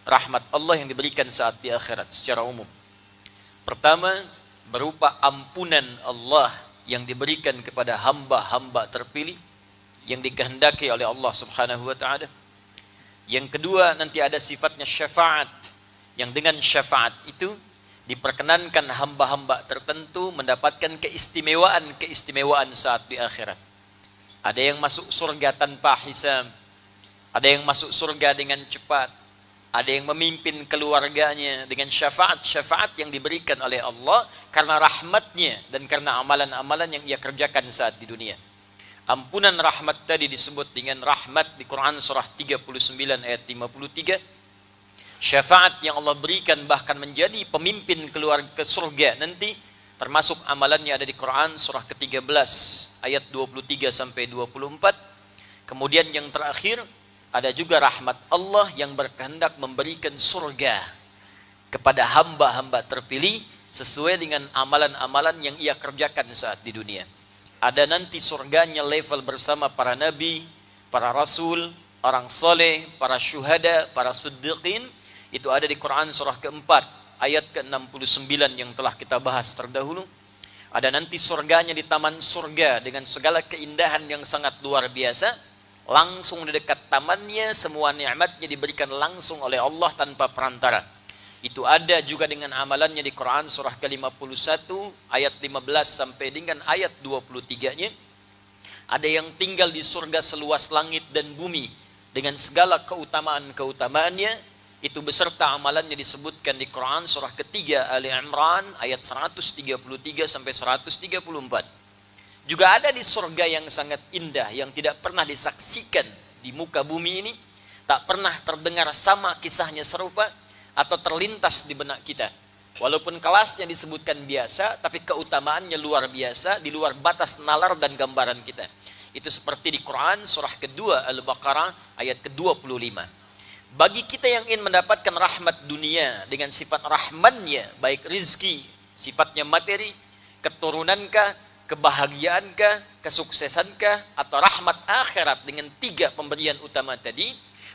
rahmat Allah yang diberikan saat di akhirat secara umum. Pertama, berupa ampunan Allah yang diberikan kepada hamba-hamba terpilih yang dikehendaki oleh Allah Subhanahu wa taala. Yang kedua, nanti ada sifatnya syafaat, yang dengan syafaat itu diperkenankan hamba-hamba tertentu mendapatkan keistimewaan saat di akhirat. Ada yang masuk surga tanpa hisab, ada yang masuk surga dengan cepat, ada yang memimpin keluarganya dengan syafaat yang diberikan oleh Allah karena rahmatnya dan karena amalan-amalan yang ia kerjakan saat di dunia. Ampunan rahmat tadi disebut dengan rahmat di Quran surah 39 ayat 53. Syafaat yang Allah berikan bahkan menjadi pemimpin keluar ke surga nanti, termasuk amalannya ada di Quran surah ke-13 ayat 23 sampai 24. Kemudian yang terakhir ada juga rahmat Allah yang berkehendak memberikan surga kepada hamba-hamba terpilih sesuai dengan amalan-amalan yang ia kerjakan saat di dunia. Ada nanti surganya level bersama para nabi, para rasul, orang soleh, para syuhada, para siddiqin. Itu ada di Quran surah keempat ayat ke-69 yang telah kita bahas terdahulu. Ada nanti surganya di taman surga dengan segala keindahan yang sangat luar biasa. Langsung di dekat tamannya semua nikmatnya diberikan langsung oleh Allah tanpa perantara. Itu ada juga dengan amalannya di Quran surah ke-51 ayat 15 sampai dengan ayat 23-nya. Ada yang tinggal di surga seluas langit dan bumi dengan segala keutamaan-keutamaannya. Itu beserta amalannya disebutkan di Quran surah ketiga Ali Imran ayat 133 sampai 134. Juga ada di surga yang sangat indah yang tidak pernah disaksikan di muka bumi ini, tak pernah terdengar sama kisahnya serupa atau terlintas di benak kita. Walaupun kelasnya disebutkan biasa, tapi keutamaannya luar biasa di luar batas nalar dan gambaran kita. Itu seperti di Quran surah kedua Al-Baqarah ayat ke-25. Bagi kita yang ingin mendapatkan rahmat dunia dengan sifat rahmannya, baik rizki, sifatnya materi, keturunankah, kebahagiaankah, kesuksesankah, atau rahmat akhirat dengan tiga pemberian utama tadi,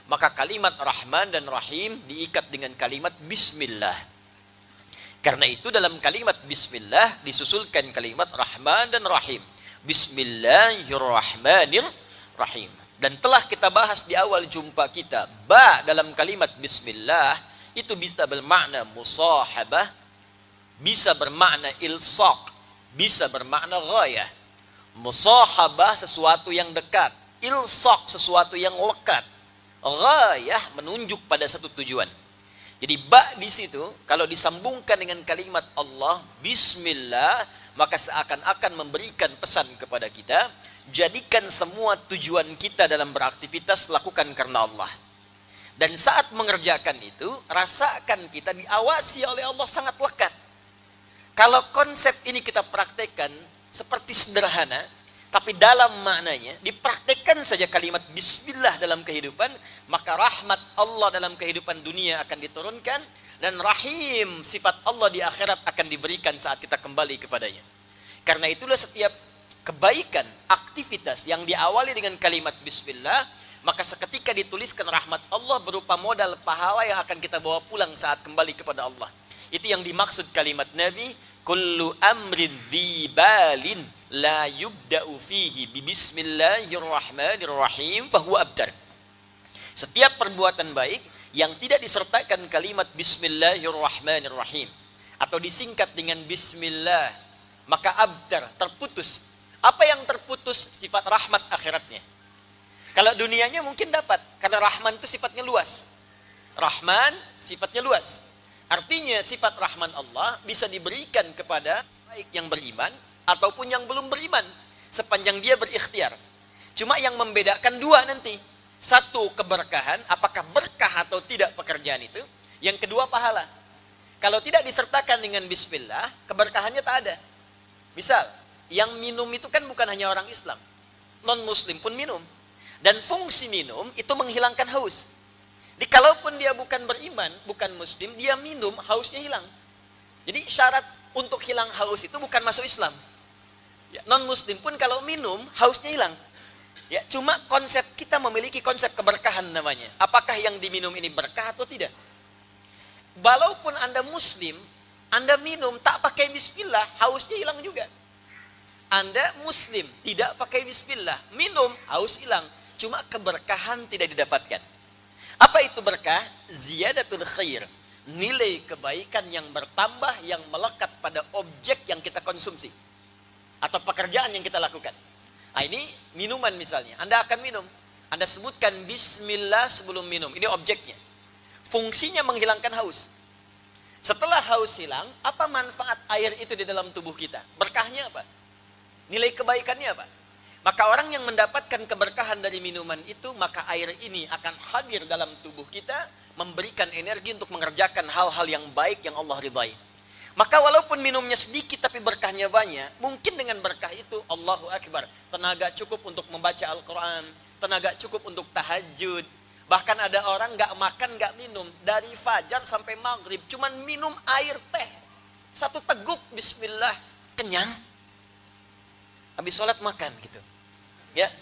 maka kalimat Rahman dan Rahim diikat dengan kalimat Bismillah. Karena itu dalam kalimat Bismillah disusulkan kalimat Rahman dan Rahim. Bismillahirrahmanirrahim. Dan telah kita bahas di awal jumpa kita, ba dalam kalimat Bismillah itu bisa bermakna musahabah, bisa bermakna ilsaq, bisa bermakna ghayah. Musahabah sesuatu yang dekat, ilsaq sesuatu yang lekat, ghayah menunjuk pada satu tujuan. Jadi ba di situ kalau disambungkan dengan kalimat Allah Bismillah, maka seakan-akan memberikan pesan kepada kita, jadikan semua tujuan kita dalam beraktivitas lakukan karena Allah. Dan saat mengerjakan itu, rasakan kita diawasi oleh Allah sangat lekat. Kalau konsep ini kita praktekkan seperti sederhana, tapi dalam maknanya dipraktekkan saja kalimat Bismillah dalam kehidupan, maka rahmat Allah dalam kehidupan dunia akan diturunkan dan Rahim sifat Allah di akhirat akan diberikan saat kita kembali kepadanya. Karena itulah setiap kebaikan, aktivitas yang diawali dengan kalimat Bismillah, maka seketika dituliskan rahmat Allah berupa modal pahala yang akan kita bawa pulang saat kembali kepada Allah. Itu yang dimaksud kalimat Nabi, kullu amrin dzibalin la yubda'u fihi bi bismillahirrahmanirrahim fahuwa abtar. Setiap perbuatan baik yang tidak disertakan kalimat Bismillahirrahmanirrahim atau disingkat dengan Bismillah, maka abtar, terputus. Apa yang terputus? Sifat rahmat akhiratnya. Kalau dunianya mungkin dapat, karena Rahman itu sifatnya luas. Rahman sifatnya luas. Artinya sifat Rahman Allah bisa diberikan kepada baik yang beriman ataupun yang belum beriman, sepanjang dia berikhtiar. Cuma yang membedakan dua nanti. Satu, keberkahan, apakah berkah atau tidak pekerjaan itu. Yang kedua, pahala. Kalau tidak disertakan dengan Bismillah, keberkahannya tak ada. Misal, yang minum itu kan bukan hanya orang Islam, non-Muslim pun minum. Dan fungsi minum itu menghilangkan haus. Jadi kalaupun dia bukan beriman, bukan Muslim, dia minum, hausnya hilang. Jadi syarat untuk hilang haus itu bukan masuk Islam. Ya, non-Muslim pun kalau minum, hausnya hilang. Ya, cuma konsep kita memiliki konsep keberkahan namanya. Apakah yang diminum ini berkah atau tidak? Walaupun Anda muslim, Anda minum tak pakai bismillah, hausnya hilang juga. Anda muslim, tidak pakai bismillah, minum, haus hilang. Cuma keberkahan tidak didapatkan. Apa itu berkah? Ziyadatul khair. Nilai kebaikan yang bertambah, yang melekat pada objek yang kita konsumsi. Atau pekerjaan yang kita lakukan. Nah, ini minuman misalnya. Anda akan minum. Anda sebutkan bismillah sebelum minum. Ini objeknya. Fungsinya menghilangkan haus. Setelah haus hilang, apa manfaat air itu di dalam tubuh kita? Berkahnya apa? Nilai kebaikannya apa? Maka orang yang mendapatkan keberkahan dari minuman itu, maka air ini akan hadir dalam tubuh kita, memberikan energi untuk mengerjakan hal-hal yang baik yang Allah ridhai. Maka walaupun minumnya sedikit tapi berkahnya banyak, mungkin dengan berkah itu, Allahu Akbar, tenaga cukup untuk membaca Al-Quran, tenaga cukup untuk tahajud. Bahkan ada orang gak makan, gak minum, dari fajar sampai maghrib, cuman minum air teh. Satu teguk, bismillah, kenyang. Habis sholat makan gitu. Ya.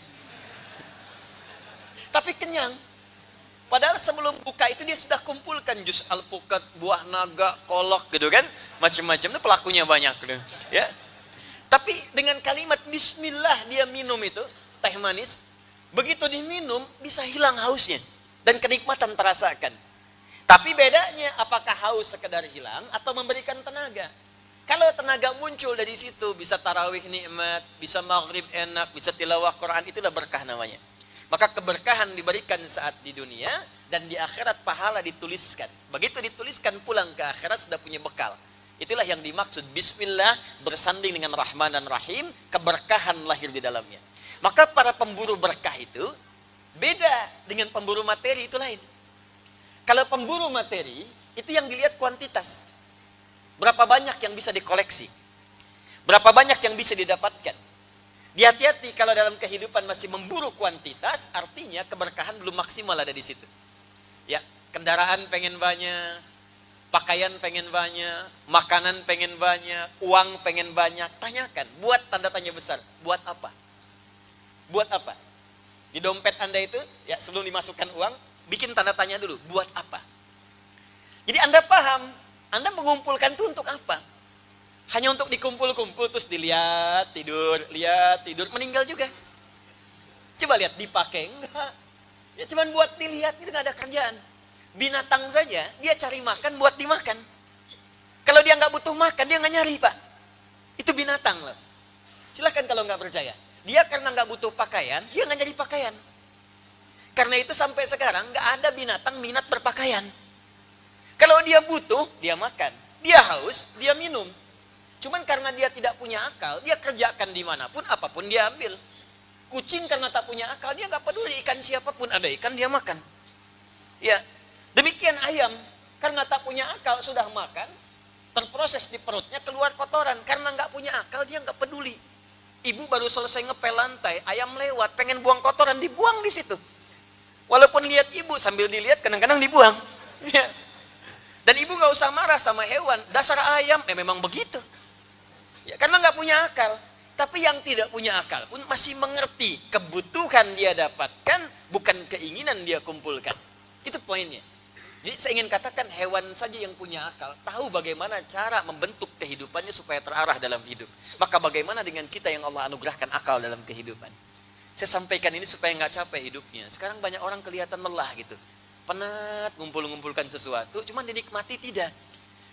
Tapi kenyang. Padahal sebelum buka itu dia sudah kumpulkan jus alpukat, buah naga, kolok gitu kan. Macam-macam, itu pelakunya banyak gitu. Ya. Tapi dengan kalimat bismillah dia minum itu, teh manis. Begitu diminum bisa hilang hausnya. Dan kenikmatan terasakan. Tapi bedanya apakah haus sekedar hilang atau memberikan tenaga. Kalau tenaga muncul dari situ, bisa tarawih nikmat, bisa maghrib enak, bisa tilawah Quran, itulah berkah namanya. Maka keberkahan diberikan saat di dunia, dan di akhirat pahala dituliskan. Begitu dituliskan pulang ke akhirat sudah punya bekal. Itulah yang dimaksud bismillah bersanding dengan Rahman dan Rahim, keberkahan lahir di dalamnya. Maka para pemburu berkah itu beda dengan pemburu materi, itu lain. Kalau pemburu materi, itu yang dilihat kuantitas. Berapa banyak yang bisa dikoleksi? Berapa banyak yang bisa didapatkan? Hati-hati kalau dalam kehidupan masih memburu kuantitas, artinya keberkahan belum maksimal ada di situ. Ya, kendaraan pengen banyak, pakaian pengen banyak, makanan pengen banyak, uang pengen banyak. Tanyakan, buat tanda tanya besar, buat apa? Buat apa? Di dompet Anda itu, ya sebelum dimasukkan uang, bikin tanda tanya dulu, buat apa? Jadi Anda paham, Anda mengumpulkan itu untuk apa? Hanya untuk dikumpul-kumpul, terus lihat, tidur, meninggal juga. Coba lihat, dipakai enggak? Ya cuman buat dilihat, itu nggak ada kerjaan. Binatang saja, dia cari makan buat dimakan. Kalau dia nggak butuh makan, dia nggak nyari, Pak. Itu binatang loh. Silakan kalau nggak percaya. Dia karena nggak butuh pakaian, dia nggak nyari pakaian. Karena itu sampai sekarang nggak ada binatang minat berpakaian. Kalau dia butuh, dia makan. Dia haus, dia minum. Cuman karena dia tidak punya akal, dia kerjakan dimanapun, apapun dia ambil. Kucing karena tak punya akal, dia nggak peduli ikan siapapun, ada ikan dia makan. Ya, demikian ayam, karena tak punya akal sudah makan, terproses di perutnya keluar kotoran. Karena nggak punya akal, dia nggak peduli. Ibu baru selesai ngepel lantai, ayam lewat, pengen buang kotoran, dibuang di situ. Walaupun lihat ibu, sambil dilihat kadang-kadang dibuang. Ya. Dan ibu nggak usah marah sama hewan, dasar ayam, memang begitu. Ya, karena nggak punya akal. Tapi yang tidak punya akal pun masih mengerti kebutuhan dia dapatkan, bukan keinginan dia kumpulkan. Itu poinnya. Jadi saya ingin katakan hewan saja yang punya akal, tahu bagaimana cara membentuk kehidupannya supaya terarah dalam hidup. Maka bagaimana dengan kita yang Allah anugerahkan akal dalam kehidupan. Saya sampaikan ini supaya nggak capek hidupnya. Sekarang banyak orang kelihatan lelah gitu. Penat ngumpul-ngumpulkan sesuatu, cuman dinikmati tidak.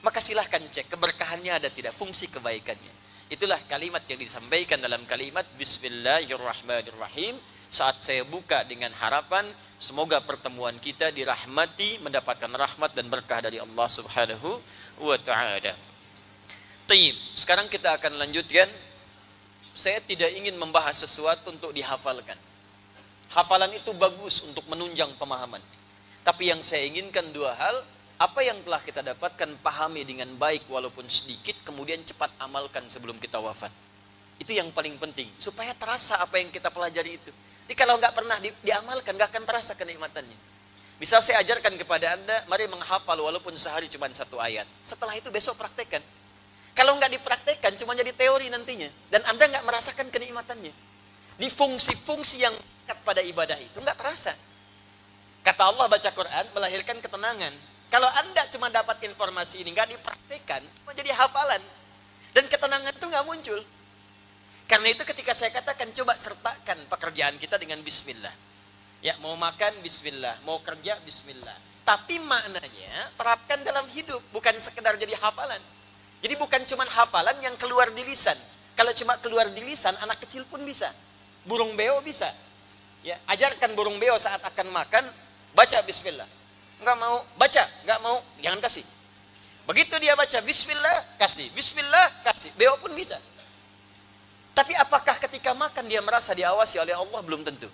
Maka silahkan cek keberkahannya ada tidak, fungsi kebaikannya. Itulah kalimat yang disampaikan dalam kalimat Bismillahirrahmanirrahim. Saat saya buka dengan harapan, semoga pertemuan kita dirahmati, mendapatkan rahmat dan berkah dari Allah Subhanahu wa Ta'ala. Taib, sekarang kita akan lanjutkan. Saya tidak ingin membahas sesuatu untuk dihafalkan. Hafalan itu bagus untuk menunjang pemahaman. Tapi yang saya inginkan dua hal. Apa yang telah kita dapatkan, pahami dengan baik walaupun sedikit, kemudian cepat amalkan sebelum kita wafat. Itu yang paling penting, supaya terasa apa yang kita pelajari itu. Jadi kalau nggak pernah diamalkan, nggak akan terasa kenikmatannya. Bisa saya ajarkan kepada Anda, mari menghafal walaupun sehari cuma 1 ayat. Setelah itu besok praktekkan. Kalau nggak dipraktekkan, cuma jadi teori nantinya. Dan Anda nggak merasakan kenikmatannya. Di fungsi-fungsi yang dekat pada ibadah itu nggak terasa. Kata Allah, baca Quran melahirkan ketenangan. Kalau Anda cuma dapat informasi ini, nggak dipraktikkan, menjadi hafalan. Dan ketenangan itu nggak muncul. Karena itu ketika saya katakan, coba sertakan pekerjaan kita dengan bismillah. Ya, mau makan bismillah, mau kerja bismillah. Tapi maknanya terapkan dalam hidup, bukan sekedar jadi hafalan. Jadi bukan cuma hafalan yang keluar di lisan. Kalau cuma keluar di lisan, anak kecil pun bisa. Burung beo bisa. Ya, ajarkan burung beo saat akan makan, baca bismillah. Enggak mau, baca, enggak mau, jangan kasih. Begitu dia baca bismillah, kasih. Bismillah, kasih. Beo pun bisa. Tapi apakah ketika makan dia merasa diawasi oleh Allah? Belum tentu.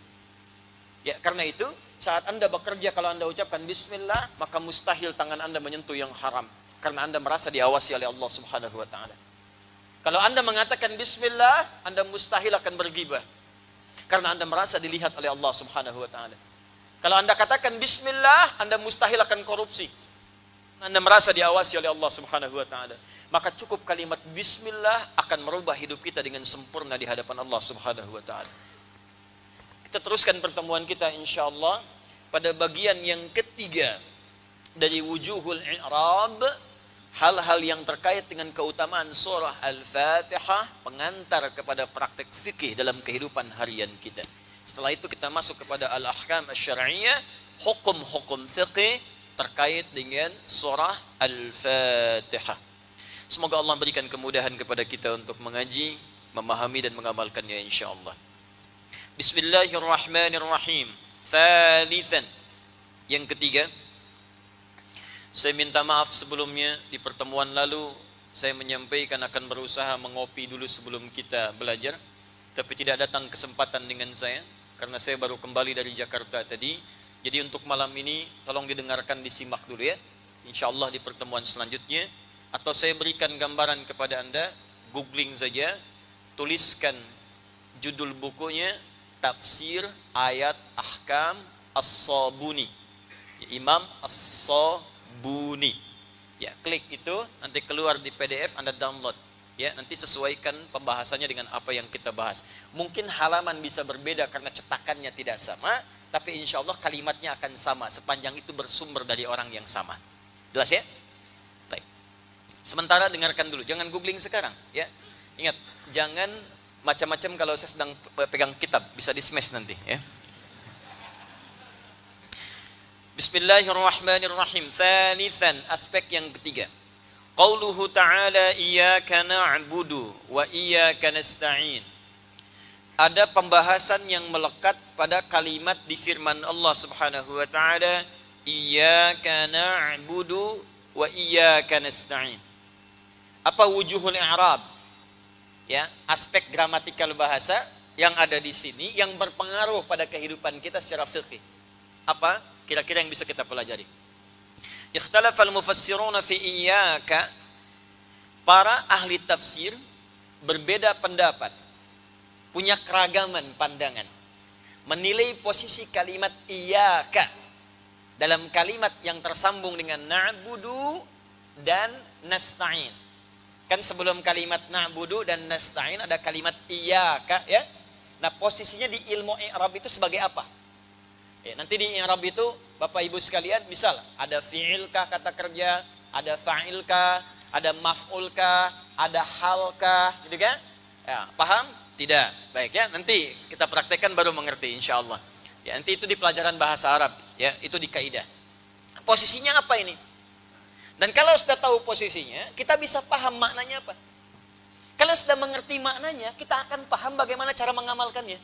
Ya, karena itu saat Anda bekerja, kalau Anda ucapkan bismillah, maka mustahil tangan Anda menyentuh yang haram. Karena Anda merasa diawasi oleh Allah Subhanahu wa ta'ala. Kalau Anda mengatakan bismillah, Anda mustahil akan berghibah. Karena Anda merasa dilihat oleh Allah Subhanahu wa ta'ala. Kalau Anda katakan bismillah, Anda mustahil akan korupsi. Anda merasa diawasi oleh Allah Subhanahu wa ta'ala. Maka cukup kalimat bismillah akan merubah hidup kita dengan sempurna di hadapan Allah Subhanahu wa ta'ala. Kita teruskan pertemuan kita insyaallah pada bagian yang ketiga dari wujuhul i'rab, hal-hal yang terkait dengan keutamaan surah Al-Fatihah, pengantar kepada praktek fikih dalam kehidupan harian kita. Setelah itu kita masuk kepada al-ahkam asy-syar'iyyah, hukum-hukum fikih terkait dengan surah Al-Fatihah. Semoga Allah berikan kemudahan kepada kita untuk mengaji, memahami dan mengamalkannya insyaallah. Bismillahirrahmanirrahim. Thalithan. Yang ketiga, saya minta maaf sebelumnya, di pertemuan lalu saya menyampaikan akan berusaha mengopi dulu sebelum kita belajar, tapi tidak datang kesempatan dengan saya karena saya baru kembali dari Jakarta tadi. Jadi untuk malam ini tolong didengarkan, disimak dulu ya. Insyaallah di pertemuan selanjutnya, atau saya berikan gambaran kepada Anda, googling saja, tuliskan judul bukunya Tafsir Ayat Ahkam As-Sabuni, Imam As-Sabuni. Ya, klik itu, nanti keluar di PDF, Anda download. Ya, nanti sesuaikan pembahasannya dengan apa yang kita bahas. Mungkin halaman bisa berbeda karena cetakannya tidak sama, tapi insya Allah kalimatnya akan sama sepanjang itu bersumber dari orang yang sama. Jelas ya? Baik. Sementara dengarkan dulu, jangan googling sekarang. Ya, ingat, jangan macam-macam kalau saya sedang pegang kitab, bisa di-smash nanti. Ya. Bismillahirrahmanirrahim. Thalithan, aspek yang ketiga. Qauluhu ta'ala iyyaka na'budu wa iyyaka nasta'in. Ada pembahasan yang melekat pada kalimat di firman Allah Subhanahu wa ta'ala, iyyaka na'budu wa iyyaka nasta'in. Apa wujuhul i'rab? Ya, aspek gramatikal bahasa yang ada di sini yang berpengaruh pada kehidupan kita secara fikih. Apa kira-kira yang bisa kita pelajari? Ikhtalafal mufassiruna fi iyyaka. Para ahli tafsir berbeda pendapat, punya keragaman pandangan, menilai posisi kalimat iyyaka dalam kalimat yang tersambung dengan na'budu dan nasta'in. Kan sebelum kalimat na'budu dan nasta'in ada kalimat iyyaka ya. Nah, posisinya di ilmu i'rab itu sebagai apa? Ya, nanti di i'rab itu Bapak Ibu sekalian, misal ada fi'ilkah kata kerja, ada fa'ilkah, ada maf'ulkah, ada halkah, gitu kan? Ya, paham? Tidak. Baik ya, nanti kita praktekkan baru mengerti insyaallah. Ya, nanti itu di pelajaran bahasa Arab, ya, itu di kaidah. Posisinya apa ini? Dan kalau sudah tahu posisinya, kita bisa paham maknanya apa. Kalau sudah mengerti maknanya, kita akan paham bagaimana cara mengamalkannya.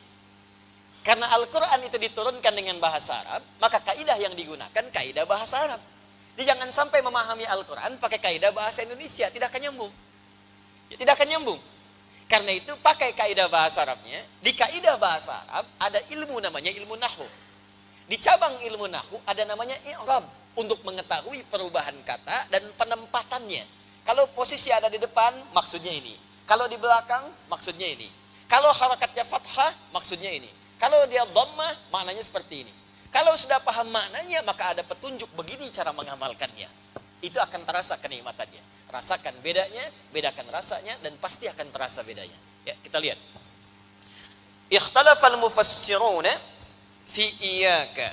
Karena Al-Quran itu diturunkan dengan bahasa Arab, maka kaidah yang digunakan kaidah bahasa Arab. Jadi jangan sampai memahami Al-Quran pakai kaidah bahasa Indonesia, tidak akan nyambung. Ya, tidak akan nyambung. Karena itu pakai kaidah bahasa Arabnya. Di kaidah bahasa Arab ada ilmu namanya ilmu nahwu. Di cabang ilmu nahwu ada namanya i'rab, untuk mengetahui perubahan kata dan penempatannya. Kalau posisi ada di depan, maksudnya ini. Kalau di belakang, maksudnya ini. Kalau harakatnya fathah, maksudnya ini. Kalau dia dhammah, maknanya seperti ini. Kalau sudah paham maknanya, maka ada petunjuk begini cara mengamalkannya. Itu akan terasa kenikmatannya. Rasakan bedanya, bedakan rasanya, dan pasti akan terasa bedanya. Ya, kita lihat. Ikhtalafal mufassiruna fi iyyaka.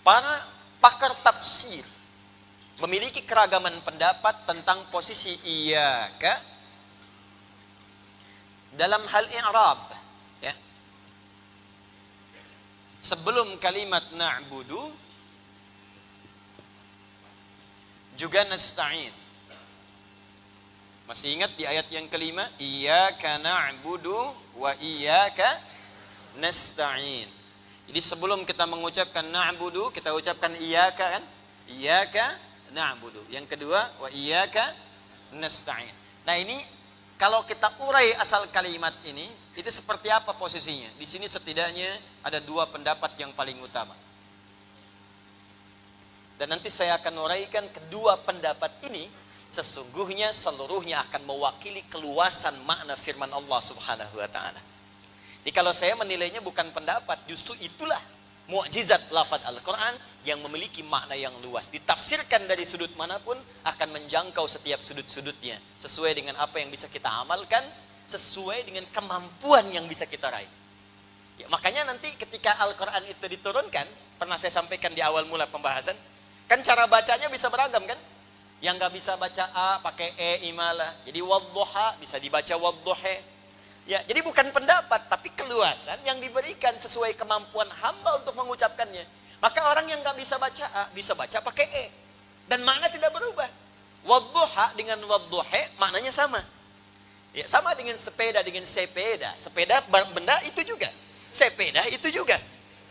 Para pakar tafsir memiliki keragaman pendapat tentang posisi iyyaka dalam hal i'rab, ya. Sebelum kalimat na'budu juga nasta'in. Masih ingat di ayat yang kelima, iyyaka na'budu wa iyyaka nasta'in. Jadi sebelum kita mengucapkan na'budu, kita ucapkan iyyaka kan? Iyyaka na'budu. Yang kedua, wa iyyaka nasta'in. Nah, ini kalau kita urai asal kalimat ini, itu seperti apa posisinya? Di sini setidaknya ada dua pendapat yang paling utama. Dan nanti saya akan uraikan kedua pendapat ini, sesungguhnya seluruhnya akan mewakili keluasan makna firman Allah Subhanahu wa taala. Jadi kalau saya menilainya bukan pendapat, justru itulah mukjizat lafaz Al-Quran yang memiliki makna yang luas. Ditafsirkan dari sudut manapun akan menjangkau setiap sudut-sudutnya. Sesuai dengan apa yang bisa kita amalkan, sesuai dengan kemampuan yang bisa kita raih. Ya, makanya nanti ketika Al-Quran itu diturunkan, pernah saya sampaikan di awal mula pembahasan, kan cara bacanya bisa beragam kan? Yang gak bisa baca A pakai E imalah. Jadi wadduha bisa dibaca wadduhe. Ya, jadi bukan pendapat, tapi keluasan yang diberikan sesuai kemampuan hamba untuk mengucapkannya. Maka orang yang nggak bisa baca A, bisa baca pakai E. Dan makna tidak berubah. Wadduha dengan wadduhe, maknanya sama. Ya, sama dengan sepeda, dengan sepeda. Sepeda benda itu juga. Sepeda itu juga.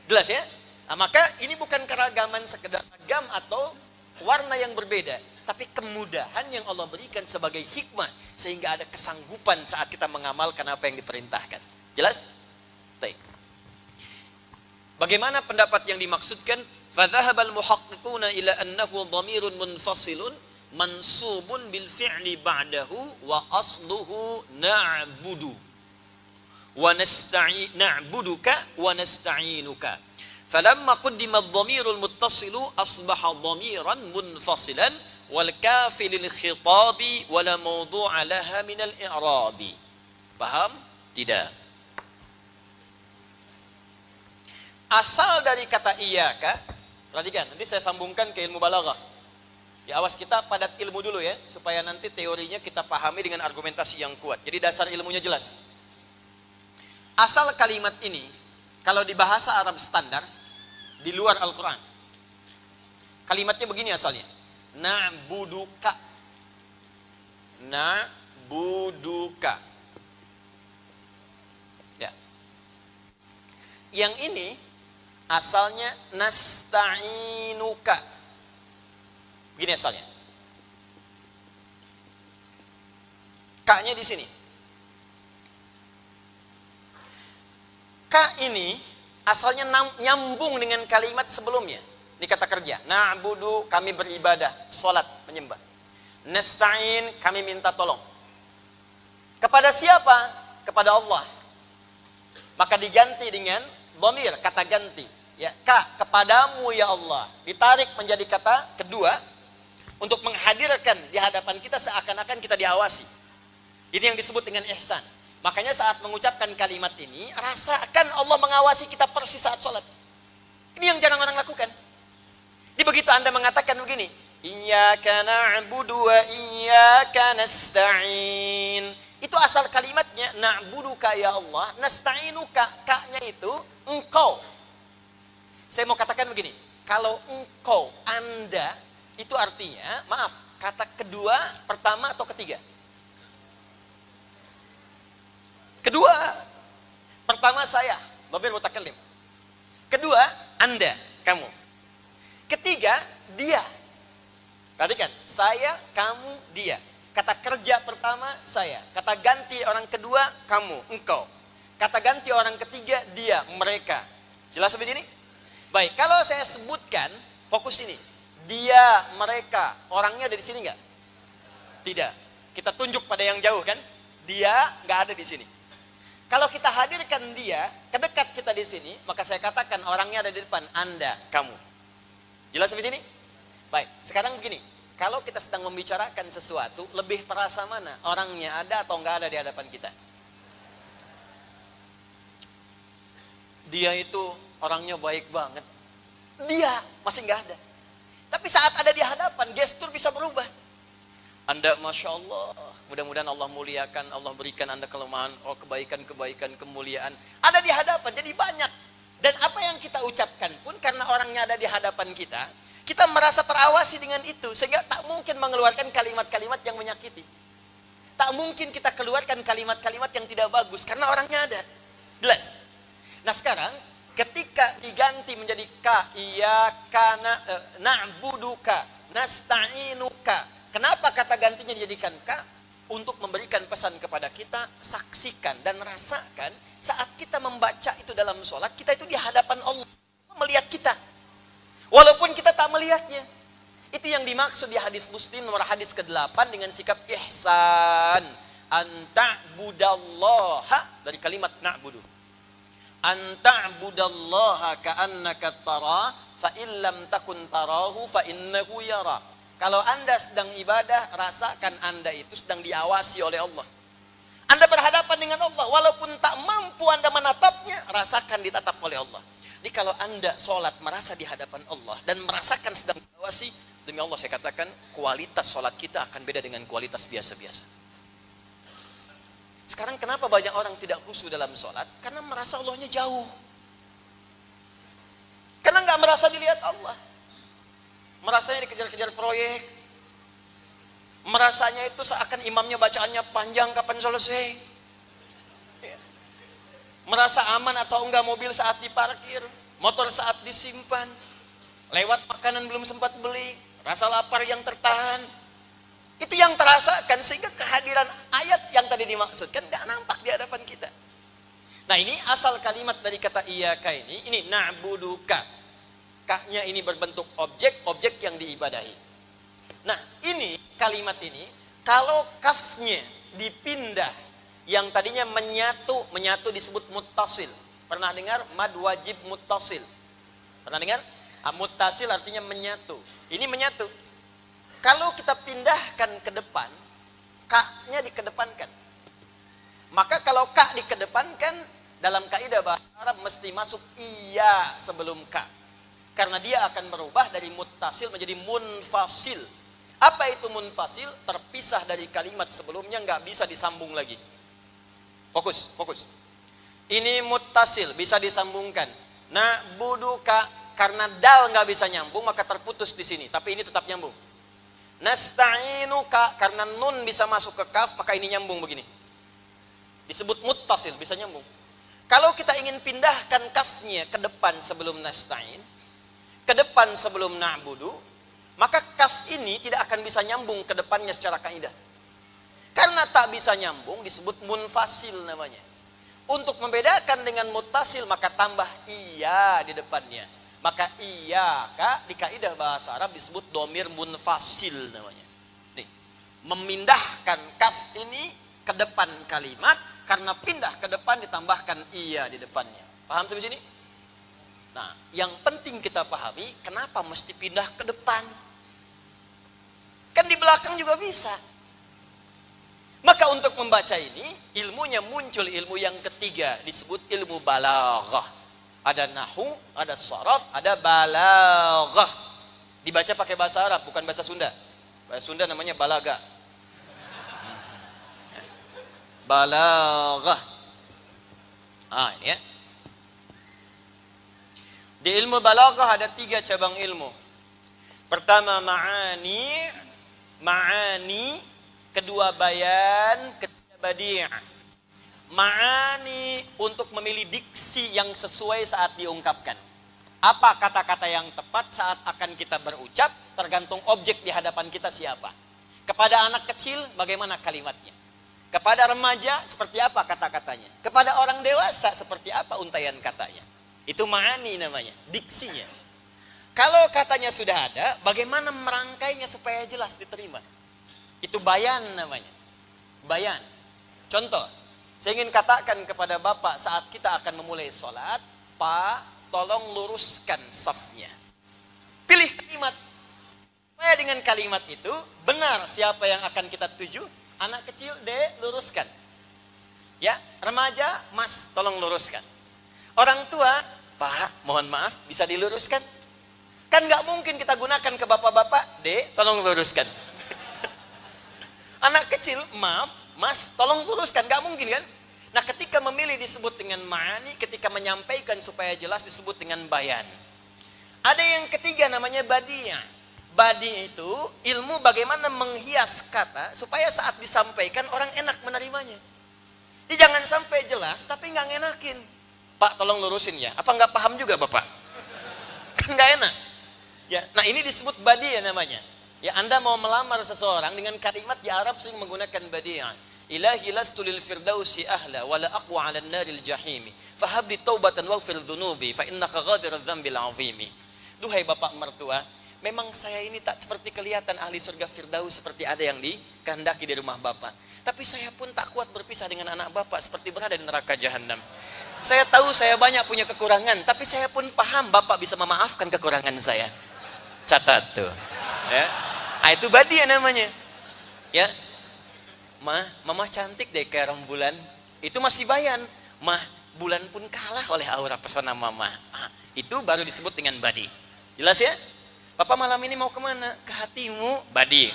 Jelas ya? Nah, maka ini bukan keragaman sekedar ragam atau warna yang berbeda. Tapi kemudahan yang Allah berikan sebagai hikmah, sehingga ada kesanggupan saat kita mengamalkan apa yang diperintahkan. Jelas? Baik. Bagaimana pendapat yang dimaksudkan? Fadhahabal muhaqqiquna ila annahu dhamirun munfasilun mansubun bil fi'li ba'dahu wa asluhu na'budu wa na'buduka wa nasta'inuka. Falamma quddima adh-dhamirul muttasilu asbaha dhamiran munfasilan wal kafi lil khitabi wala mawdu'a laha min al i'rabi. Paham? Tidak. Asal dari kata iyyaka, perhatikan, nanti saya sambungkan ke ilmu balaghah. Ya, awas kita padat ilmu dulu ya, supaya nanti teorinya kita pahami dengan argumentasi yang kuat. Jadi dasar ilmunya jelas. Asal kalimat ini kalau di bahasa Arab standar di luar Al-Quran, kalimatnya begini asalnya. Na'buduka. Na'buduka. Ya. Yang ini asalnya nasta'inuka. Begini asalnya. Ka-nya di sini. Ka ini asalnya nyambung dengan kalimat sebelumnya. Ini kata kerja. Na'budu, kami beribadah, sholat, menyembah. Nasta'in, kami minta tolong. Kepada siapa? Kepada Allah. Maka diganti dengan dhamir, kata ganti. Ya, ka, kepadamu ya Allah. Ditarik menjadi kata kedua untuk menghadirkan di hadapan kita seakan-akan kita diawasi. Ini yang disebut dengan ihsan. Makanya saat mengucapkan kalimat ini, rasakan Allah mengawasi kita persis saat sholat. Ini yang jarang orang lakukan. Jadi begitu Anda mengatakan begini, iyyaka na'budu wa iyyaka nasta'in. Itu asal kalimatnya, na'buduka ya Allah, nasta'inuka, ka-nya itu engkau. Saya mau katakan begini, kalau engkau, Anda, itu artinya, maaf, kata kedua, pertama atau ketiga? Kedua, pertama saya, dhamir mutakallim. Kedua, Anda, kamu. Ketiga, dia. Perhatikan, saya, kamu, dia. Kata kerja pertama, saya. Kata ganti orang kedua, kamu, engkau. Kata ganti orang ketiga, dia, mereka. Jelas sampai sini? Baik, kalau saya sebutkan, fokus ini. Dia, mereka, orangnya ada di sini nggak? Tidak. Kita tunjuk pada yang jauh kan? Dia nggak ada di sini. Kalau kita hadirkan dia, kedekat kita di sini, maka saya katakan orangnya ada di depan, Anda, kamu. Jelas sampai sini? Baik, sekarang begini. Kalau kita sedang membicarakan sesuatu, lebih terasa mana? Orangnya ada atau nggak ada di hadapan kita? Dia itu orangnya baik banget. Dia masih nggak ada. Tapi saat ada di hadapan, gestur bisa berubah. Anda Masya Allah, mudah-mudahan Allah muliakan, Allah berikan Anda kelemahan, oh kebaikan-kebaikan, kemuliaan. Ada di hadapan, jadi banyak. Dan apa yang kita ucapkan pun, karena orangnya ada di hadapan kita merasa terawasi dengan itu. Sehingga tak mungkin mengeluarkan kalimat-kalimat yang menyakiti. Tak mungkin kita keluarkan kalimat-kalimat yang tidak bagus, karena orangnya ada. Jelas? Nah sekarang, ketika diganti menjadi ka, iyyaka na'buduka, nasta'inuka. Kenapa kata gantinya dijadikan ka? Untuk memberikan pesan kepada kita, saksikan dan rasakan saat kita membaca itu dalam sholat, kita itu di hadapan Allah melihat kita. Walaupun kita tak melihatnya. Itu yang dimaksud di hadis Muslim nomor hadis ke-8 dengan sikap ihsan. Anta'budallaha, dari kalimat na'budu. Anta'budallaha ka'annaka tara, fa illam takun tarahu fa innahu yara. Kalau Anda sedang ibadah, rasakan Anda itu sedang diawasi oleh Allah. Anda berhadapan dengan Allah, walaupun tak mampu Anda menatapnya, rasakan ditatap oleh Allah. Jadi kalau Anda sholat merasa di hadapan Allah dan merasakan sedang diawasi, demi Allah saya katakan, kualitas sholat kita akan beda dengan kualitas biasa-biasa. Sekarang kenapa banyak orang tidak khusyuk dalam sholat? Karena merasa Allahnya jauh. Karena nggak merasa dilihat Allah. Merasanya dikejar-kejar proyek. Merasanya itu seakan imamnya bacaannya panjang, kapan selesai. Merasa aman atau enggak mobil saat diparkir, motor saat disimpan, lewat makanan belum sempat beli, rasa lapar yang tertahan. Itu yang terasakan, sehingga kehadiran ayat yang tadi dimaksudkan enggak nampak di hadapan kita. Nah ini asal kalimat dari kata iyyaka ini na'buduka. Ka-nya ini berbentuk objek yang diibadahi. Nah ini kalimat ini, kalau kafnya dipindah, yang tadinya menyatu disebut muttasil. Pernah dengar mad wajib muttasil? Pernah dengar? Muttasil artinya menyatu. Ini menyatu. Kalau kita pindahkan ke depan, ka-nya dikedepankan. Maka kalau ka dikedepankan, dalam kaidah bahasa Arab mesti masuk iya sebelum ka. Karena dia akan berubah dari muttasil menjadi munfasil. Apa itu munfasil? Terpisah dari kalimat sebelumnya, nggak bisa disambung lagi. Fokus. Ini muttasil, bisa disambungkan. Na'buduka, karena dal nggak bisa nyambung, maka terputus di sini. Tapi ini tetap nyambung. Nasta'inuka, karena nun bisa masuk ke kaf, maka ini nyambung begini. Disebut muttasil, bisa nyambung. Kalau kita ingin pindahkan kafnya ke depan sebelum nasta'in, ke depan sebelum na'budu, maka kaf ini tidak akan bisa nyambung ke depannya secara kaidah. Karena tak bisa nyambung disebut munfasil namanya. Untuk membedakan dengan muttasil maka tambah iya di depannya. Maka iya di kaidah bahasa Arab disebut domir munfasil namanya. Nih, memindahkan kaf ini ke depan kalimat, karena pindah ke depan ditambahkan iya di depannya. Paham sampai sini? Nah, yang penting kita pahami, kenapa mesti pindah ke depan? Kan di belakang juga bisa. Maka untuk membaca ini, ilmunya muncul ilmu yang ketiga, disebut ilmu balaghah. Ada nahu, ada sharaf, ada balaghah. Dibaca pakai bahasa Arab, bukan bahasa Sunda. Bahasa Sunda namanya balaga. Balaghah. Ini ya. Di ilmu balaghah ada 3 cabang ilmu. Pertama ma'ani, kedua bayan, ketiga badi'. Ma'ani untuk memilih diksi yang sesuai saat diungkapkan. Apa kata-kata yang tepat saat akan kita berucap, tergantung objek di hadapan kita siapa. Kepada anak kecil bagaimana kalimatnya. Kepada remaja seperti apa kata-katanya. Kepada orang dewasa seperti apa untaian katanya. Itu ma'ani namanya, diksinya. Kalau katanya sudah ada, bagaimana merangkainya supaya jelas diterima? Itu bayan namanya. Bayan. Contoh, saya ingin katakan kepada Bapak saat kita akan memulai sholat, Pak, tolong luruskan safnya. Pilih kalimat. Supaya dengan kalimat itu, benar siapa yang akan kita tuju. Anak kecil, luruskan. Ya, remaja, Mas, tolong luruskan. Orang tua, Pak, mohon maaf, bisa diluruskan? Kan nggak mungkin kita gunakan ke bapak-bapak, Dek, tolong luruskan. Anak kecil, maaf, Mas, tolong luruskan, nggak mungkin kan? Nah, ketika memilih disebut dengan ma'ani, ketika menyampaikan supaya jelas disebut dengan bayan. Ada yang ketiga namanya badi'ah. Badi itu ilmu bagaimana menghias kata supaya saat disampaikan orang enak menerimanya. Jadi jangan sampai jelas tapi nggak ngenakin. Pak, tolong lurusin ya. Apa nggak paham juga Bapak? Kan nggak enak. Ya, nah ini disebut badi ya namanya. Ya, Anda mau melamar seseorang dengan kalimat di Arab sering menggunakan badi'ah. Ilahi lastu lil firdausi ahla wala aqwa 'ala an-naril jahimi. Fahabli taubatan waghfir dhunubi fa innaka ghafirudz dzambil 'azimi. Duhai bapak mertua, memang saya ini tak seperti kelihatan ahli surga Firdaus seperti ada yang dikehendaki di rumah bapak. Tapi saya pun tak kuat berpisah dengan anak bapak seperti berada di neraka jahanam. Saya tahu saya banyak punya kekurangan, tapi saya pun paham bapak bisa memaafkan kekurangan saya. Catat tuh. Ya. Nah, itu badi ya namanya. Ya. Mama cantik deh kayak rembulan. Itu masih bayan. Mah, bulan pun kalah oleh aura pesona mama. Nah, itu baru disebut dengan badi. Jelas ya? Bapak malam ini mau kemana? Ke hatimu, badi.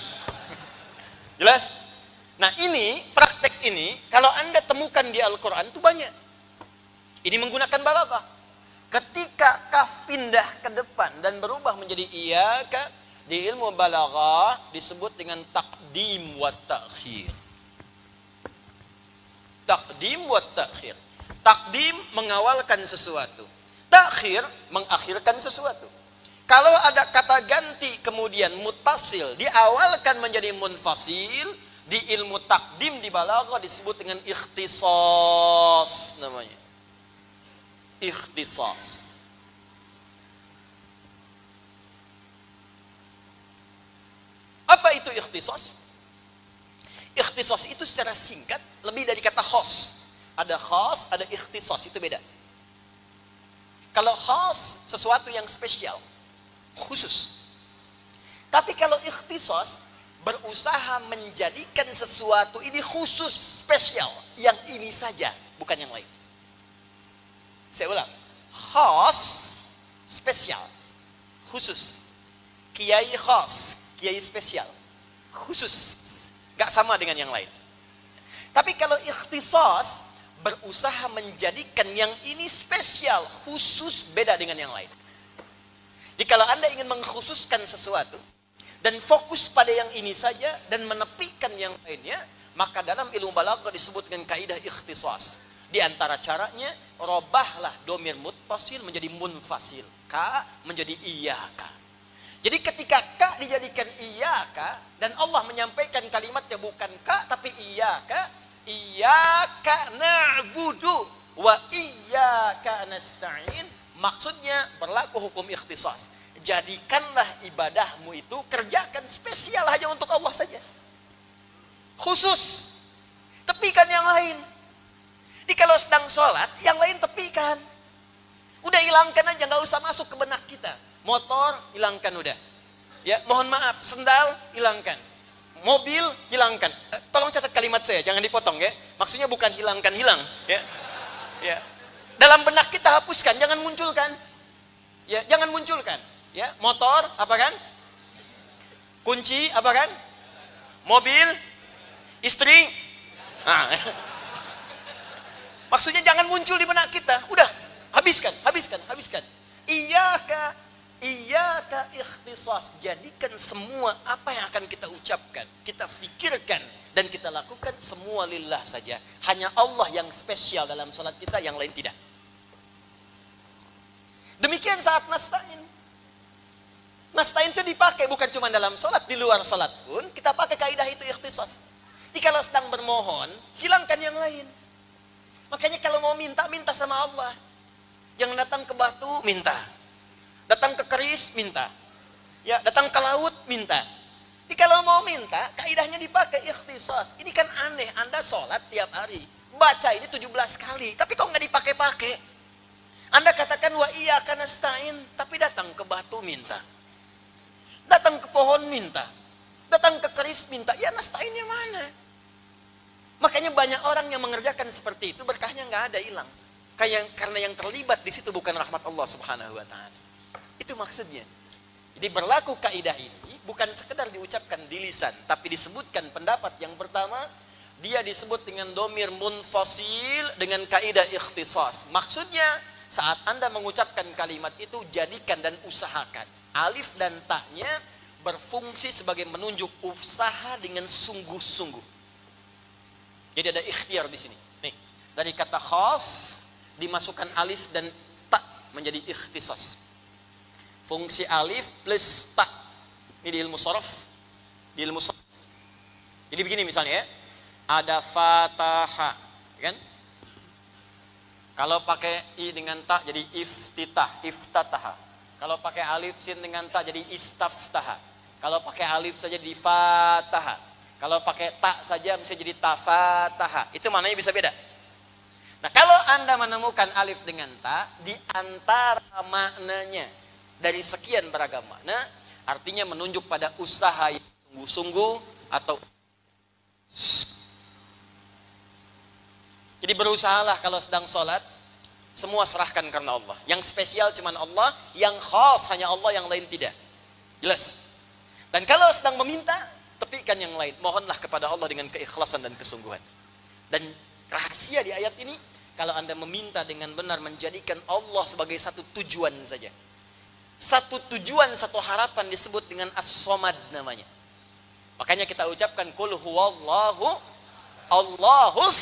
Jelas? Nah ini, praktek ini, kalau Anda temukan di Al-Quran itu banyak. Ini menggunakan balaghah. Ketika kaf pindah ke depan dan berubah menjadi iyaka, di ilmu balaghah disebut dengan taqdim wa ta'khir. Taqdim wa ta'khir. Taqdim mengawalkan sesuatu. Ta'khir mengakhirkan sesuatu. Kalau ada kata ganti kemudian mutasil diawalkan menjadi munfasil, di ilmu takdim di balaghah disebut dengan ikhtisas namanya. Ikhtisas. Apa itu ikhtisas? Ikhtisas itu secara singkat lebih dari kata khas. Ada khas, ada ikhtisas, itu beda. Kalau khas sesuatu yang spesial, khusus. Tapi kalau ikhtisas berusaha menjadikan sesuatu ini khusus, spesial, yang ini saja, bukan yang lain. Saya ulang, khas, spesial, khusus. Kiai khas, kiai spesial, khusus, gak sama dengan yang lain. Tapi kalau ikhtisas berusaha menjadikan yang ini spesial, khusus, beda dengan yang lain. Jadi kalau Anda ingin mengkhususkan sesuatu dan fokus pada yang ini saja dan menepikan yang lainnya, maka dalam ilmu balaghah disebut dengan kaidah ikhtisas. Di antara caranya, robahlah domir muttasil menjadi munfasil, ka menjadi iyaka. Jadi ketika ka dijadikan iyaka dan Allah menyampaikan kalimatnya bukan ka tapi iyaka, iyaka na'budu wa iyaka nasta'in. Maksudnya berlaku hukum ikhtisas. Jadikanlah ibadahmu itu, kerjakan spesial hanya untuk Allah saja. Khusus. Tepikan yang lain. Jadi kalau sedang sholat, yang lain tepikan. Udah hilangkan aja, nggak usah masuk ke benak kita. Motor, hilangkan udah. Ya, mohon maaf, sendal, hilangkan. Mobil, hilangkan. Tolong catat kalimat saya, jangan dipotong ya. Maksudnya bukan hilangkan, hilang. Ya. Ya. Dalam benak kita hapuskan, jangan munculkan. Ya, jangan munculkan. Ya, motor apa kan? Kunci apa kan? Mobil, istri. Nah. Maksudnya jangan muncul di benak kita. Udah, habiskan, habiskan, habiskan. Iyaka ikhtisas. Jadikan semua apa yang akan kita ucapkan, kita fikirkan dan kita lakukan semua lillah saja. Hanya Allah yang spesial dalam salat kita, yang lain tidak. Demikian saat nasta'in. Nasta'in itu dipakai bukan cuma dalam sholat, di luar sholat pun kita pakai kaidah itu ikhtisas. Jadi kalau sedang bermohon, hilangkan yang lain. Makanya kalau mau minta, minta sama Allah. Jangan datang ke batu, minta. Datang ke keris, minta. Ya, datang ke laut, minta. Jadi kalau mau minta, kaidahnya dipakai ikhtisas. Ini kan aneh, Anda sholat tiap hari. Baca ini 17 kali, tapi kok nggak dipakai-pakai? Anda katakan wa iyyaka nasta'in, tapi datang ke batu minta. Datang ke pohon minta. Datang ke keris minta. Ya nasta'innya mana? Makanya banyak orang yang mengerjakan seperti itu, berkahnya nggak ada, hilang. Karena yang terlibat di situ bukan rahmat Allah Subhanahu wa taala. Itu maksudnya. Jadi berlaku kaidah ini bukan sekedar diucapkan di lisan, tapi disebutkan pendapat yang pertama, dia disebut dengan domir munfasil dengan kaidah ikhtisas. Maksudnya saat Anda mengucapkan kalimat itu, jadikan dan usahakan alif dan ta-nya berfungsi sebagai menunjuk usaha dengan sungguh-sungguh. Jadi ada ikhtiar di sini. Nih, dari kata khas dimasukkan alif dan ta menjadi ikhtisas. Fungsi alif plus ta. Ini di ilmu sharaf. Di ilmu sharaf. Jadi begini misalnya ya. Ada fataha, kan? Kalau pakai i dengan ta jadi iftitah, iftataha. Kalau pakai alif sin dengan ta jadi istaftaha. Kalau pakai alif saja di fataha. Kalau pakai ta saja bisa jadi tafataha. Itu maknanya bisa beda. Nah, kalau Anda menemukan alif dengan ta di antara maknanya dari sekian beragam makna, artinya menunjuk pada usaha yang sungguh-sungguh atau jadi berusahalah kalau sedang sholat, semua serahkan karena Allah. Yang spesial cuman Allah, yang khas hanya Allah, yang lain tidak. Jelas. Dan kalau sedang meminta, tepikan yang lain. Mohonlah kepada Allah dengan keikhlasan dan kesungguhan. Dan rahasia di ayat ini, kalau Anda meminta dengan benar, menjadikan Allah sebagai satu tujuan saja. Satu tujuan, satu harapan disebut dengan as-somad namanya. Makanya kita ucapkan kul huwallahu Allahus.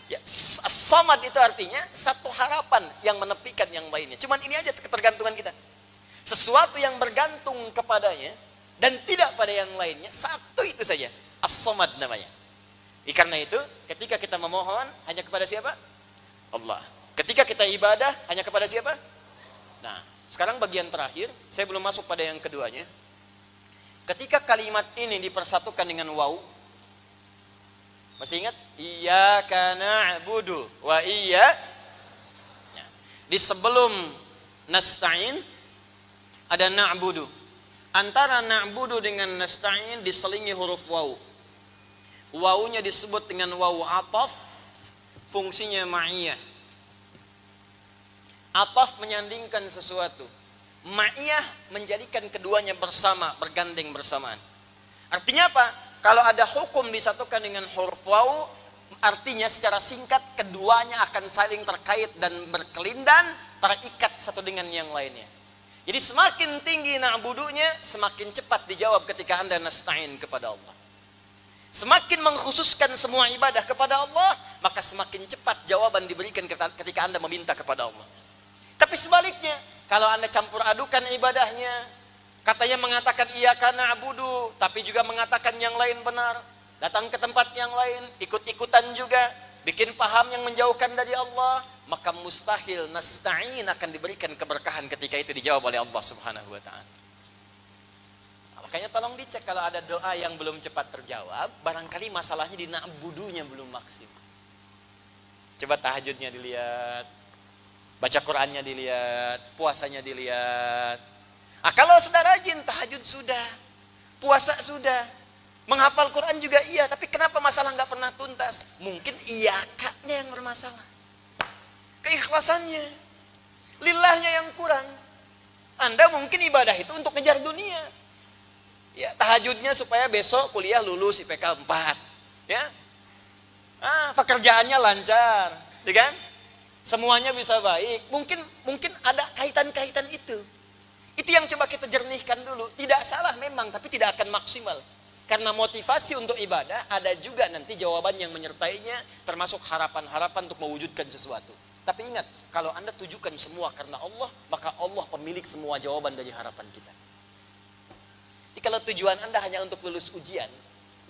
Ya, as-somad itu artinya satu harapan yang menepikan yang lainnya. Cuman ini aja ketergantungan kita. Sesuatu yang bergantung kepadanya dan tidak pada yang lainnya, satu itu saja. As-somad namanya. Karena itu, ketika kita memohon, hanya kepada siapa? Allah. Ketika kita ibadah, hanya kepada siapa? Nah, sekarang bagian terakhir, saya belum masuk pada yang keduanya. Ketika kalimat ini dipersatukan dengan waw, masih ingat? Iyyaka na'budu wa di sebelum nasta'in ada na'budu. Antara na'budu dengan nasta'in diselingi huruf waw. Wawunya disebut dengan waw ataf, fungsinya ma'iyah. Ataf menyandingkan sesuatu. Ma'iyah menjadikan keduanya bersama, bergandeng bersamaan. Artinya apa? Kalau ada hukum disatukan dengan huruf waw, artinya secara singkat keduanya akan saling terkait dan berkelindan, terikat satu dengan yang lainnya. Jadi semakin tinggi na'budunya, semakin cepat dijawab ketika Anda nasta'in kepada Allah. Semakin mengkhususkan semua ibadah kepada Allah, maka semakin cepat jawaban diberikan ketika Anda meminta kepada Allah. Tapi sebaliknya, kalau Anda campur adukan ibadahnya, katanya mengatakan iyyaka na'budu, tapi juga mengatakan yang lain benar, datang ke tempat yang lain, ikut-ikutan juga, bikin paham yang menjauhkan dari Allah, maka mustahil nasta'in akan diberikan keberkahan ketika itu dijawab oleh Allah Subhanahu wa ta'ala. Makanya tolong dicek kalau ada doa yang belum cepat terjawab, barangkali masalahnya di na'budunya belum maksimal. Coba tahajudnya dilihat, baca Qur'annya dilihat, puasanya dilihat. Nah, kalau sudah rajin, tahajud sudah, puasa sudah, menghafal Quran juga iya, tapi kenapa masalah nggak pernah tuntas? Mungkin iyakanya yang bermasalah, keikhlasannya, lillahnya yang kurang. Anda mungkin ibadah itu untuk ngejar dunia, ya tahajudnya supaya besok kuliah lulus IPK 4, ya, pekerjaannya lancar, ya kan? Semuanya bisa baik. Mungkin ada kaitan-kaitan itu. Itu yang coba kita jernihkan dulu. Tidak salah memang, tapi tidak akan maksimal. Karena motivasi untuk ibadah ada juga nanti jawaban yang menyertainya, termasuk harapan-harapan untuk mewujudkan sesuatu. Tapi ingat, kalau Anda tujukan semua karena Allah, maka Allah pemilik semua jawaban dari harapan kita. Jadi kalau tujuan Anda hanya untuk lulus ujian,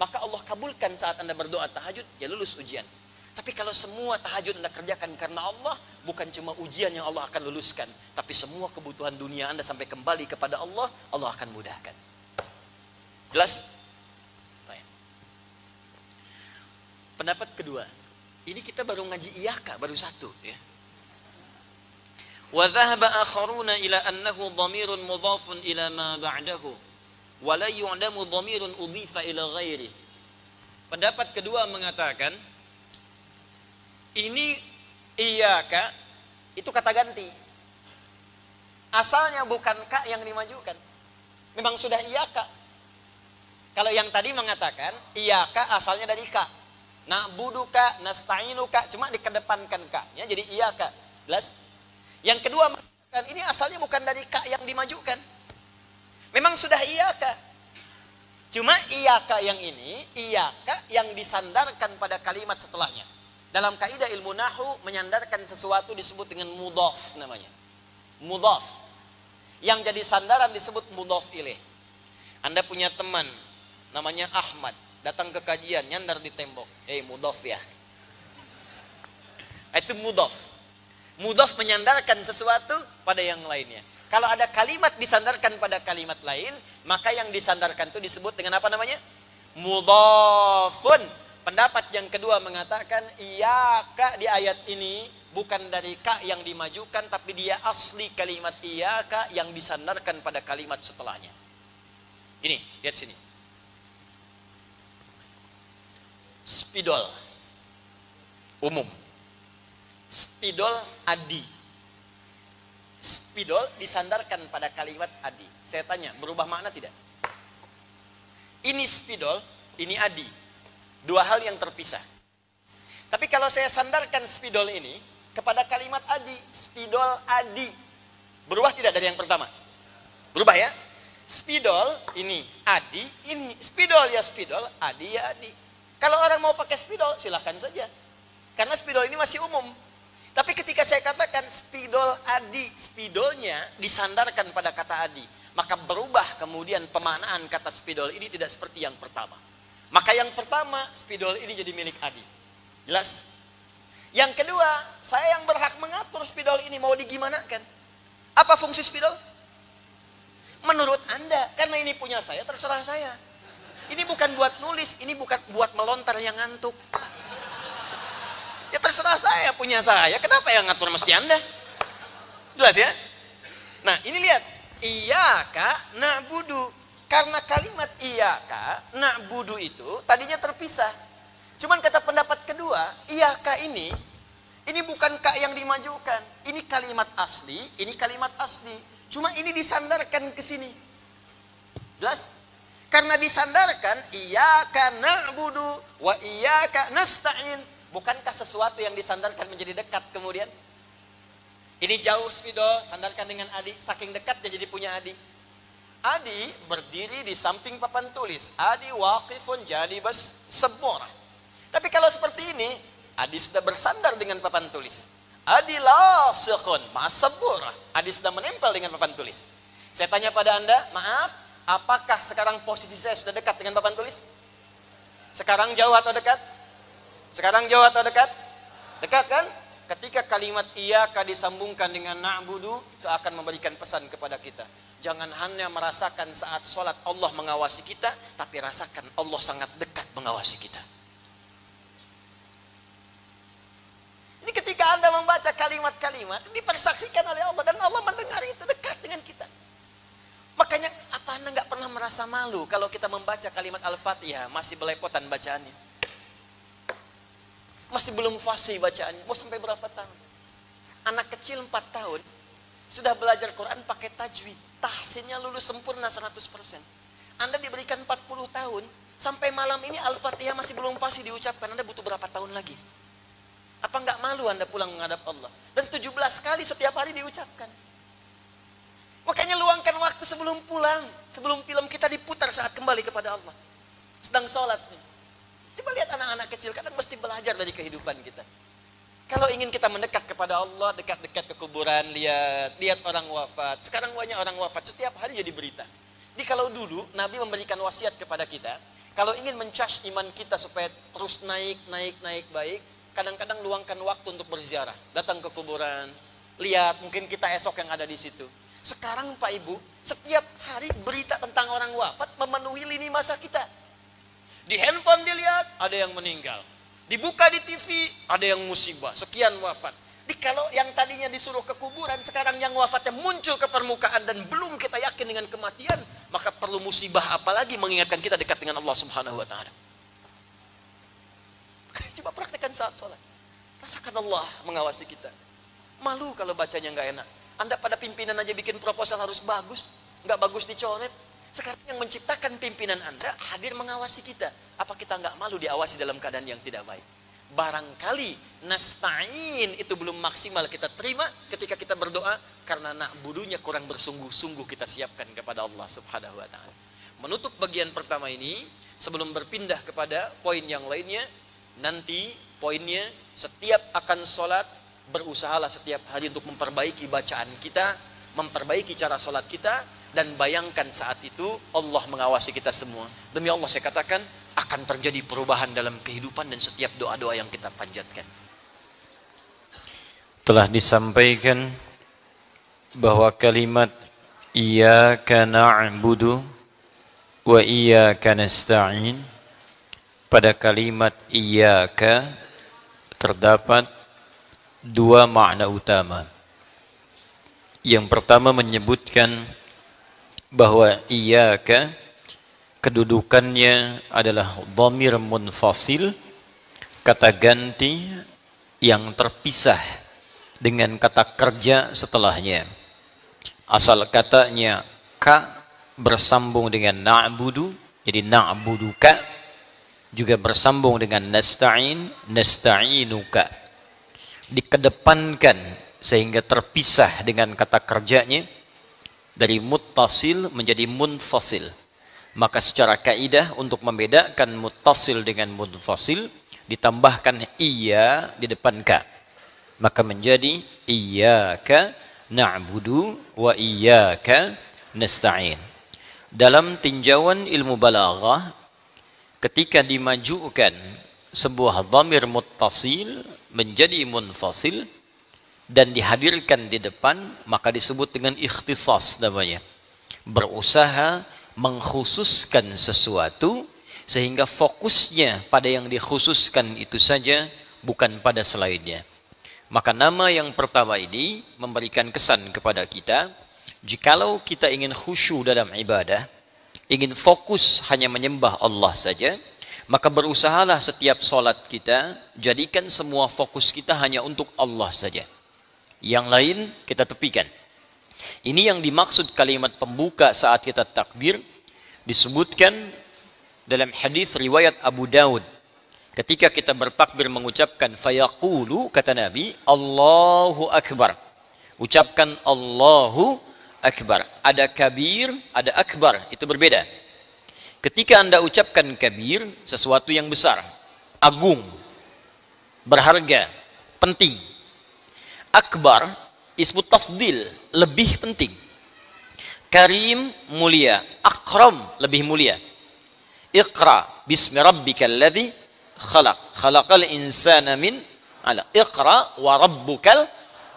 maka Allah kabulkan saat Anda berdoa tahajud, ya lulus ujian. Tapi kalau semua tahajud Anda kerjakan karena Allah, bukan cuma ujian yang Allah akan luluskan, tapi semua kebutuhan dunia Anda sampai kembali kepada Allah, Allah akan mudahkan. Jelas? Pendapat kedua, ini kita baru ngaji iyaka, baru satu, ya. Wa dhahaba akharuna ila annahu dhamirun mudhafun ila ma ba'dahu wa la yu'lamu dhamirun udhifa ila ghairi. Pendapat kedua mengatakan ini iyaka itu kata ganti. Asalnya bukan ka yang dimajukan. Memang sudah iyaka. Kalau yang tadi mengatakan iyaka asalnya dari ka. Na'buduka, nasta'inuka, cuma dikedepankan ka-nya jadi iyaka. Jelas? Yang kedua mengatakan ini asalnya bukan dari ka yang dimajukan. Memang sudah iyaka. Cuma iyaka yang ini, iyaka yang disandarkan pada kalimat setelahnya. Dalam kaidah ilmu nahwu, menyandarkan sesuatu disebut dengan mudhaf namanya. Mudhaf. Yang jadi sandaran disebut mudhaf ilaih. Anda punya teman namanya Ahmad, datang ke kajian nyandar di tembok. Mudhaf ya. Itu mudhaf. Mudhaf menyandarkan sesuatu pada yang lainnya. Kalau ada kalimat disandarkan pada kalimat lain, maka yang disandarkan itu disebut dengan apa namanya? Mudhafun. Pendapat yang kedua mengatakan iyaka di ayat ini bukan dari ka yang dimajukan, tapi dia asli kalimat iyaka yang disandarkan pada kalimat setelahnya. Gini, lihat sini. Spidol umum. Spidol adi. Spidol disandarkan pada kalimat adi. Saya tanya, berubah makna tidak? Ini spidol, ini adi. Dua hal yang terpisah. Tapi kalau saya sandarkan spidol ini kepada kalimat adi, spidol adi, berubah tidak dari yang pertama? Berubah ya? Spidol ini adi, ini spidol ya spidol, adi ya adi. Kalau orang mau pakai spidol silahkan saja, karena spidol ini masih umum. Tapi ketika saya katakan spidol adi, spidolnya disandarkan pada kata adi, maka berubah kemudian pemaknaan kata spidol ini tidak seperti yang pertama. Maka yang pertama, spidol ini jadi milik adi. Jelas? Yang kedua, saya yang berhak mengatur spidol ini mau digimanakan. Apa fungsi spidol? Menurut Anda, karena ini punya saya, terserah saya. Ini bukan buat nulis, ini bukan buat melontar yang ngantuk. Ya terserah saya, punya saya. Kenapa yang ngatur mesti Anda? Jelas ya? Nah ini lihat. Iyaka na'budu. Karena kalimat iyaka na'budu itu tadinya terpisah. Cuman kata pendapat kedua, iyaka ini bukan ka yang dimajukan. Ini kalimat asli, ini kalimat asli. Cuma ini disandarkan ke sini. Jelas? Karena disandarkan iyaka na'budu wa iyaka nasta'in. Bukankah sesuatu yang disandarkan menjadi dekat kemudian? Ini jauh spidol, sandarkan dengan adi. Saking dekatnya jadi punya adi. Adi berdiri di samping papan tulis. Adi waqifun jadi semurah. Tapi kalau seperti ini, adi sudah bersandar dengan papan tulis. Adi lasiqun masabura. Adi sudah menempel dengan papan tulis. Saya tanya pada Anda, maaf, apakah sekarang posisi saya sudah dekat dengan papan tulis? Sekarang jauh atau dekat? Sekarang jauh atau dekat? Dekat kan? Ketika kalimat iyaka disambungkan dengan na'budu, seakan memberikan pesan kepada kita. Jangan hanya merasakan saat sholat Allah mengawasi kita, tapi rasakan Allah sangat dekat mengawasi kita. Ini ketika Anda membaca kalimat-kalimat, dipersaksikan oleh Allah, dan Allah mendengar itu dekat dengan kita. Makanya apa Anda nggak pernah merasa malu kalau kita membaca kalimat Al-Fatihah masih belepotan bacaannya? Masih belum fasih bacaannya. Mau sampai berapa tahun? Anak kecil 4 tahun sudah belajar Quran pakai tajwid. Tahsinnya lulus sempurna 100%. Anda diberikan 40 tahun, sampai malam ini Al-Fatihah masih belum fasih diucapkan. Anda butuh berapa tahun lagi? Apa nggak malu Anda pulang menghadap Allah? Dan 17 kali setiap hari diucapkan. Makanya luangkan waktu sebelum pulang, sebelum film kita diputar saat kembali kepada Allah. Sedang sholat nih. Coba lihat anak-anak kecil, kadang mesti belajar dari kehidupan kita. Kalau ingin kita mendekat kepada Allah, dekat-dekat ke kuburan, lihat orang wafat. Sekarang banyak orang wafat, setiap hari jadi berita. Jadi kalau dulu Nabi memberikan wasiat kepada kita, kalau ingin mencas iman kita supaya terus naik baik, kadang-kadang luangkan waktu untuk berziarah. Datang ke kuburan, lihat mungkin kita esok yang ada di situ. Sekarang Pak Ibu, setiap hari berita tentang orang wafat memenuhi lini masa kita. Di handphone dilihat, ada yang meninggal. Dibuka di TV, ada yang musibah, sekian wafat. Jadi kalau yang tadinya disuruh ke kuburan, sekarang yang wafatnya muncul ke permukaan dan belum kita yakin dengan kematian, maka perlu musibah apalagi mengingatkan kita dekat dengan Allah Subhanahu wa Ta'ala. Coba praktekkan saat sholat. Rasakan Allah mengawasi kita. Malu kalau bacanya nggak enak. Anda pada pimpinan aja bikin proposal harus bagus, nggak bagus dicoret. Sekarang yang menciptakan pimpinan Anda hadir mengawasi kita. Apa kita nggak malu diawasi dalam keadaan yang tidak baik? Barangkali nasta'in itu belum maksimal kita terima ketika kita berdoa karena na'budunya kurang bersungguh-sungguh kita siapkan kepada Allah Subhanahu wa taala. Menutup bagian pertama ini sebelum berpindah kepada poin yang lainnya, nanti poinnya setiap akan sholat berusahalah setiap hari untuk memperbaiki bacaan kita, memperbaiki cara sholat kita, dan bayangkan saat itu Allah mengawasi kita semua. Demi Allah saya katakan akan terjadi perubahan dalam kehidupan dan setiap doa-doa yang kita panjatkan. Telah disampaikan bahwa kalimat iyyaka na'budu wa iyyaka nasta'in, pada kalimat iyyaka terdapat dua makna utama. Yang pertama menyebutkan bahwa iyyaka kedudukannya adalah dhamir munfasil, kata ganti yang terpisah dengan kata kerja setelahnya. Asal katanya ka bersambung dengan na'budu, jadi na'buduka, juga bersambung dengan nasta'in, nasta'inuka. Dikedepankan sehingga terpisah dengan kata kerjanya dari muttasil menjadi munfasil. Maka secara kaidah untuk membedakan muttasil dengan munfasil ditambahkan iya di depan ka. Maka menjadi iyyaka na'budu wa iyyaka nasta'in. Dalam tinjauan ilmu balaghah, ketika dimajukan sebuah dhamir muttasil menjadi munfasil dan dihadirkan di depan, maka disebut dengan ikhtisas namanya. Berusaha mengkhususkan sesuatu sehingga fokusnya pada yang dikhususkan itu saja, bukan pada selainnya. Maka nama yang pertama ini memberikan kesan kepada kita, jikalau kita ingin khusyuk dalam ibadah, ingin fokus hanya menyembah Allah saja, maka berusahalah setiap solat kita, jadikan semua fokus kita hanya untuk Allah saja. Yang lain kita tepikan. Ini yang dimaksud kalimat pembuka saat kita takbir, disebutkan dalam hadis riwayat Abu Daud. Ketika kita bertakbir mengucapkan fayaqulu, kata Nabi, Allahu Akbar. Ucapkan Allahu Akbar. Ada kabir, ada akbar, itu berbeda. Ketika Anda ucapkan kabir, sesuatu yang besar, agung, berharga, penting. Akbar, ismu tafdil, lebih penting. Karim, mulia. Akram, lebih mulia. Iqra bismi rabbikal ladzi khalaq. Khalaqal insana min 'alaq. Iqra wa rabbukal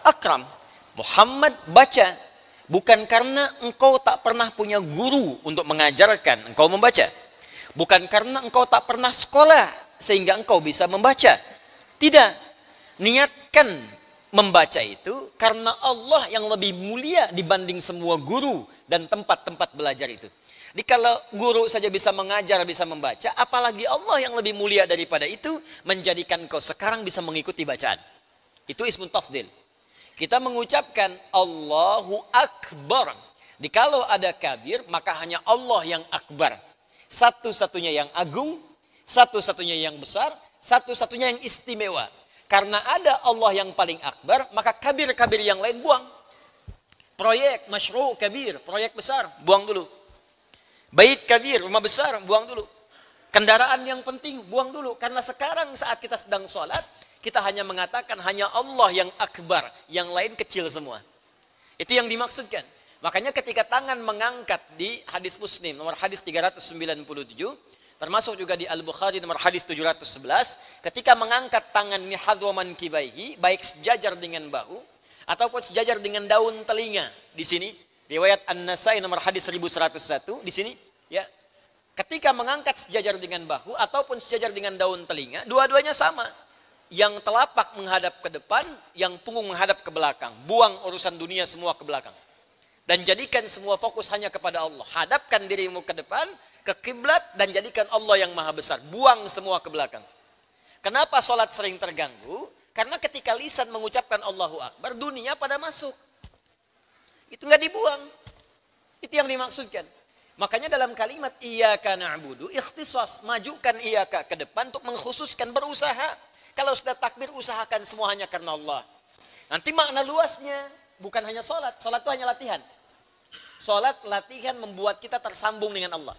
akram. Muhammad, baca. Bukan karena engkau tak pernah punya guru untuk mengajarkan engkau membaca. Bukan karena engkau tak pernah sekolah sehingga engkau bisa membaca. Tidak. Niatkan membaca itu karena Allah yang lebih mulia dibanding semua guru dan tempat-tempat belajar itu. Jadi kalau guru saja bisa mengajar, bisa membaca, apalagi Allah yang lebih mulia daripada itu menjadikan kau sekarang bisa mengikuti bacaan. Itu ismun tafdil. Kita mengucapkan Allahu Akbar. Jikalau ada kabir, maka hanya Allah yang akbar. Satu-satunya yang agung, satu-satunya yang besar, satu-satunya yang istimewa. Karena ada Allah yang paling akbar, maka kabir-kabir yang lain buang. Proyek, masyru' kabir, proyek besar, buang dulu. Bait kabir, rumah besar, buang dulu. Kendaraan yang penting, buang dulu. Karena sekarang saat kita sedang sholat, kita hanya mengatakan hanya Allah yang akbar, yang lain kecil semua. Itu yang dimaksudkan. Makanya ketika tangan mengangkat di hadis Muslim, nomor hadis 397, termasuk juga di Al-Bukhari nomor hadis 711, ketika mengangkat tangan ini hadwaman kibaihi, baik sejajar dengan bahu, ataupun sejajar dengan daun telinga. Di sini, riwayat An-Nasai nomor hadis 1101, di sini, ya. Ketika mengangkat sejajar dengan bahu, ataupun sejajar dengan daun telinga, dua-duanya sama. Yang telapak menghadap ke depan, yang punggung menghadap ke belakang. Buang urusan dunia semua ke belakang. Dan jadikan semua fokus hanya kepada Allah. Hadapkan dirimu ke depan, ke kiblat, dan jadikan Allah yang maha besar. Buang semua ke belakang. Kenapa sholat sering terganggu? Karena ketika lisan mengucapkan Allahu Akbar, dunia pada masuk. Itu nggak dibuang. Itu yang dimaksudkan. Makanya dalam kalimat iyyaka na'budu, ikhtisas, majukan iyyaka ke depan untuk mengkhususkan berusaha. Kalau sudah takbir, usahakan semuanya karena Allah. Nanti makna luasnya bukan hanya sholat. Sholat itu hanya latihan. Sholat latihan membuat kita tersambung dengan Allah.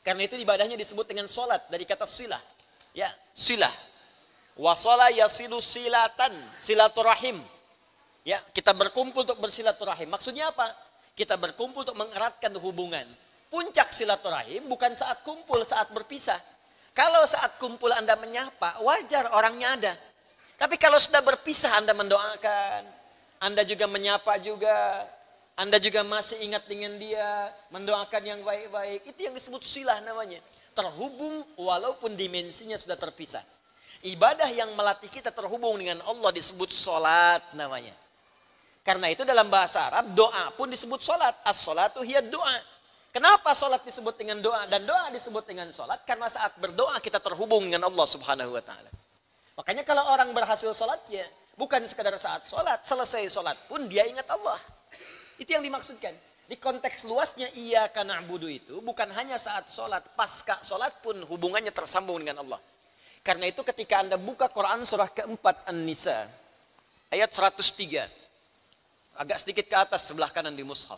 Karena itu ibadahnya disebut dengan sholat dari kata silah. Ya, silah. Wasala yasilu silatan, silaturahim. Ya, kita berkumpul untuk bersilaturahim. Maksudnya apa? Kita berkumpul untuk mengeratkan hubungan. Puncak silaturahim bukan saat kumpul, saat berpisah. Kalau saat kumpul Anda menyapa, wajar orangnya ada. Tapi kalau sudah berpisah Anda mendoakan, Anda juga menyapa juga, Anda juga masih ingat dengan dia, mendoakan yang baik-baik. Itu yang disebut silah namanya. Terhubung walaupun dimensinya sudah terpisah. Ibadah yang melatih kita terhubung dengan Allah disebut sholat namanya. Karena itu dalam bahasa Arab doa pun disebut sholat. As-sholatu hiya doa. Kenapa sholat disebut dengan doa dan doa disebut dengan sholat? Karena saat berdoa kita terhubung dengan Allah Subhanahu wa ta'ala. Makanya kalau orang berhasil sholatnya, bukan sekadar saat sholat, selesai sholat pun dia ingat Allah. Itu yang dimaksudkan. Di konteks luasnya iyyaka na'budu itu bukan hanya saat sholat, pasca sholat pun hubungannya tersambung dengan Allah. Karena itu ketika Anda buka Quran surah keempat An-Nisa, ayat 103. Agak sedikit ke atas sebelah kanan di mushaf.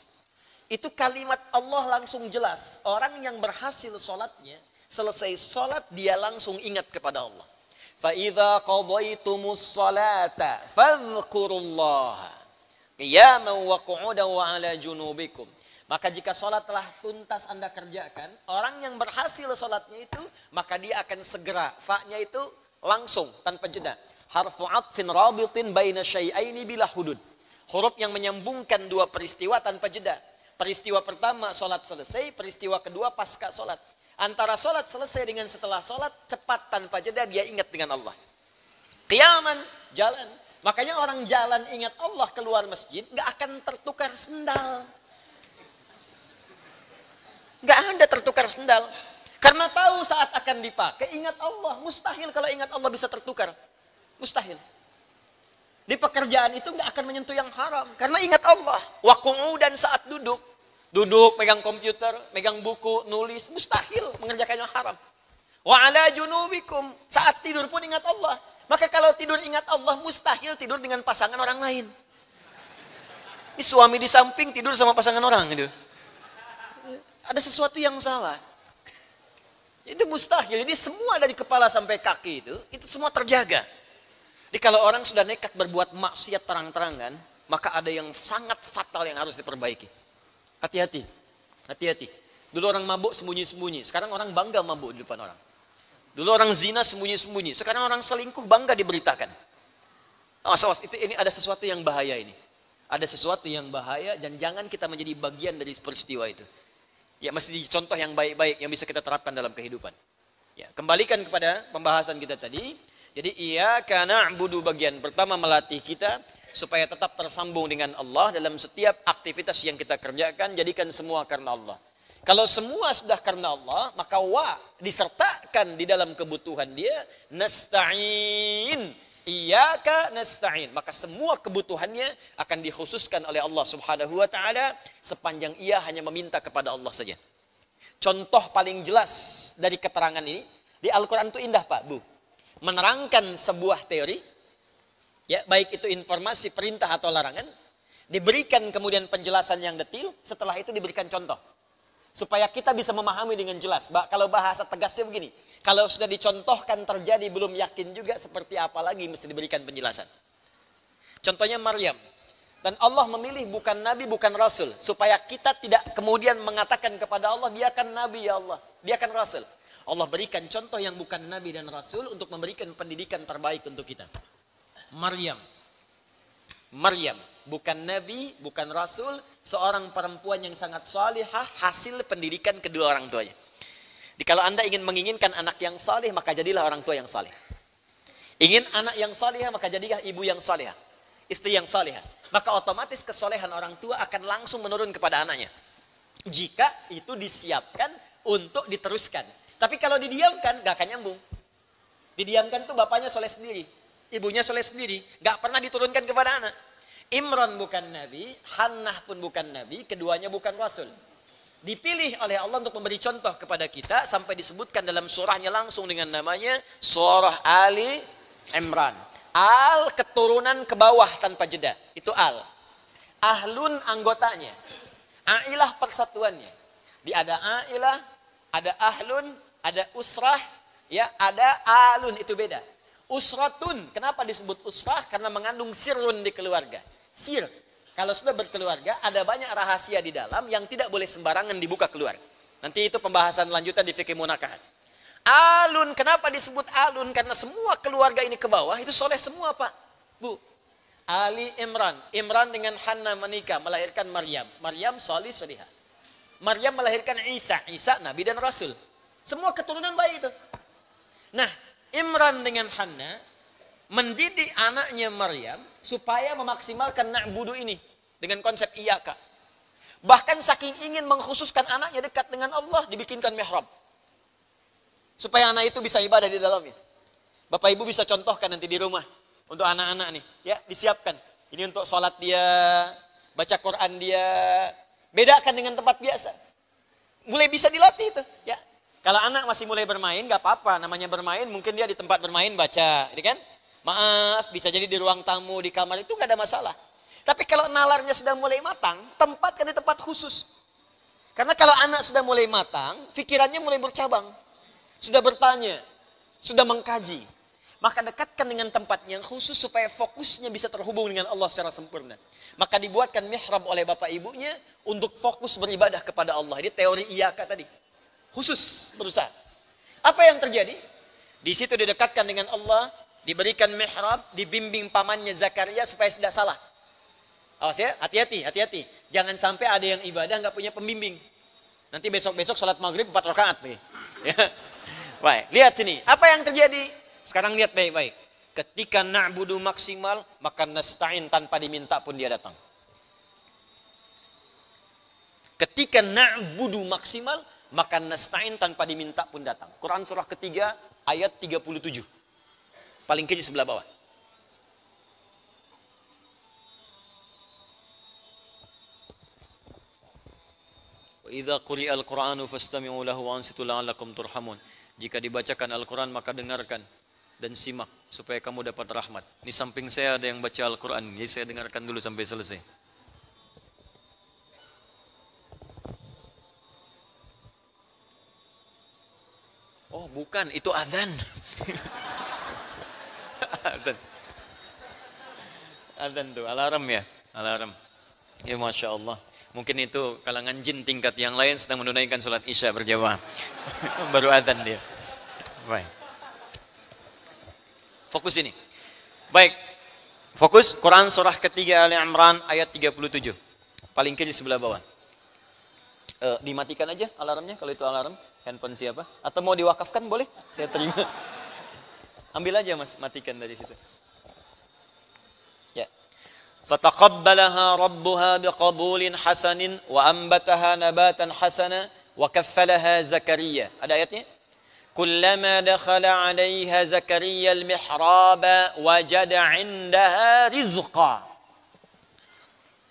Itu kalimat Allah langsung jelas. Orang yang berhasil sholatnya, selesai sholat dia langsung ingat kepada Allah. فَإِذَا قَضَيْتُمُ الصَّلَاةَ فَاذْكُرُوا اللَّهَ قِيَامًا وَقُعُودًا وَعَلَى جُنُوبِكُمْ. Maka jika sholat telah tuntas Anda kerjakan, orang yang berhasil sholatnya itu, maka dia akan segera. Fa-nya itu langsung, tanpa jeda. Harfu atfin rabitin baina syai'aini bila hudud. Huruf yang menyambungkan dua peristiwa tanpa jeda. Peristiwa pertama sholat selesai, peristiwa kedua pasca sholat. Antara sholat selesai dengan setelah sholat, cepat tanpa jeda dia ingat dengan Allah. Qiyaman, jalan. Makanya orang jalan ingat Allah keluar masjid, gak akan tertukar sendal. Gak ada tertukar sendal. Karena tahu saat akan dipakai, ingat Allah. Mustahil kalau ingat Allah bisa tertukar. Mustahil. Di pekerjaan itu nggak akan menyentuh yang haram. Karena ingat Allah. Dan saat duduk. Duduk, megang komputer, megang buku, nulis. Mustahil mengerjakan yang haram. Wa ala junubikum. Saat tidur pun ingat Allah. Maka kalau tidur ingat Allah, mustahil tidur dengan pasangan orang lain. Ini suami di samping tidur sama pasangan orang. Gitu. Ada sesuatu yang salah. Itu mustahil. Jadi semua dari kepala sampai kaki itu semua terjaga. Jadi kalau orang sudah nekat berbuat maksiat terang-terangan, maka ada yang sangat fatal yang harus diperbaiki. Hati-hati, hati-hati. Dulu orang mabuk sembunyi-sembunyi, sekarang orang bangga mabuk di depan orang. Dulu orang zina sembunyi-sembunyi, sekarang orang selingkuh bangga diberitakan. Awas, ini ada sesuatu yang bahaya ini. Ada sesuatu yang bahaya dan jangan kita menjadi bagian dari peristiwa itu. Ya, mesti contoh yang baik-baik yang bisa kita terapkan dalam kehidupan. Ya, kembalikan kepada pembahasan kita tadi. Jadi iyyaka na'budu bagian pertama melatih kita supaya tetap tersambung dengan Allah dalam setiap aktivitas yang kita kerjakan, jadikan semua karena Allah. Kalau semua sudah karena Allah, maka disertakan di dalam kebutuhan dia, nasta'in, iyyaka nasta'in. Maka semua kebutuhannya akan dikhususkan oleh Allah Subhanahu wa ta'ala sepanjang ia hanya meminta kepada Allah saja. Contoh paling jelas dari keterangan ini, di Al-Quran itu indah Pak, Bu. Menerangkan sebuah teori, ya baik itu informasi, perintah atau larangan, diberikan kemudian penjelasan yang detail, setelah itu diberikan contoh. Supaya kita bisa memahami dengan jelas. Kalau bahasa tegasnya begini, kalau sudah dicontohkan terjadi belum yakin juga seperti apa lagi mesti diberikan penjelasan. Contohnya Maryam. Dan Allah memilih bukan Nabi, bukan Rasul. Supaya kita tidak kemudian mengatakan kepada Allah, dia kan Nabi ya Allah, dia kan Rasul. Allah berikan contoh yang bukan Nabi dan Rasul untuk memberikan pendidikan terbaik untuk kita. Maryam, bukan Nabi, bukan Rasul, seorang perempuan yang sangat salihah, hasil pendidikan kedua orang tuanya. Jadi kalau Anda menginginkan anak yang salih, maka jadilah orang tua yang salih. Ingin anak yang salihah, maka jadilah ibu yang salihah, istri yang salihah. Maka otomatis kesolehan orang tua akan langsung menurun kepada anaknya. Jika itu disiapkan untuk diteruskan. Tapi kalau didiamkan, gak akan nyambung. Didiamkan tuh bapaknya soleh sendiri, ibunya soleh sendiri, gak pernah diturunkan kepada anak. Imran bukan Nabi, Hannah pun bukan Nabi, keduanya bukan Rasul. dipilih oleh Allah untuk memberi contoh kepada kita sampai disebutkan dalam surahnya langsung dengan namanya surah Ali Imran. Al keturunan ke bawah tanpa jeda. Itu al. Ahlun anggotanya. Ailah persatuannya. Ada ailah, ada ahlun, ada usrah, ya, ada alun, itu beda. Usratun, kenapa disebut usrah? Karena mengandung sirrun di keluarga. Sir, kalau sudah berkeluarga, ada banyak rahasia di dalam yang tidak boleh sembarangan dibuka keluar. Nanti itu pembahasan lanjutan di fikih munakahat. Alun, kenapa disebut alun? Karena semua keluarga ini ke bawah, itu soleh semua Pak, Bu. Ali Imran, Imran dengan Hanna menikah, melahirkan Maryam. Maryam solih solihah. Maryam melahirkan Isa, Isa Nabi dan Rasul. Semua keturunan baik itu. Nah, Imran dengan Hanna mendidik anaknya Maryam supaya memaksimalkan na'budu ini dengan konsep iyaka. Bahkan saking ingin mengkhususkan anaknya dekat dengan Allah, dibikinkan mihrab. Supaya anak itu bisa ibadah di dalamnya. Bapak Ibu bisa contohkan nanti di rumah untuk anak-anak nih, ya, disiapkan. Ini untuk sholat dia, baca Quran dia, bedakan dengan tempat biasa. Mulai bisa dilatih itu, ya. Kalau anak masih mulai bermain, gak apa-apa. Namanya bermain, mungkin dia di tempat bermain baca, ini kan? Maaf, bisa jadi di ruang tamu, di kamar, itu gak ada masalah. Tapi kalau nalarnya sudah mulai matang, tempatkan di tempat khusus. Karena kalau anak sudah mulai matang, pikirannya mulai bercabang. Sudah bertanya, sudah mengkaji. Maka dekatkan dengan tempat yang khusus supaya fokusnya bisa terhubung dengan Allah secara sempurna. Maka dibuatkan mihrab oleh bapak ibunya untuk fokus beribadah kepada Allah. Ini teori iyaka tadi. Khusus berusaha. Apa yang terjadi? Di situ didekatkan dengan Allah, diberikan mihrab, dibimbing pamannya Zakaria supaya tidak salah. Awas ya, hati-hati, hati-hati. Jangan sampai ada yang ibadah nggak punya pembimbing. Nanti besok-besok sholat maghrib 4 rakaat nih. Ya. Baik, lihat sini. Apa yang terjadi? Sekarang lihat baik-baik. Ketika na'budu maksimal, maka nasta'in tanpa diminta pun dia datang. Ketika na'budu maksimal, maka nasta'in tanpa diminta pun datang. Quran surah ketiga ayat 37. Paling kiri sebelah bawah. Wa idza quri'al Qur'anu fastami'u lahu wa ansitu la'allakum turhamun. Jika dibacakan Al-Qur'an maka dengarkan dan simak supaya kamu dapat rahmat. Di samping saya ada yang baca Al-Qur'an, jadi saya dengarkan dulu sampai selesai. Oh, bukan, itu azan. Azan. Azan tuh, alarm ya, alarm. Ya Masya Allah. Mungkin itu kalangan jin tingkat yang lain sedang menunaikan sholat isya berjamaah. Baru azan dia. Baik. Fokus ini. Baik. Fokus Quran surah ketiga Ali Imran ayat 37. Paling kiri sebelah bawah. Dimatikan aja alarmnya kalau itu alarm. Handphone siapa? Atau mau diwakafkan boleh? Saya terima. Ambil aja Mas, matikan dari situ. Ya. Fataqabbalaha rabbuha biqabulin hasanin wa ambataha nabatan hasana wa kaffalaha Zakaria. Ada ayatnya? Kullama dakhala 'alayha Zakaria al-mihraba wajada 'indaha rizqa.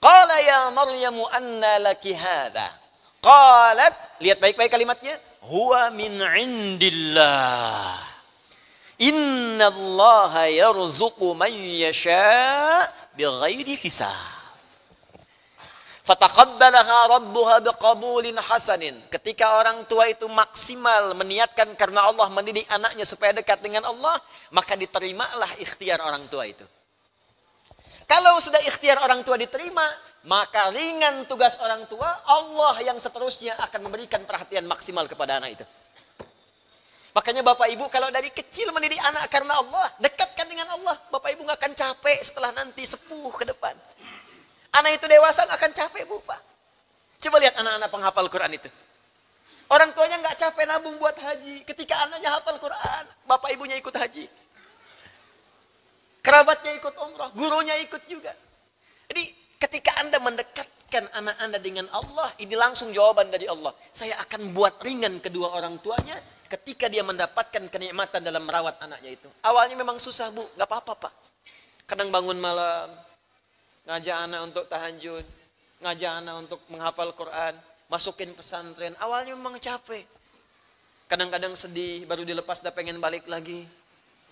Qala ya Maryam anna laki hadha? Qalat, lihat baik-baik kalimatnya, huwa min 'indillah. Innallaha yarzuqu man yasha' bighairi hisab. Fataqabbalaha rabbuha biqabulin hasanin. Ketika orang tua itu maksimal meniatkan karena Allah mendidik anaknya supaya dekat dengan Allah, maka diterimalah ikhtiar orang tua itu. Kalau sudah ikhtiar orang tua diterima, maka ringan tugas orang tua, Allah yang seterusnya akan memberikan perhatian maksimal kepada anak itu. Makanya Bapak Ibu kalau dari kecil mendidik anak karena Allah, dekatkan dengan Allah. Bapak Ibu gak akan capek setelah nanti sepuh ke depan. Anak itu dewasa gak akan capek Bu Pak. Coba lihat anak-anak penghafal Quran itu. Orang tuanya gak capek nabung buat haji. Ketika anaknya hafal Quran, Bapak Ibunya ikut haji. Kerabatnya ikut umrah, gurunya ikut juga. Jadi ketika Anda mendekatkan anak Anda dengan Allah, ini langsung jawaban dari Allah. Saya akan buat ringan kedua orang tuanya ketika dia mendapatkan kenikmatan dalam merawat anaknya itu. Awalnya memang susah Bu, gak apa-apa Pak. Kadang bangun malam, ngajak anak untuk tahajud, ngajak anak untuk menghafal Quran. masukin pesantren. Awalnya memang capek. Kadang-kadang sedih, baru dilepas udah pengen balik lagi.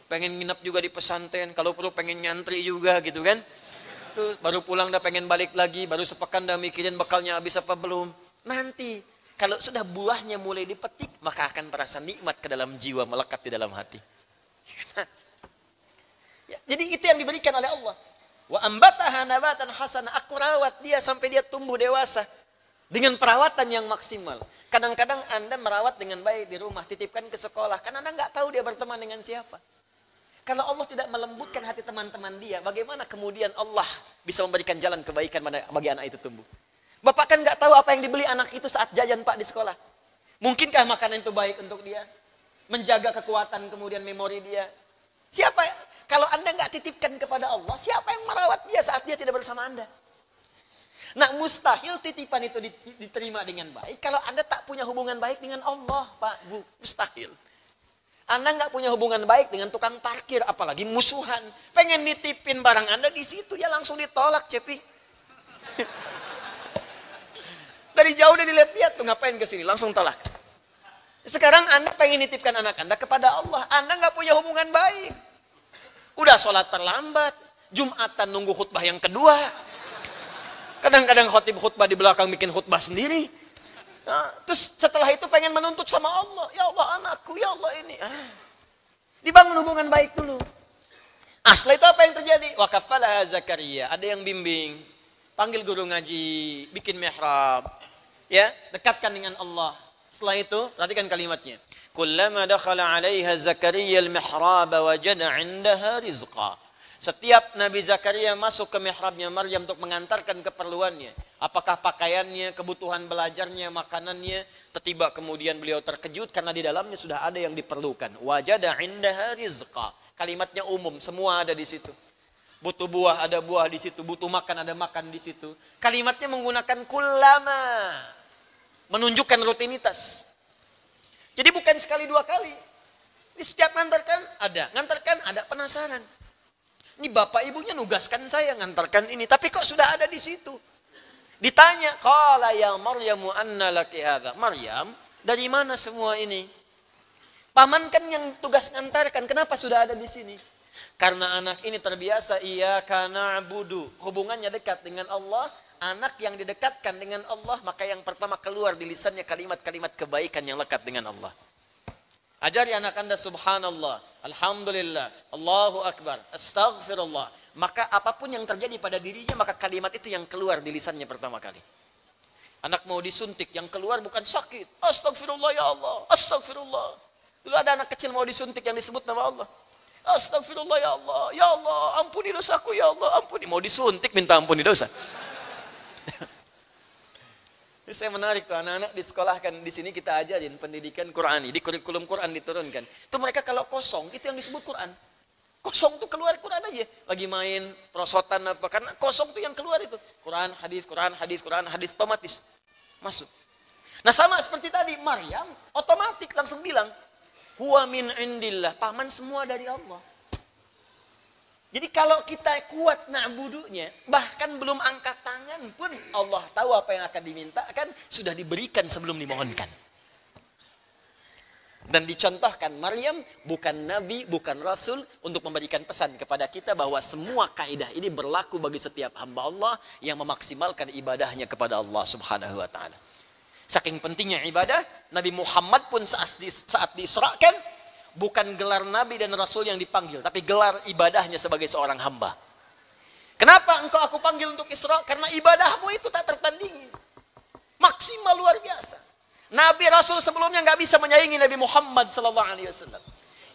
Pengen nginep juga di pesantren, kalau perlu pengen nyantri juga gitu kan. Terus baru pulang udah pengen balik lagi, baru sepekan udah mikirin bekalnya habis apa belum. Nanti kalau sudah buahnya mulai dipetik, maka akan terasa nikmat ke dalam jiwa, melekat di dalam hati. Ya, jadi itu yang diberikan oleh Allah. Wa ambataha nabatan hasana, aku rawat dia sampai dia tumbuh dewasa dengan perawatan yang maksimal. Kadang-kadang Anda merawat dengan baik di rumah, titipkan ke sekolah, karena Anda nggak tahu dia berteman dengan siapa. Kalau Allah tidak melembutkan hati teman-teman dia, bagaimana kemudian Allah bisa memberikan jalan kebaikan bagi anak itu tumbuh? Bapak kan nggak tahu apa yang dibeli anak itu saat jajan Pak di sekolah. Mungkinkah makanan itu baik untuk dia? Menjaga kekuatan kemudian memori dia. Siapa? Kalau Anda nggak titipkan kepada Allah, siapa yang merawat dia saat dia tidak bersama Anda? Nah, mustahil titipan itu diterima dengan baik kalau Anda tak punya hubungan baik dengan Allah, Pak, Bu. Mustahil. Anda nggak punya hubungan baik dengan tukang parkir, apalagi musuhan. Pengen nitipin barang Anda di situ, ya langsung ditolak, Cepi. Dari jauh dia dilihat-lihat tuh, ngapain ke sini, langsung tolak. Sekarang Anda pengen nitipkan anak Anda kepada Allah, Anda nggak punya hubungan baik. Udah sholat terlambat, Jumatan nunggu khutbah yang kedua. Kadang-kadang khotib khutbah di belakang bikin khutbah sendiri. Nah, terus setelah itu pengen menuntut sama Allah. Ya Allah anakku, ya Allah ini. Dibangun hubungan baik dulu. Setelah itu apa yang terjadi? Wa kafalaha Zakaria. Ada yang bimbing. Panggil guru ngaji. Bikin mihrab. Ya, dekatkan dengan Allah. Setelah itu, perhatikan kalimatnya. Kullama dakhala 'alaiha Zakaria al-mihrab wajada 'indaha rizqa. Setiap Nabi Zakaria masuk ke mihrabnya Maryam untuk mengantarkan keperluannya, apakah pakaiannya, kebutuhan belajarnya, makanannya, tiba kemudian beliau terkejut karena di dalamnya sudah ada yang diperlukan. Wajada 'indaha rizqa. Kalimatnya umum, semua ada di situ. Butuh buah, ada buah di situ, butuh makan, ada makan di situ. Kalimatnya menggunakan kullama, menunjukkan rutinitas. Jadi bukan sekali dua kali. Di setiap ngantarkan ada penasaran. Ini bapak ibunya nugaskan saya ngantarkan ini, tapi kok sudah ada di situ. Ditanya, qala ya Maryamu anna laki hadza. Maryam, dari mana semua ini? Paman kan yang tugas ngantarkan, kenapa sudah ada di sini? Karena anak ini terbiasa iyyaka na'budu, hubungannya dekat dengan Allah. Anak yang didekatkan dengan Allah, maka yang pertama keluar di lisannya kalimat-kalimat kebaikan yang lekat dengan Allah. Ajari anak Anda subhanallah, alhamdulillah, Allahu akbar, astaghfirullah. Maka apapun yang terjadi pada dirinya, maka kalimat itu yang keluar di lisannya pertama kali. Anak mau disuntik, yang keluar bukan sakit. Astaghfirullah ya Allah, astaghfirullah. Dulu ada anak kecil mau disuntik yang disebut nama Allah. Astaghfirullah ya Allah, ampuni dosaku ya Allah, ampuni. Mau disuntik minta ampuni dosa. Ini saya menarik tuh, anak-anak di sekolah kan, di sini kita ajarin pendidikan Qur'ani, di kurikulum Quran diturunkan. Itu mereka kalau kosong, itu yang disebut Quran. Kosong tuh keluar Quran aja. Lagi main, perosotan apa, karena kosong tuh yang keluar itu. Quran, hadis, otomatis masuk. Nah sama seperti tadi, Maryam otomatis langsung bilang, huwa min indillah, paman semua dari Allah. Jadi kalau kita kuat na'budunya, bahkan belum angkat tangan pun Allah tahu apa yang akan dimintakan, sudah diberikan sebelum dimohonkan. Dan dicontohkan Maryam bukan nabi, bukan rasul, untuk memberikan pesan kepada kita bahwa semua kaidah ini berlaku bagi setiap hamba Allah yang memaksimalkan ibadahnya kepada Allah Subhanahu wa taala. Saking pentingnya ibadah, Nabi Muhammad pun saat diisrakan, bukan gelar nabi dan rasul yang dipanggil, tapi gelar ibadahnya sebagai seorang hamba. Kenapa engkau aku panggil untuk Isra? Karena ibadahmu itu tak tertandingi. Maksimal luar biasa. Nabi Rasul sebelumnya nggak bisa menyaingi Nabi Muhammad SAW.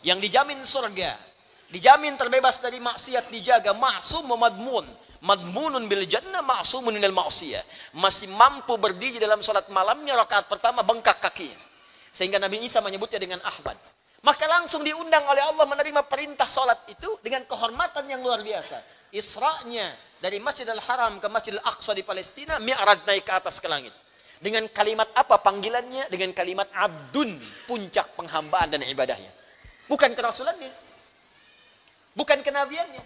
Yang dijamin surga, dijamin terbebas dari maksiat, dijaga, ma'sum madmun. Madmunun bil jannah, ma'sumun minal ma'siyah. Masih mampu berdiri dalam salat malamnya, rakaat pertama bengkak kakinya. Sehingga Nabi Isa menyebutnya dengan Ahmad. Maka langsung diundang oleh Allah menerima perintah sholat itu dengan kehormatan yang luar biasa. Isra'nya dari Masjidil Haram ke Masjidil Aqsa di Palestina, mi'raj naik ke atas ke langit. Dengan kalimat apa panggilannya? Dengan kalimat abdun, puncak penghambaan dan ibadahnya. Bukan kerasulannya, bukan kenabiannya,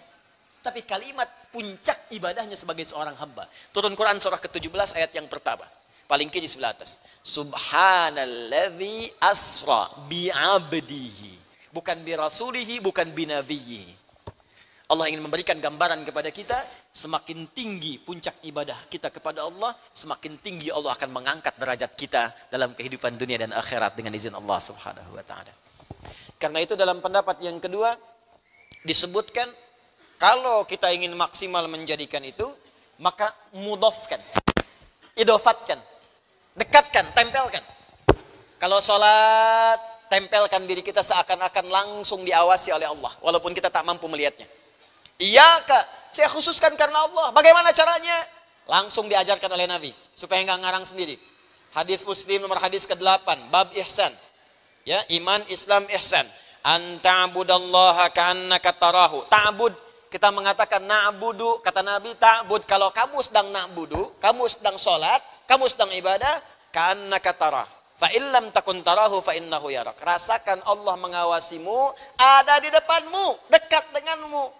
tapi kalimat puncak ibadahnya sebagai seorang hamba. Turun Quran surah ke-17 ayat yang pertama. Paling kiri sebelah atas. Subhanalladzi asra bi'abdihi. Bukan bi rasulihi, bukan bi nabiyhi. Allah ingin memberikan gambaran kepada kita, semakin tinggi puncak ibadah kita kepada Allah, semakin tinggi Allah akan mengangkat derajat kita dalam kehidupan dunia dan akhirat dengan izin Allah Subhanahu wa taala. Karena itu dalam pendapat yang kedua disebutkan kalau kita ingin maksimal menjadikan itu, maka mudhafkan, idofatkan, dekatkan, tempelkan. Kalau sholat, tempelkan diri kita seakan-akan langsung diawasi oleh Allah, walaupun kita tak mampu melihatnya. Iya kak, saya khususkan karena Allah. Bagaimana caranya? Langsung diajarkan oleh Nabi, supaya nggak ngarang sendiri. Hadis Muslim nomor hadis ke-8, bab ihsan. Ya, iman, Islam, ihsan. Anta'budallaha ka'annaka tarahu. Ta'bud, kita mengatakan na'budu, kata Nabi ta'bud. Kalau kamu sedang na'budu, kamu sedang sholat, kamu sedang ibadah, ka'annaka tarah. Fa illam takun tarahu fa innahu yarak. Rasakan Allah mengawasimu, ada di depanmu, dekat denganmu.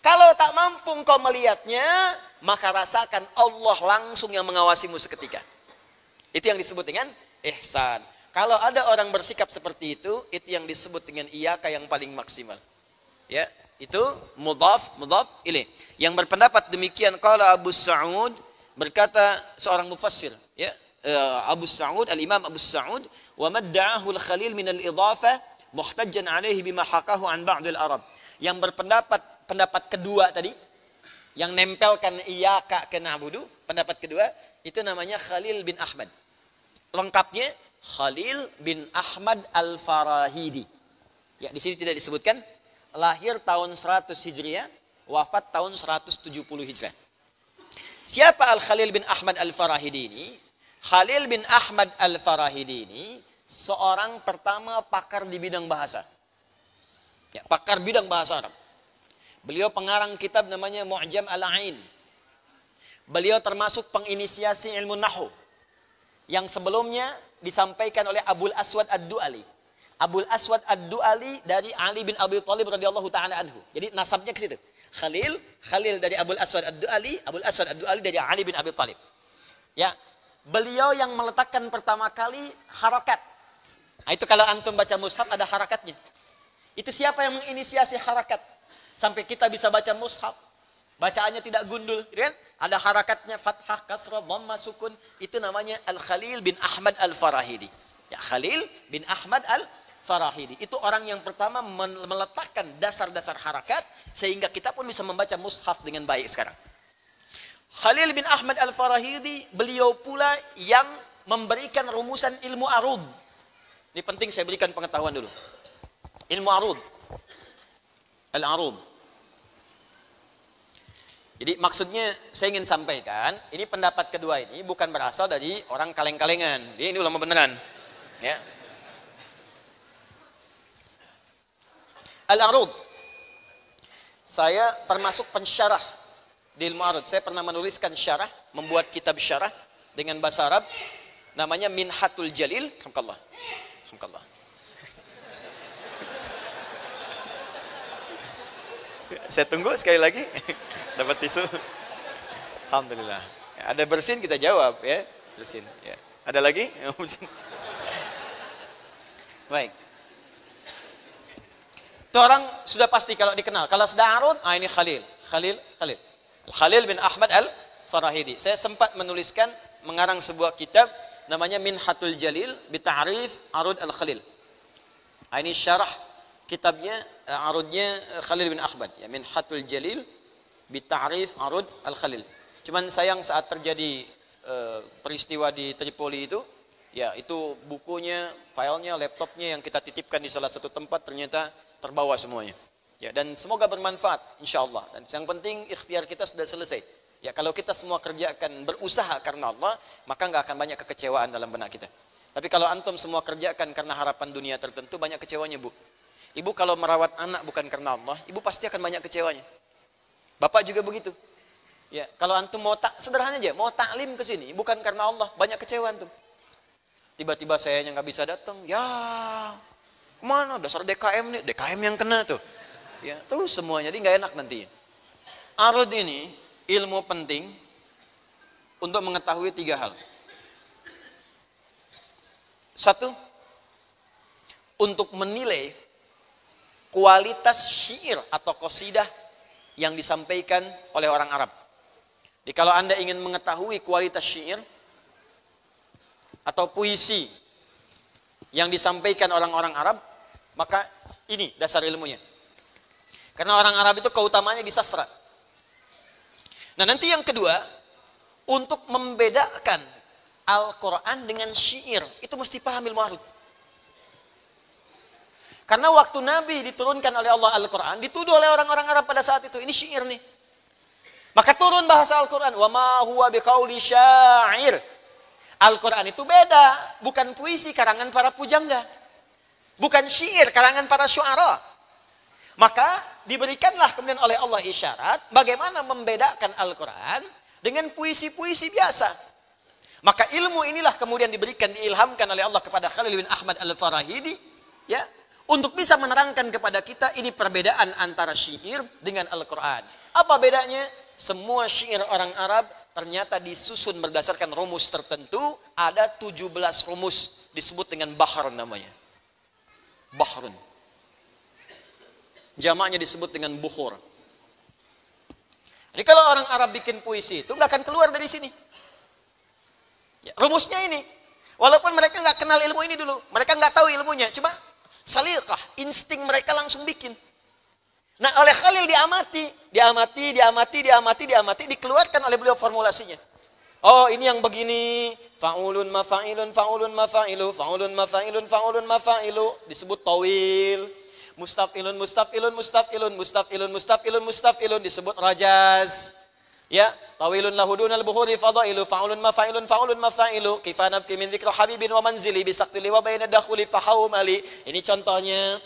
Kalau tak mampu engkau melihatnya, maka rasakan Allah langsung yang mengawasimu seketika. Itu yang disebut dengan ihsan. Kalau ada orang bersikap seperti itu yang disebut dengan iyaka yang paling maksimal. Ya, itu mudhaf ilaih. Yang berpendapat demikian qala Abu Sa'ud, berkata seorang mufassir, ya, Abu Sa'ud, al-Imam Abu Sa'ud, wa madda'ahu al-Khalil min al-idhafah muhtajjan alaihi bima haqahu an ba'd al-Arab. Yang pendapat kedua tadi, yang nempelkan iyaka ke na'budu, pendapat kedua, itu namanya Khalil bin Ahmad. Lengkapnya Khalil bin Ahmad al-Farahidi. Ya, di sini tidak disebutkan, lahir tahun 100 Hijriah, wafat tahun 170 Hijriah. Siapa Al-Khalil bin Ahmad al-Farahidi ini? Khalil bin Ahmad al-Farahidi ini seorang pertama pakar di bidang bahasa. Ya, pakar bidang bahasa Arab. Beliau pengarang kitab namanya Mu'jam al-Ain. Beliau termasuk penginisiasi ilmu nahwu yang sebelumnya disampaikan oleh Abul Aswad ad-Du'ali. Abul Aswad ad-Du'ali dari Ali bin Abi Thalib radhiyallahu taala anhu. Jadi nasabnya ke situ. Khalil dari Abul Aswad ad-Du'ali, Abul Aswad ad-Du'ali dari Ali bin Abi Thalib. Ya, beliau yang meletakkan pertama kali harakat. Nah, itu kalau antum baca mushaf ada harakatnya. Itu siapa yang menginisiasi harakat? Sampai kita bisa baca mushaf. Bacaannya tidak gundul, kan? Ada harakatnya, fathah, kasrah, dhamma, sukun. Itu namanya Al-Khalil bin Ahmad al-Farahidi. Ya, Khalil bin Ahmad al-Farahidi. Itu orang yang pertama meletakkan dasar-dasar harakat sehingga kita pun bisa membaca mushaf dengan baik sekarang. Khalil bin Ahmad al-Farahidi, beliau pula yang memberikan rumusan ilmu arud. Ini penting saya berikan pengetahuan dulu. Ilmu arud. Al-arud. Jadi maksudnya saya ingin sampaikan, ini pendapat kedua ini bukan berasal dari orang kaleng-kalengan. Dia ini ulama beneran. Ya. Al-arud. Saya termasuk pensyarah di ilmu arud. Saya pernah menuliskan syarah, membuat kitab syarah dengan bahasa Arab. Namanya Minhatul Jalil. Alhamdulillah. Alhamdulillah. Saya tunggu sekali lagi. Dapat tisu. Alhamdulillah. Ada bersin kita jawab ya. Bersin ya. Ada lagi? Baik. Itu orang sudah pasti kalau dikenal. Kalau sudah arud, ini Khalil. Khalil bin Ahmad al-Farahidi. Saya sempat menuliskan, mengarang sebuah kitab namanya Minhatul Jalil bi Ta'rif Arud al-Khalil. Ini syarah kitabnya, arudnya Khalil bin Ahmad, ya, Minhatul Jalil bi Ta'rif Arud al-Khalil. Cuman sayang saat terjadi peristiwa di Tripoli itu, ya itu bukunya, filenya, laptopnya yang kita titipkan di salah satu tempat ternyata terbawa semuanya. Ya, dan semoga bermanfaat insyaallah. Dan yang penting ikhtiar kita sudah selesai. Ya, kalau kita semua kerjakan berusaha karena Allah, maka nggak akan banyak kekecewaan dalam benak kita. Tapi kalau antum semua kerjakan karena harapan dunia tertentu, banyak kecewanya, Bu. Ibu kalau merawat anak bukan karena Allah, ibu pasti akan banyak kecewanya. Bapak juga begitu. Ya, kalau antum mau sederhana aja, mau taklim ke sini bukan karena Allah, banyak kecewa antum. Tiba-tiba saya yang nggak bisa datang, ya kemana? Dasar DKM nih, DKM yang kena tuh. Ya, tuh semuanya, jadi nggak enak nantinya. Arud ini ilmu penting untuk mengetahui 3 hal. Satu, untuk menilai kualitas syair atau qasidah yang disampaikan oleh orang Arab. Jadi kalau Anda ingin mengetahui kualitas syair atau puisi yang disampaikan orang-orang Arab, maka ini dasar ilmunya. Karena orang Arab itu keutamaannya di sastra. Nah, nanti yang kedua, untuk membedakan Al-Quran dengan syair, itu mesti paham ilmu arud. Karena waktu Nabi diturunkan oleh Allah Al-Quran, dituduh oleh orang-orang Arab pada saat itu, ini syair nih. Maka turun bahasa Al-Quran, wa ma huwa biqauli syair. Al-Quran itu beda, bukan puisi karangan para pujangga, bukan syair karangan para syuara. Maka diberikanlah kemudian oleh Allah isyarat bagaimana membedakan Al-Quran dengan puisi-puisi biasa. Maka ilmu inilah kemudian diberikan, diilhamkan oleh Allah kepada Khalil bin Ahmad Al-Farahidi, ya, untuk bisa menerangkan kepada kita ini perbedaan antara syair dengan Al-Quran. Apa bedanya? Semua syair orang Arab ternyata disusun berdasarkan rumus tertentu. Ada 17 rumus, disebut dengan bahr namanya. Bahrun. Jamaknya disebut dengan bukhur. Jadi kalau orang Arab bikin puisi itu nggak akan keluar dari sini. Ya, rumusnya ini. Walaupun mereka nggak kenal ilmu ini dulu, mereka nggak tahu ilmunya, cuma salikah, insting mereka langsung bikin. Nah, oleh Khalil diamati, dikeluarkan oleh beliau formulasinya. Oh, ini yang begini, fa'ulun mafa'ilun, fa'ulun mafa'ilu, fa'ulun mafa'ilun, fa'ulun mafa'ilu, disebut tawil. Mustafilun, mustafilun, mustafilun, mustafilun, mustafilun, mustafilun, disebut rajaz. Ya, tawilun lahudunal buhuri fadailu, fa'ulun mafa'ilun, fa'ulun mafa'ilu, kifana min dzikra habibin wa manzili bisaqtili wa baina dakhuli fahawmali. Ini contohnya.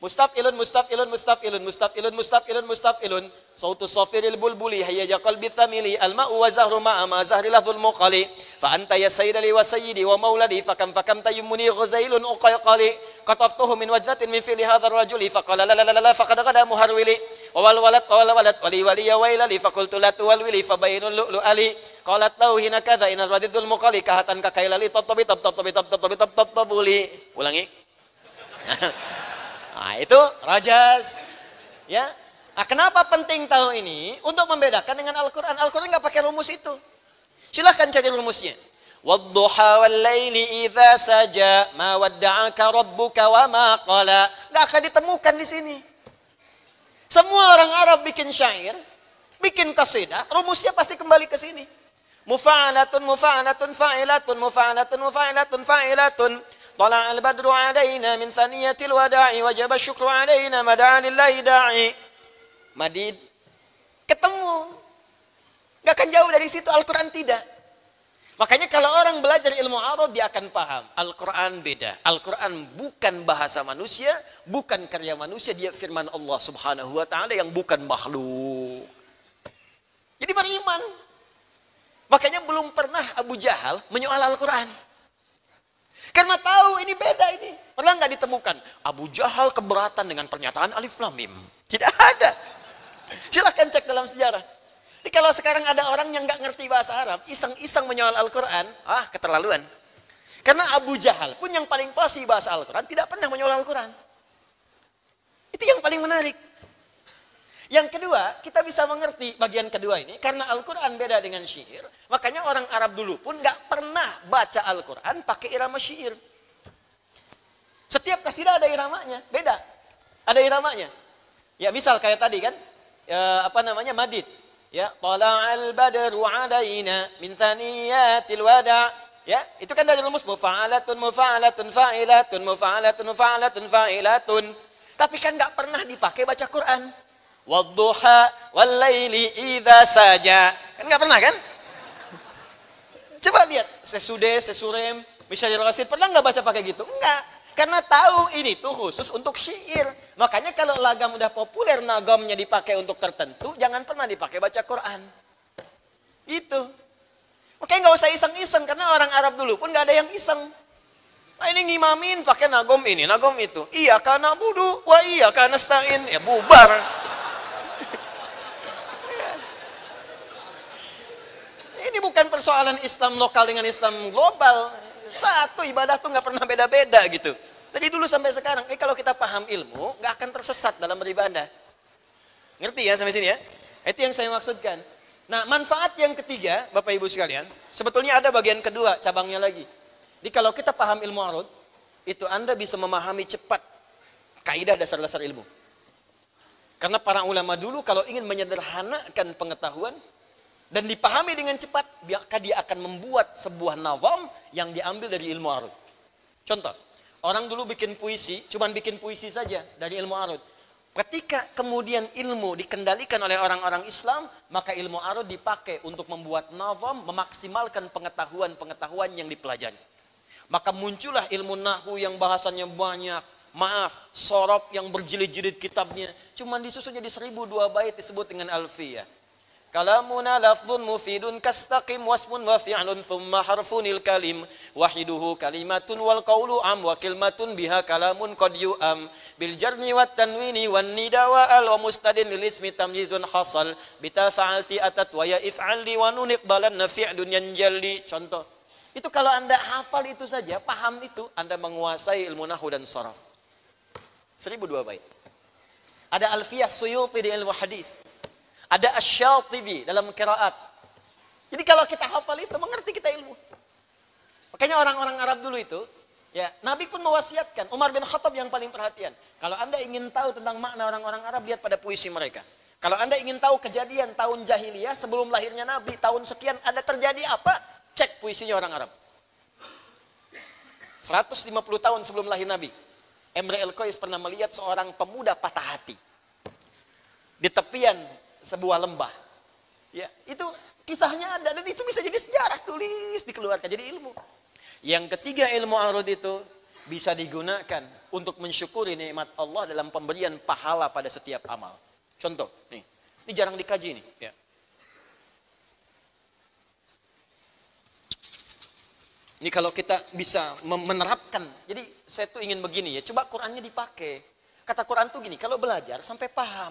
Mustafilun, mustafilun, mustafilun, mustafilun, mustafilun, mustafilun. Sautu safiril bulbuli hayya qalbi thamili al-ma'u wa zahru ma'a ma zahri lafzul muqali. Fa anta ya sayyidali wa sayyidi wa mauladi fakam tayyumuni ghuzailun uqayqali. Qataftuhu min wajnatin min fi'li hadzal rajuli faqala la la la la faqad qada muharwili. Wa wal walad wali wali ya wailali faqultu la tuwalwili fabainul lu'ali. Qalat lahu hina kadza inal radidul muqali kahatan kakailali tattabi tabuli. Ulangi. Nah, itu rajaz. Ya. Nah, kenapa penting tahu ini? Untuk membedakan dengan Al-Quran. Al-Quran nggak pakai rumus itu. Silahkan cari rumusnya. Wadduha wal laili idza saja ma wadda'aka rabbuka wa ma qala. Nggak akan ditemukan di sini. Semua orang Arab bikin syair, bikin qasidah, rumusnya pasti kembali ke sini. Mufa'alatun, mufa'alatun, fa'ilatun, mufa'alatun, mufa'alatun, fa'ilatun. طلع البدر علينا من ثنية الوداع وجب الشكر علينا مدعا لله داعي. Madid ketemu, gak akan jauh dari situ. Al-Quran tidak. Makanya kalau orang belajar ilmu arud, dia akan paham Al-Quran beda. Al-Quran bukan bahasa manusia, bukan karya manusia, dia firman Allah subhanahu wa ta'ala yang bukan makhluk. Jadi beriman. Makanya belum pernah Abu Jahal menyoal Al-Quran. Karena tahu ini beda ini. Pernah nggak ditemukan Abu Jahal keberatan dengan pernyataan Alif Lam Mim? Tidak ada. Silahkan cek dalam sejarah. Jadi kalau sekarang ada orang yang nggak ngerti bahasa Arab, iseng-iseng menyoal Al-Quran, keterlaluan. Karena Abu Jahal pun yang paling fasih bahasa Al-Quran tidak pernah menyoal Al-Quran. Itu yang paling menarik. Yang kedua, kita bisa mengerti bagian kedua ini, karena Al-Quran beda dengan syair, makanya orang Arab dulu pun nggak pernah baca Al-Quran pakai irama syair. Setiap kasidah ada iramanya, beda. Ada iramanya. Ya misal kayak tadi kan, madid. Ya, tala'al badru alaina min thaniyatil wada'. Ya, itu kan dari rumus mufa'alatun, mufa'alatun, fa'ilatun, mufa'alatun, mufa'alatun, fa'ilatun. Tapi kan nggak pernah dipakai baca Quran. Wadduha wal laili idza saja. Kan enggak pernah kan? Coba lihat sesude, sesurem, Misyarul Rasid pernah enggak baca pakai gitu? Enggak. Karena tahu ini tuh khusus untuk syair. Makanya kalau lagam udah populer nagamnya dipakai untuk tertentu, jangan pernah dipakai baca Quran. Itu. Makanya enggak usah iseng-iseng karena orang Arab dulu pun enggak ada yang iseng. Nah, ini ngimamin pakai nagom ini, nagom itu. Iya kana budu, wa iya kana stain. Ya bubar. Ini bukan persoalan Islam lokal dengan Islam global. Satu ibadah tuh nggak pernah beda-beda gitu. Dari dulu sampai sekarang, kalau kita paham ilmu, nggak akan tersesat dalam beribadah. Ngerti ya sampai sini ya? Itu yang saya maksudkan. Nah, manfaat yang ketiga, Bapak Ibu sekalian, sebetulnya ada bagian kedua, cabangnya lagi. Jadi kalau kita paham ilmu arud, itu Anda bisa memahami cepat kaidah dasar-dasar ilmu. Karena para ulama dulu kalau ingin menyederhanakan pengetahuan dan dipahami dengan cepat, maka dia akan membuat sebuah nazam yang diambil dari ilmu arud. Contoh, orang dulu bikin puisi, cuman bikin puisi saja dari ilmu arud. Ketika kemudian ilmu dikendalikan oleh orang-orang Islam, maka ilmu arud dipakai untuk membuat nazam, memaksimalkan pengetahuan-pengetahuan yang dipelajari. Maka muncullah ilmu nahwu yang bahasanya banyak. Maaf, sorob yang berjilid-jilid kitabnya. Cuman disusun jadi 1002 bait disebut dengan alfiyah. Kalamuna lafdhun mufidun kastaqim wasmun wa fi'lun thumma harfunil kalim wahiduhu kalimatun wal qawlu am wa kilmatun biha kalamun qad yu'am bil jarni wat tanwini wan nida wa al wa mustadin lil ismi tamyizun hasal bitafa'alti atat wa ya if'ali wa nunik balanna fi'lun yanjalli. Contoh. Itu kalau Anda hafal itu saja, paham itu, Anda menguasai ilmu nahwu dan saraf. 1002 bait. Ada Alfiyah Suyuti di ilmu hadis. Ada Asy-Syatibi dalam qiraat. Jadi kalau kita hafal itu, mengerti kita ilmu. Makanya orang-orang Arab dulu itu, ya, Nabi pun mewasiatkan, Umar bin Khattab yang paling perhatian. Kalau Anda ingin tahu tentang makna orang-orang Arab, lihat pada puisi mereka. Kalau Anda ingin tahu kejadian tahun jahiliyah sebelum lahirnya Nabi, tahun sekian ada terjadi apa? Cek puisinya orang Arab. 150 tahun sebelum lahir Nabi, Imre el-Qais pernah melihat seorang pemuda patah hati di tepian sebuah lembah. Ya, itu kisahnya ada dan itu bisa jadi sejarah, tulis, dikeluarkan jadi ilmu. Yang ketiga, ilmu arud itu bisa digunakan untuk mensyukuri nikmat Allah dalam pemberian pahala pada setiap amal. Contoh, nih. Ini jarang dikaji nih, ya. Ini kalau kita bisa menerapkan, jadi saya tuh ingin begini ya, coba Qurannya dipakai. Kata Quran tuh gini, kalau belajar sampai paham.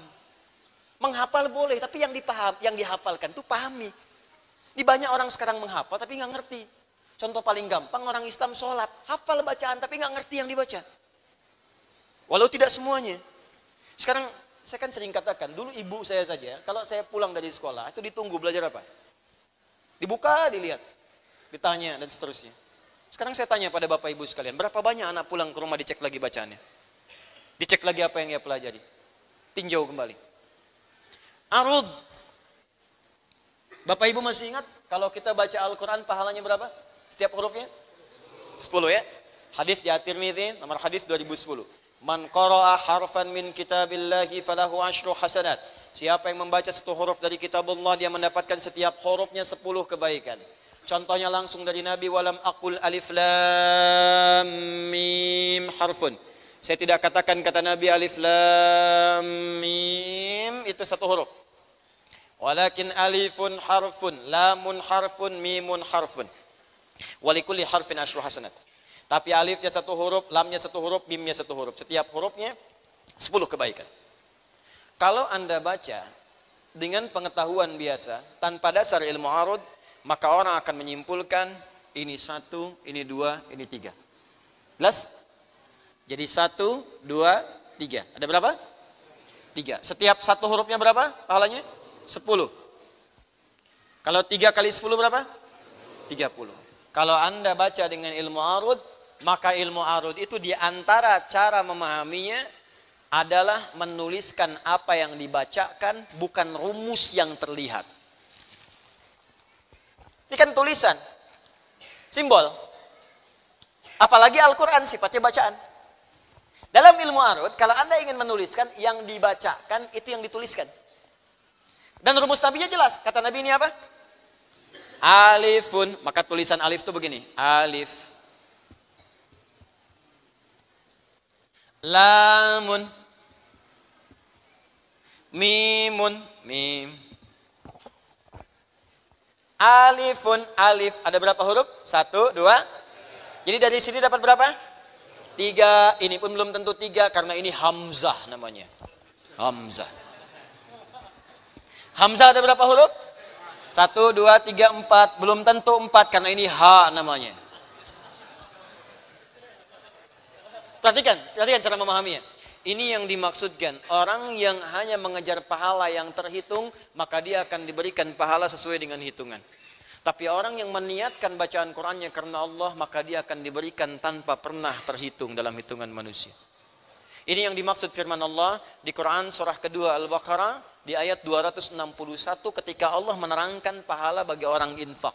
Menghafal boleh, tapi yang dihafalkan tuh pahami. Di banyak orang sekarang menghafal tapi nggak ngerti. Contoh paling gampang, orang Islam sholat, hafal bacaan tapi nggak ngerti yang dibaca. Walau tidak semuanya. Sekarang saya kan sering katakan, dulu ibu saya saja, kalau saya pulang dari sekolah, itu ditunggu belajar apa? Dibuka, dilihat, ditanya dan seterusnya. Sekarang saya tanya pada bapak ibu sekalian, berapa banyak anak pulang ke rumah dicek lagi bacaannya? Dicek lagi apa yang ia pelajari? Tinjau kembali. Arud. Bapak ibu masih ingat kalau kita baca Al-Quran pahalanya berapa? Setiap hurufnya? 10 ya. Hadis di At-Tirmidzi nomor hadis 2010. Man qara'a harfan min kitabillahi falahu 10 hasanat. Siapa yang membaca satu huruf dari kitabullah, dia mendapatkan setiap hurufnya 10 kebaikan. Contohnya langsung dari Nabi, walam aqul alif lam mim harfun. Saya tidak katakan kata Nabi alif lam mim itu satu huruf. Walakin alifun harfun, lamun harfun, mimun harfun. Walikulli harfin 10 hasanat. Tapi alifnya satu huruf, lamnya satu huruf, mimnya satu huruf. Setiap hurufnya 10 kebaikan. Kalau Anda baca dengan pengetahuan biasa, tanpa dasar ilmu arud, maka orang akan menyimpulkan ini 1, ini 2, ini 3. Jelas? Jadi 1, 2, 3. Ada berapa? 3. Setiap satu hurufnya berapa pahalanya? 10. Kalau 3 kali 10 berapa? 30. Kalau Anda baca dengan ilmu arud, maka ilmu arud itu diantara cara memahaminya adalah menuliskan apa yang dibacakan, bukan rumus yang terlihat. Ini kan tulisan, simbol. Apalagi Al-Quran sifatnya bacaan. Dalam ilmu arud, kalau Anda ingin menuliskan, yang dibacakan itu yang dituliskan. Dan rumus Nabi-nya jelas. Kata Nabi ini apa? Alifun. Maka tulisan alif itu begini. Alif. Lamun. Mimun. Mim. Alifun. Alif. Ada berapa huruf? 1, 2. Jadi dari sini dapat berapa? 3. Ini pun belum tentu 3 karena ini hamzah namanya. Hamzah. Hamzah ada berapa huruf? 1, 2, 3, 4. Belum tentu 4 karena ini ha namanya. Perhatikan cara memahaminya. Ini yang dimaksudkan, orang yang hanya mengejar pahala yang terhitung, maka dia akan diberikan pahala sesuai dengan hitungan. Tapi orang yang meniatkan bacaan Qur'annya karena Allah, maka dia akan diberikan tanpa pernah terhitung dalam hitungan manusia. Ini yang dimaksud firman Allah di Quran surah kedua Al-Baqarah di ayat 261 ketika Allah menerangkan pahala bagi orang infak.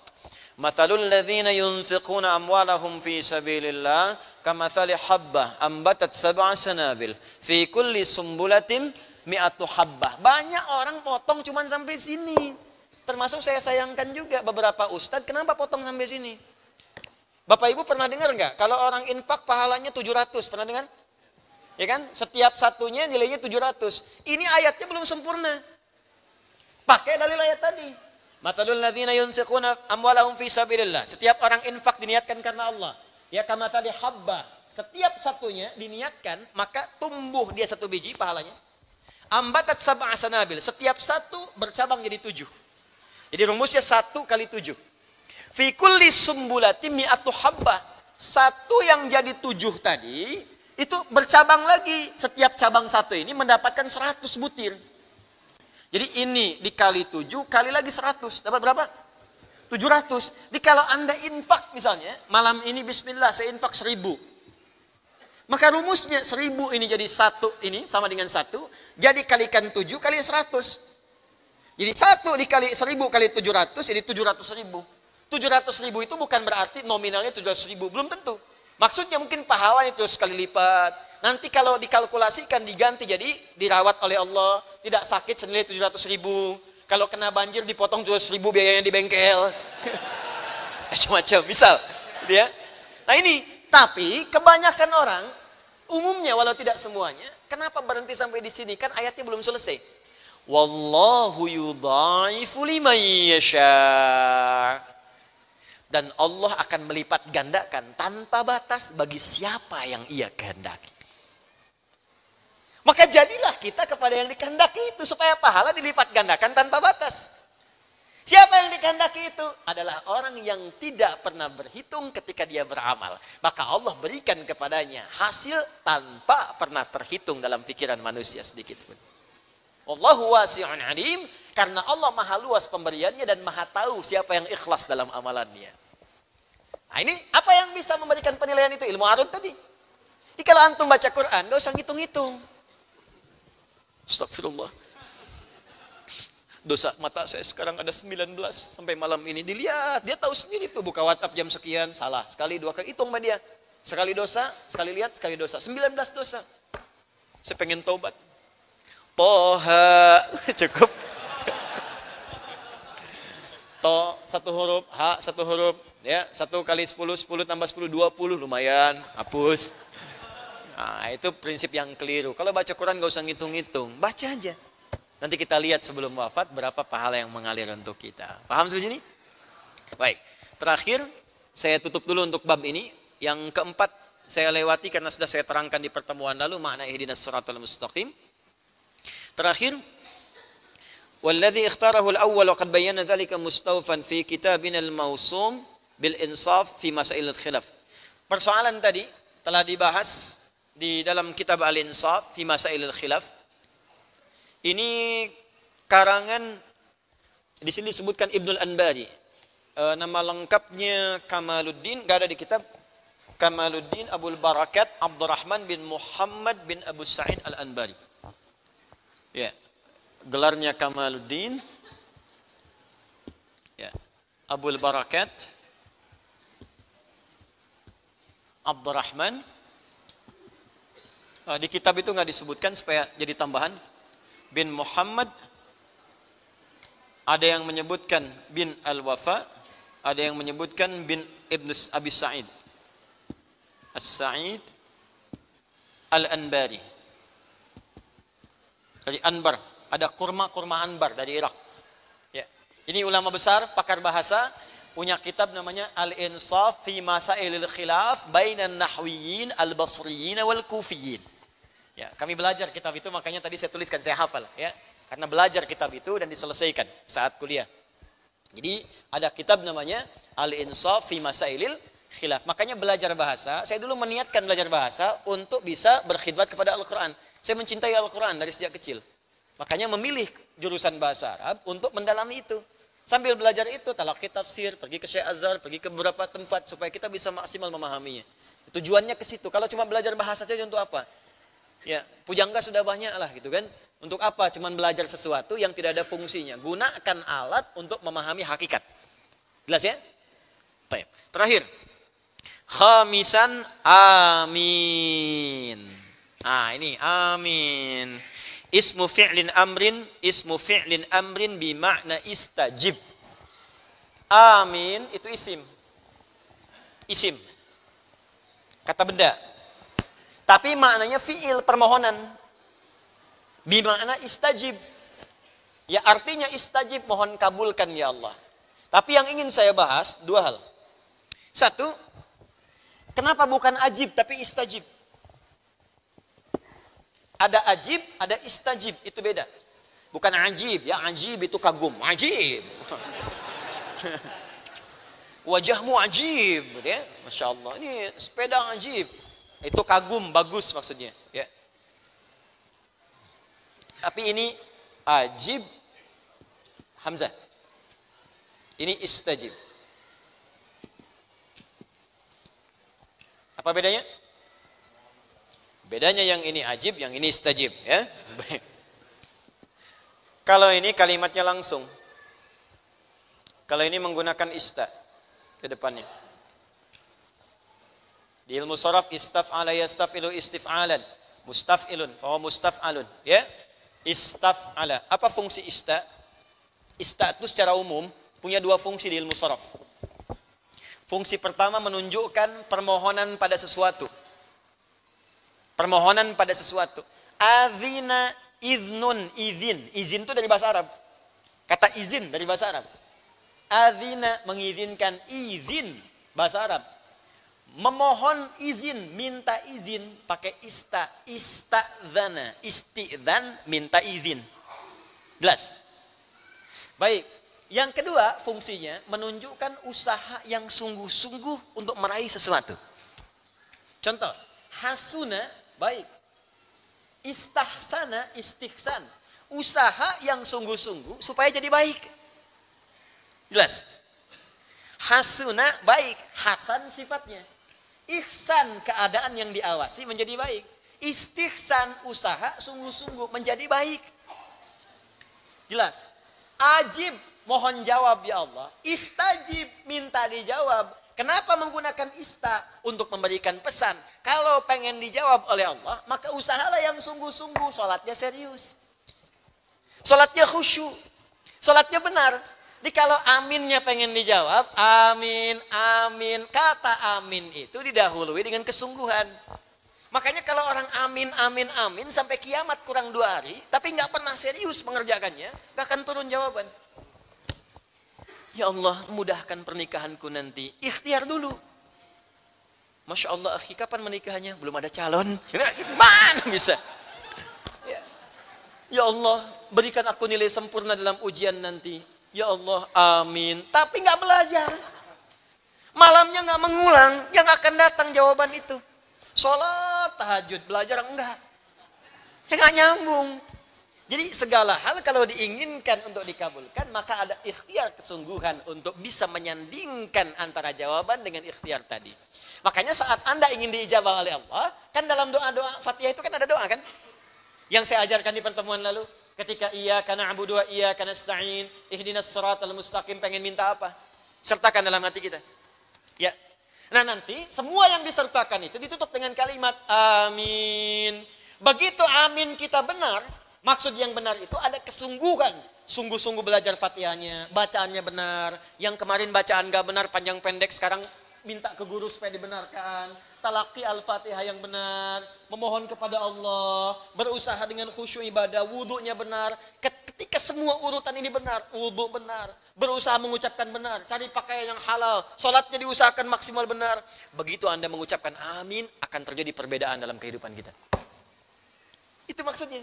Mathalul ladzina yunfiquna amwalahum fi sabilillah kamathali habbah ambatat sab'a sanabil fi kulli sumbulatin mi'atu habbah. Banyak orang potong cuman sampai sini. Termasuk saya sayangkan juga beberapa ustadz, kenapa potong sampai sini? Bapak Ibu pernah dengar nggak? Kalau orang infak pahalanya 700, pernah dengar? Ya kan? Setiap satunya nilainya 700. Ini ayatnya belum sempurna. Pakai dalil ayat tadi. Matsalul ladzina yunfiquna amwalahum fi sabilillah. Setiap orang infak diniatkan karena Allah. Ya kamatsali habba. Setiap satunya diniatkan, maka tumbuh dia satu biji pahalanya. Ambatat sab'a sanabil. Setiap satu bercabang jadi 7. Jadi rumusnya 1 kali 7. Fi kulli sumbulatin mi'atu habbah. Satu yang jadi 7 tadi, itu bercabang lagi. Setiap cabang satu ini mendapatkan 100 butir. Jadi ini dikali 7, kali lagi 100. Dapat berapa? 700. Jadi kalau Anda infak misalnya, malam ini bismillah saya infak 1000. Maka rumusnya 1000 ini jadi 1 ini sama dengan 1. Jadi kalikan 7 kali 100. Jadi 1 dikali 1000 kali 700 jadi 700.000. 700.000 itu bukan berarti nominalnya 700.000. Belum tentu. Maksudnya mungkin pahala itu sekali lipat. Nanti kalau dikalkulasikan diganti jadi dirawat oleh Allah. Tidak sakit senilai 700.000. Kalau kena banjir dipotong 700.000 biayanya di bengkel. Macam-macam. Misal. Gitu ya. Nah ini. Tapi kebanyakan orang. Umumnya walau tidak semuanya. Kenapa berhenti sampai di sini? Kan ayatnya belum selesai. Wallahu yudha'ifu liman yasha'. Dan Allah akan melipat gandakan tanpa batas bagi siapa yang ia kehendaki. Maka jadilah kita kepada yang dikehendaki itu supaya pahala dilipat gandakan tanpa batas. Siapa yang dikehendaki itu? Adalah orang yang tidak pernah berhitung ketika dia beramal. Maka Allah berikan kepadanya hasil tanpa pernah terhitung dalam pikiran manusia sedikit pun. Wallahu wasi'un alim. Karena Allah maha luas pemberiannya dan maha tahu siapa yang ikhlas dalam amalannya. Nah ini apa yang bisa memberikan penilaian itu? Ilmu arud tadi. Jadi kalau antum baca Quran, gak usah ngitung-ngitung. Astagfirullah. Dosa mata saya sekarang ada 19 sampai malam ini. Dilihat, dia tahu sendiri tuh buka WhatsApp jam sekian, salah. Sekali, 2 kali, hitung sama dia. Sekali dosa, sekali lihat, sekali dosa. 19 dosa. Saya pengen taubat. Toha, cukup. To, 1 huruf, ha, 1 huruf. Ya, 1 kali 10, 10 tambah 10, 20, lumayan, hapus. Nah, itu prinsip yang keliru. Kalau baca Quran gak usah ngitung-ngitung, baca aja. Nanti kita lihat sebelum wafat berapa pahala yang mengalir untuk kita. Paham sampai sini? Baik, terakhir saya tutup dulu untuk bab ini. Yang keempat saya lewati karena sudah saya terangkan di pertemuan lalu, makna ihdinas siratal mustaqim. Terakhir, walladzi ikhtarahu al-awwal wa qad bayyana dzalika mustawfan fi kitabina al-mawsum bil insaf fi masail al-khilaf. Persoalan tadi telah dibahas di dalam kitab Al-Insaf fi masail al-khilaf. Ini karangan di sini disebutkan Ibnul Anbari. Nama lengkapnya Kamaluddin, enggak ada di kitab. Kamaluddin Abul Barakat Abdurrahman bin Muhammad bin Abu Sa'id Al-Anbari. Ya. Gelarnya Kamaluddin. Ya. Abul Barakat Abdurrahman. Di kitab itu nggak disebutkan supaya jadi tambahan. Bin Muhammad. Ada yang menyebutkan bin Al-Wafa. Ada yang menyebutkan bin Ibn Abi Sa'id. As-Sa'id Al-Anbari. Dari Anbar. Ada kurma Anbar dari Irak. Ya. Ini ulama besar, pakar bahasa. Punya kitab namanya Al-Insaf fi Masailil Khilaf Bainan Nahwiyin Al-Basriyin Wal-Kufiyin. Ya, kami belajar kitab itu, makanya tadi saya tuliskan, saya hafal. Ya. Karena belajar kitab itu dan diselesaikan saat kuliah. Jadi ada kitab namanya Al-Insaf fi Masailil khilaf. Makanya belajar bahasa, saya dulu meniatkan belajar bahasa untuk bisa berkhidmat kepada Al-Quran. Saya mencintai Al-Quran dari sejak kecil. Makanya memilih jurusan bahasa Arab untuk mendalami itu. Sambil belajar itu, talaqi tafsir, pergi ke Syekh Azhar, pergi ke beberapa tempat supaya kita bisa maksimal memahaminya. Tujuannya ke situ. Kalau cuma belajar bahasa saja untuk apa? Ya, pujangga sudah banyak lah gitu kan. Untuk apa? Cuman belajar sesuatu yang tidak ada fungsinya. Gunakan alat untuk memahami hakikat. Jelas ya? Baik. Terakhir. Khamisan amin. Ah, ini amin. Ismu fi'lin amrin bimakna istajib. Amin itu isim. Isim. Kata benda. Tapi maknanya fi'il, permohonan. Bimakna istajib. Ya artinya istajib, mohon kabulkan ya Allah. Tapi yang ingin saya bahas dua hal. Satu, kenapa bukan ajib tapi istajib? Ada ajib, ada istajib, itu beda. Bukan ajib, ya ajib itu kagum, ajib. Wajahmu ajib, ya. Masya Allah, ini sepeda ajib. Itu kagum, bagus maksudnya. Ya. Tapi ini ajib, hamzah. Ini istajib. Apa bedanya? Bedanya yang ini ajib, yang ini istajib, ya. Kalau ini kalimatnya langsung. Kalau ini menggunakan ista ke depannya. Di ilmu sharaf istaf'ala yastaf'ilu istif'alan, mustaf'ilun, fa mustaf'alun, ya. Istaf'ala. Apa fungsi ista? Ista itu secara umum punya dua fungsi di ilmu sharaf. Fungsi pertama menunjukkan permohonan pada sesuatu. Permohonan pada sesuatu. Azina iznun, izin. Izin itu dari bahasa Arab. Kata izin dari bahasa Arab. Azina mengizinkan, izin bahasa Arab. Memohon izin, minta izin pakai ista, istadzana, istidzan, minta izin. Jelas? Baik. Yang kedua fungsinya menunjukkan usaha yang sungguh-sungguh untuk meraih sesuatu. Contoh, hasuna, baik. Istahsana, istihsan. Usaha yang sungguh-sungguh supaya jadi baik. Jelas? Hasuna, baik. Hasan sifatnya. Ihsan, keadaan yang diawasi menjadi baik. Istihsan, usaha sungguh-sungguh menjadi baik. Jelas? Ajib, mohon jawab ya Allah. Istajib, minta dijawab. Kenapa menggunakan ista? Untuk memberikan pesan. Kalau pengen dijawab oleh Allah, maka usahalah yang sungguh-sungguh. Salatnya serius. Salatnya khusyuk. Salatnya benar. Jadi kalau aminnya pengen dijawab, amin, amin. Kata amin itu didahului dengan kesungguhan. Makanya kalau orang amin, amin, amin sampai kiamat kurang 2 hari, tapi nggak pernah serius mengerjakannya, nggak akan turun jawaban. Ya Allah, mudahkan pernikahanku nanti. Ikhtiar dulu. Masya Allah, akhi, kapan menikahnya? Belum ada calon. Mana bisa? Ya Allah, berikan aku nilai sempurna dalam ujian nanti. Ya Allah, amin. Tapi nggak belajar. Malamnya nggak mengulang, yang akan datang jawaban itu. Sholat, tahajud, belajar enggak. Ya nggak nyambung. Jadi segala hal kalau diinginkan untuk dikabulkan, maka ada ikhtiar kesungguhan untuk bisa menyandingkan antara jawaban dengan ikhtiar tadi. Makanya saat Anda ingin diijabah oleh Allah, kan dalam doa-doa Fatihah itu kan ada doa kan? Yang saya ajarkan di pertemuan lalu. Ketika iyyaka na'budu wa iyyaka nasta'in, ihdinas siratal mustaqim, pengen minta apa? Sertakan dalam hati kita. Ya. Nah nanti semua yang disertakan itu ditutup dengan kalimat amin. Begitu amin kita benar, maksud yang benar itu ada kesungguhan. Sungguh-sungguh belajar Fatihahnya, bacaannya benar. Yang kemarin bacaan gak benar, panjang pendek, sekarang minta ke guru supaya dibenarkan. Talaqi al-Fatihah yang benar, memohon kepada Allah, berusaha dengan khusyuk ibadah, wudunya benar. Ketika semua urutan ini benar, wudu benar, berusaha mengucapkan benar, cari pakaian yang halal, sholatnya diusahakan maksimal benar. Begitu Anda mengucapkan amin, akan terjadi perbedaan dalam kehidupan kita. Itu maksudnya.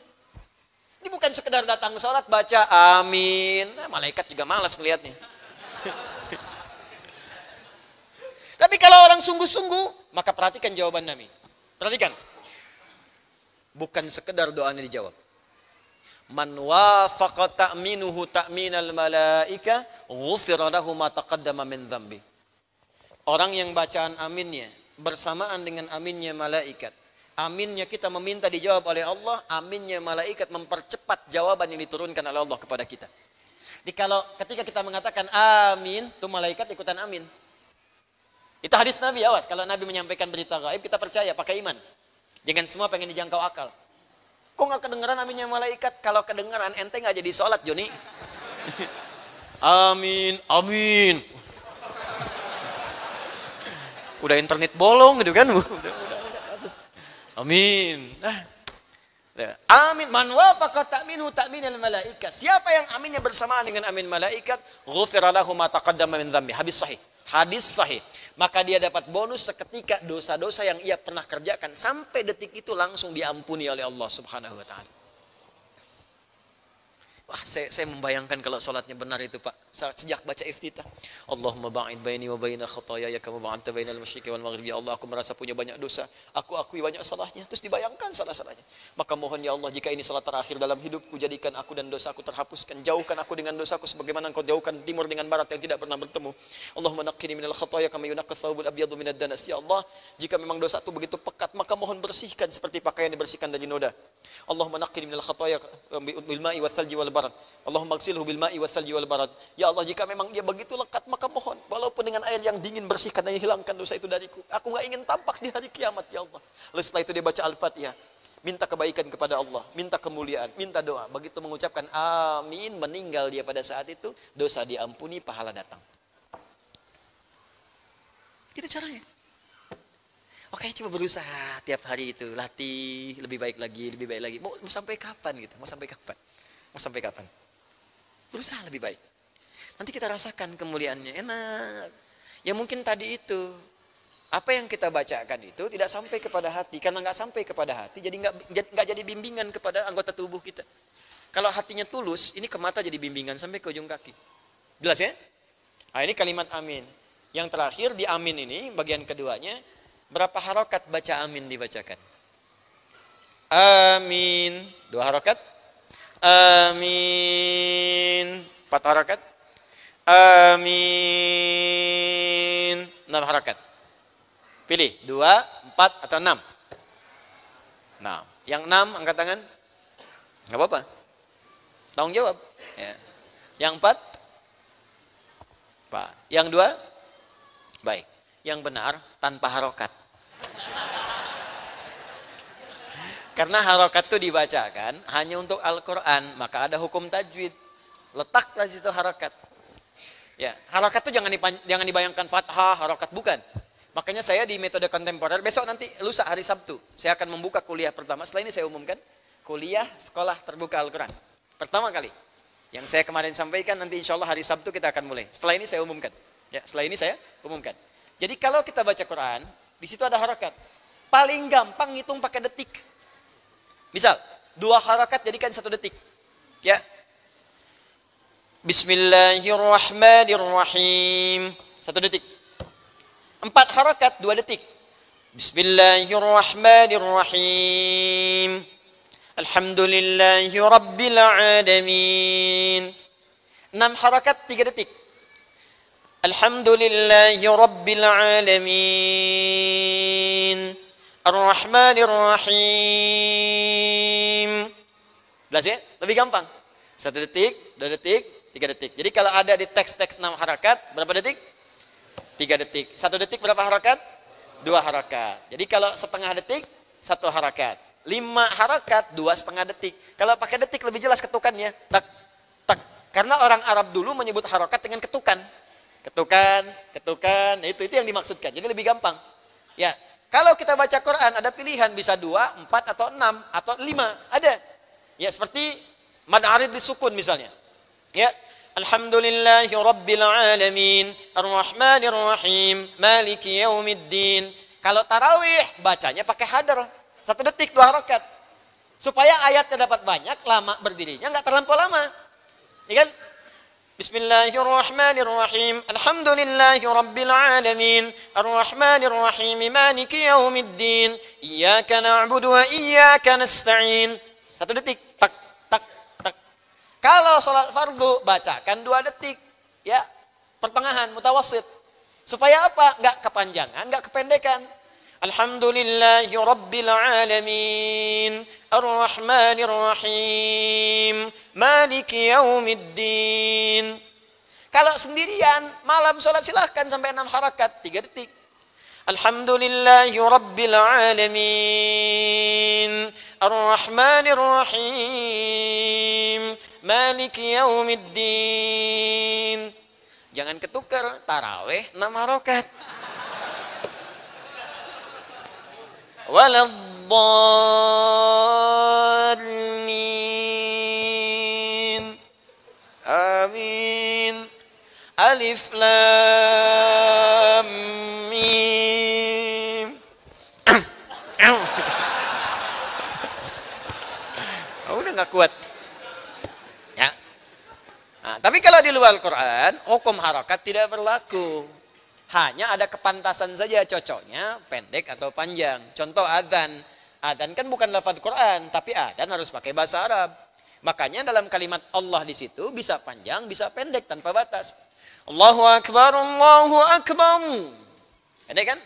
Ini bukan sekedar datang sholat, baca amin. Nah, malaikat juga malas ngelihatnya. Tapi kalau kalau orang sungguh-sungguh, maka perhatikan jawaban Nabi. Perhatikan. Bukan sekedar doanya dijawab. Man wafaqa ta'minuhu ta'minal malaika, ghufira lahu ma taqaddama min dzambi. Orang yang bacaan aminnya bersamaan dengan aminnya malaikat. Aminnya kita meminta dijawab oleh Allah, aminnya malaikat mempercepat jawaban yang diturunkan oleh Allah kepada kita. Jadi kalau ketika kita mengatakan amin, tuh malaikat ikutan amin. Itu hadis Nabi, awas. Kalau Nabi menyampaikan berita gaib, kita percaya, pakai iman. Jangan semua pengen dijangkau akal. Kok nggak kedengeran aminnya malaikat? Kalau kedengeran, ente nggak jadi sholat, Joni. Amin, amin. Udah internet bolong gitu kan. Amin. Amin. Man wafaqa ta'minu ta'minal malaikat. Siapa yang aminnya bersamaan dengan amin malaikat, ghufira lahu ma taqaddama min dzambi. Hadis sahih. Maka dia dapat bonus seketika dosa-dosa yang ia pernah kerjakan sampai detik itu langsung diampuni oleh Allah Subhanahu wa taala. Wah, saya membayangkan kalau salatnya benar itu, Pak. Sejak baca iftitah, Allahumma ba'id baini wa baina khataayaya kama ba'adta bainal masyriqi wal maghribi. Ya Allah, aku merasa punya banyak dosa. Aku akui banyak salahnya. Terus dibayangkan salah-salahnya. Maka mohon ya Allah, jika ini salat terakhir dalam hidupku, jadikan aku dan dosaku terhapuskan. Jauhkan aku dengan dosaku sebagaimana Engkau jauhkan timur dengan barat yang tidak pernah bertemu. Allahumma naqqini minal khataaya kama yunaqqa thawbul abyadu minad danas. Ya Allah, jika memang dosa itu begitu pekat, maka mohon bersihkan seperti pakaian dibersihkan dari noda. Allahumma naqqini minal khataaya bil ma'i wal thalji wal barad. Allahumma ghsilhu bil ma'i wal thalji wal barad. Ya Allah, jika memang dia begitu lekat, maka mohon walaupun dengan air yang dingin bersihkan dan hilangkan dosa itu dariku. Aku enggak ingin tampak di hari kiamat, ya Allah. Lalu setelah itu dia baca Al-Fatihah, minta kebaikan kepada Allah, minta kemuliaan, minta doa. Begitu mengucapkan amin, meninggal dia pada saat itu, dosa diampuni, pahala datang. Itu caranya. Oke, coba berusaha tiap hari itu, latih lebih baik lagi, lebih baik lagi. Mau sampai kapan gitu? Mau sampai kapan? Mau sampai kapan? Berusaha lebih baik. Nanti kita rasakan kemuliaannya, enak. Ya mungkin tadi itu, apa yang kita bacakan itu tidak sampai kepada hati. Karena nggak sampai kepada hati, jadi nggak jadi bimbingan kepada anggota tubuh kita. Kalau hatinya tulus, ini ke mata jadi bimbingan sampai ke ujung kaki. Jelas ya? Nah, ini kalimat amin. Yang terakhir di amin ini, bagian keduanya, berapa harokat baca amin dibacakan? Amin. 2 harokat. Amin. 4 harokat. Amin. 6 harokat. Pilih 2, 4 atau 6. Nah, yang 6 angkat tangan. Enggak apa-apa. Tanggung jawab. Ya. Yang 4? Pak. Yang 2? Baik. Yang benar tanpa harokat. Karena harokat itu dibacakan hanya untuk Al-Quran, maka ada hukum tajwid. Letaklah situ harokat. Ya, harokat itu jangan dibayangkan fathah, harokat, bukan. Makanya saya di metode kontemporer, besok nanti lusa hari Sabtu, saya akan membuka kuliah pertama. Setelah ini saya umumkan, kuliah sekolah terbuka Al-Quran. Pertama kali. Yang saya kemarin sampaikan, nanti insya Allah hari Sabtu kita akan mulai. Setelah ini saya umumkan. Ya, setelah ini saya umumkan. Jadi kalau kita baca Quran, di situ ada harokat. Paling gampang ngitung pakai detik. Misal, 2 harokat jadikan 1 detik. Ya. Bismillahirrahmanirrahim. 1 detik. 4 harokat 2 detik. Bismillahirrahmanirrahim. Alhamdulillahi rabbil alamin. 6 harokat 3 detik. Alhamdulillahi rabbil alamin. Ar-Rahmanir Rahim. Jelas ya? Lebih gampang. 1 detik, 2 detik, 3 detik. Jadi kalau ada di teks-teks 6 harakat, berapa detik? 3 detik. 1 detik berapa harakat? 2 harakat. Jadi kalau setengah detik, 1 harakat. 5 harakat, 2,5 detik. Kalau pakai detik lebih jelas ketukannya. Tak, tak. Karena orang Arab dulu menyebut harakat dengan ketukan. Ketukan, ketukan. Itu yang dimaksudkan. Jadi lebih gampang. Ya. Kalau kita baca Quran ada pilihan bisa 2, 4 atau 6 atau 5, ada. Ya seperti mad arid disukun misalnya. Ya, alhamdulillahi rabbil alamin, arrahmanir rahim, maliki yaumiddin. Kalau tarawih bacanya pakai hadar. 1 detik 2 harakat. Supaya ayatnya dapat banyak, lama berdirinya enggak terlampau lama. Ya kan? Bismillahirrahmanirrahim. Alhamdulillahi rabbil alamin. Arrahmanir rahim. Maliki yaumiddin. Iyyaka na'budu wa iyyaka nasta'in. 1 detik. Tak tak tak. Kalau salat fardu bacakan 2 detik. Ya, pertengahan mutawassit. Supaya apa? Enggak kepanjangan, enggak kependekan. Alhamdulillahi rabbil alamin. Ar-Rahmanir Rahim. Maliki yaumiddin. Kalau sendirian, malam sholat silahkan sampai 6 harakat, 3 detik. Alhamdulillahi rabbil alamin. Ar-Rahmanir Rahim. Maliki yaumiddin. Jangan ketukar, tarawih 6 harakat. Waladdallin. Amin. Alif lam mim. Oh, udah nggak kuat. Ya. Nah, tapi kalau di luar Quran, hukum harakat tidak berlaku. Hanya ada kepantasan saja, cocoknya pendek atau panjang. Contoh adzan. Adzan kan bukan lafaz Quran, tapi adzan harus pakai bahasa Arab. Makanya dalam kalimat Allah di situ bisa panjang, bisa pendek tanpa batas. Allahu Akbar, Allahu Akbar. Pendek kan?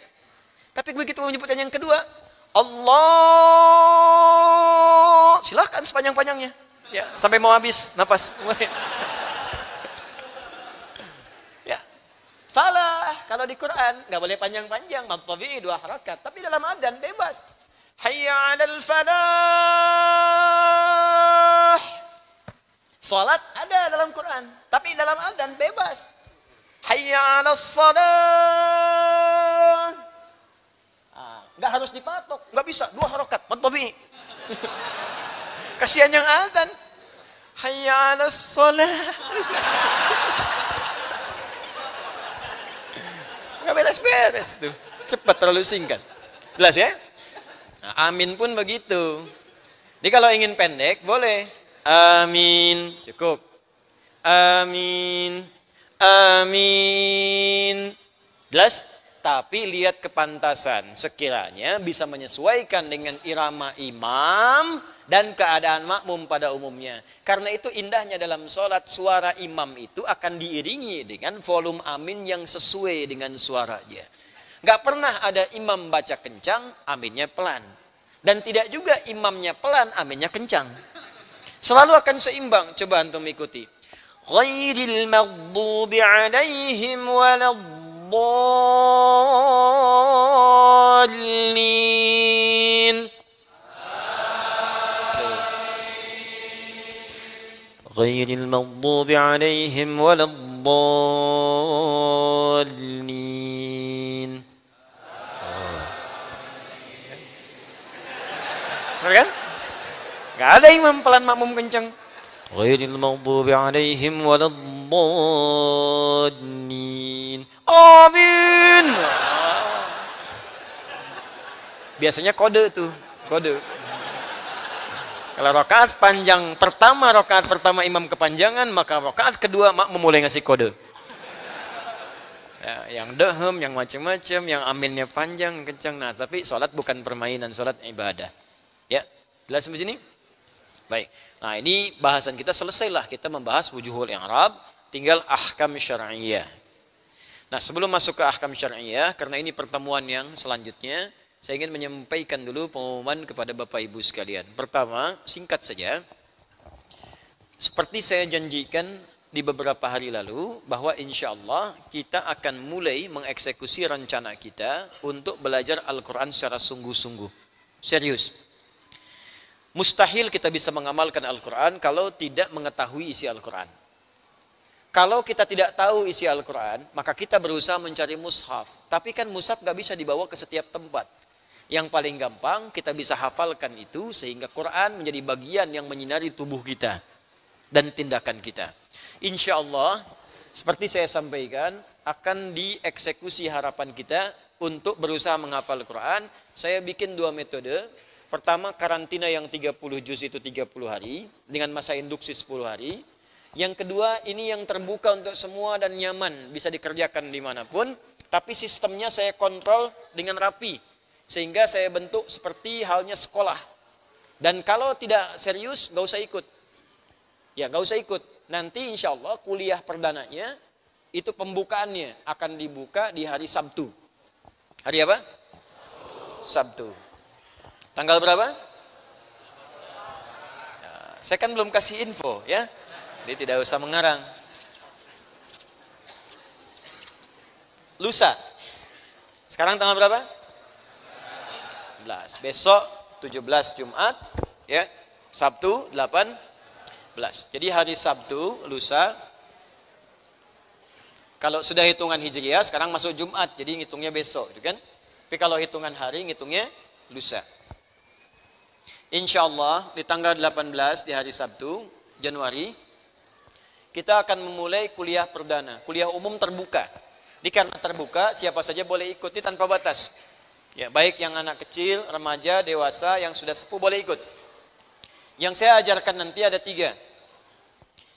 Tapi begitu menyebutkan yang kedua, Allah, silahkan sepanjang-panjangnya. Ya, sampai mau habis napas. Salah, kalau di Quran nggak boleh panjang-panjang, matafi 2 harakat. Tapi dalam adzan bebas. Hayya 'alal falah. Salat ada dalam Quran, tapi dalam adzan bebas. Hayya 'alas salah. Nggak harus dipatok, nggak bisa 2 harakat, matafi. Kasihan yang adzan. Hayya 'alas salah. Nggak beres-beres tuh. Cepat, terlalu singkat. Jelas ya? Nah, amin pun begitu. Jadi kalau ingin pendek, boleh. Amin. Cukup. Amin. Amin. Jelas? Tapi lihat kepantasan. Sekiranya bisa menyesuaikan dengan irama imam dan keadaan makmum pada umumnya. Karena itu indahnya dalam sholat, suara imam itu akan diiringi dengan volume amin yang sesuai dengan suaranya. Gak pernah ada imam baca kencang, aminnya pelan. Dan tidak juga imamnya pelan, aminnya kencang. Selalu akan seimbang. Coba antum ikuti. Ghairil maghdubi alaihim waladdallin. Ghairil maghdubi alaihim waladdallin. Benar kan? Gak ada imam pelan makmum kencang. Ghairil maghdubi alaihim waladdallin. Amin. Biasanya kode tuh, kode. Kalau rakaat panjang pertama, rakaat pertama imam kepanjangan, maka rakaat kedua makmum mulai ngasih kode. Ya, yang dehem, yang macam-macam, yang aminnya panjang, kencang. Nah, tapi sholat bukan permainan, sholat ibadah. Ya, jelas sampai sini? Baik. Nah, ini bahasan kita selesailah. Kita membahas wujuhul i'rab, tinggal ahkam syar'iyyah. Nah, sebelum masuk ke ahkam syar'iyyah, karena ini pertemuan yang selanjutnya, saya ingin menyampaikan dulu pengumuman kepada Bapak Ibu sekalian. Pertama, singkat saja. Seperti saya janjikan di beberapa hari lalu, bahwa insya Allah kita akan mulai mengeksekusi rencana kita untuk belajar Al-Quran secara sungguh-sungguh. Serius. Mustahil kita bisa mengamalkan Al-Quran kalau tidak mengetahui isi Al-Quran. Kalau kita tidak tahu isi Al-Quran, maka kita berusaha mencari mushaf. Tapi kan mushaf gak bisa dibawa ke setiap tempat. Yang paling gampang kita bisa hafalkan itu sehingga Quran menjadi bagian yang menyinari tubuh kita dan tindakan kita. Insya Allah, seperti saya sampaikan, akan dieksekusi harapan kita untuk berusaha menghafal Quran. Saya bikin 2 metode. Pertama, karantina yang 30 juz itu 30 hari dengan masa induksi 10 hari. Yang kedua, ini yang terbuka untuk semua dan nyaman, bisa dikerjakan dimanapun. Tapi sistemnya saya kontrol dengan rapi, sehingga saya bentuk seperti halnya sekolah. Dan kalau tidak serius, gak usah ikut. Ya, gak usah ikut. Nanti insya Allah kuliah perdananya, itu pembukaannya akan dibuka di hari Sabtu. Hari apa? Sabtu. Tanggal berapa? Nah, saya kan belum kasih info ya. Jadi tidak usah mengarang. Lusa. Sekarang tanggal berapa? 17. Besok 17 Jumat ya. Sabtu 18. Jadi hari Sabtu, lusa. Kalau sudah hitungan Hijriah sekarang masuk Jumat, jadi ngitungnya besok, gitu kan? Tapi kalau hitungan hari ngitungnya lusa. Insya Allah di tanggal 18 di hari Sabtu Januari kita akan memulai kuliah perdana, kuliah umum terbuka. Ini karena terbuka, siapa saja boleh ikut, ini tanpa batas. Ya, baik yang anak kecil, remaja, dewasa, yang sudah sepuh boleh ikut. Yang saya ajarkan nanti ada 3.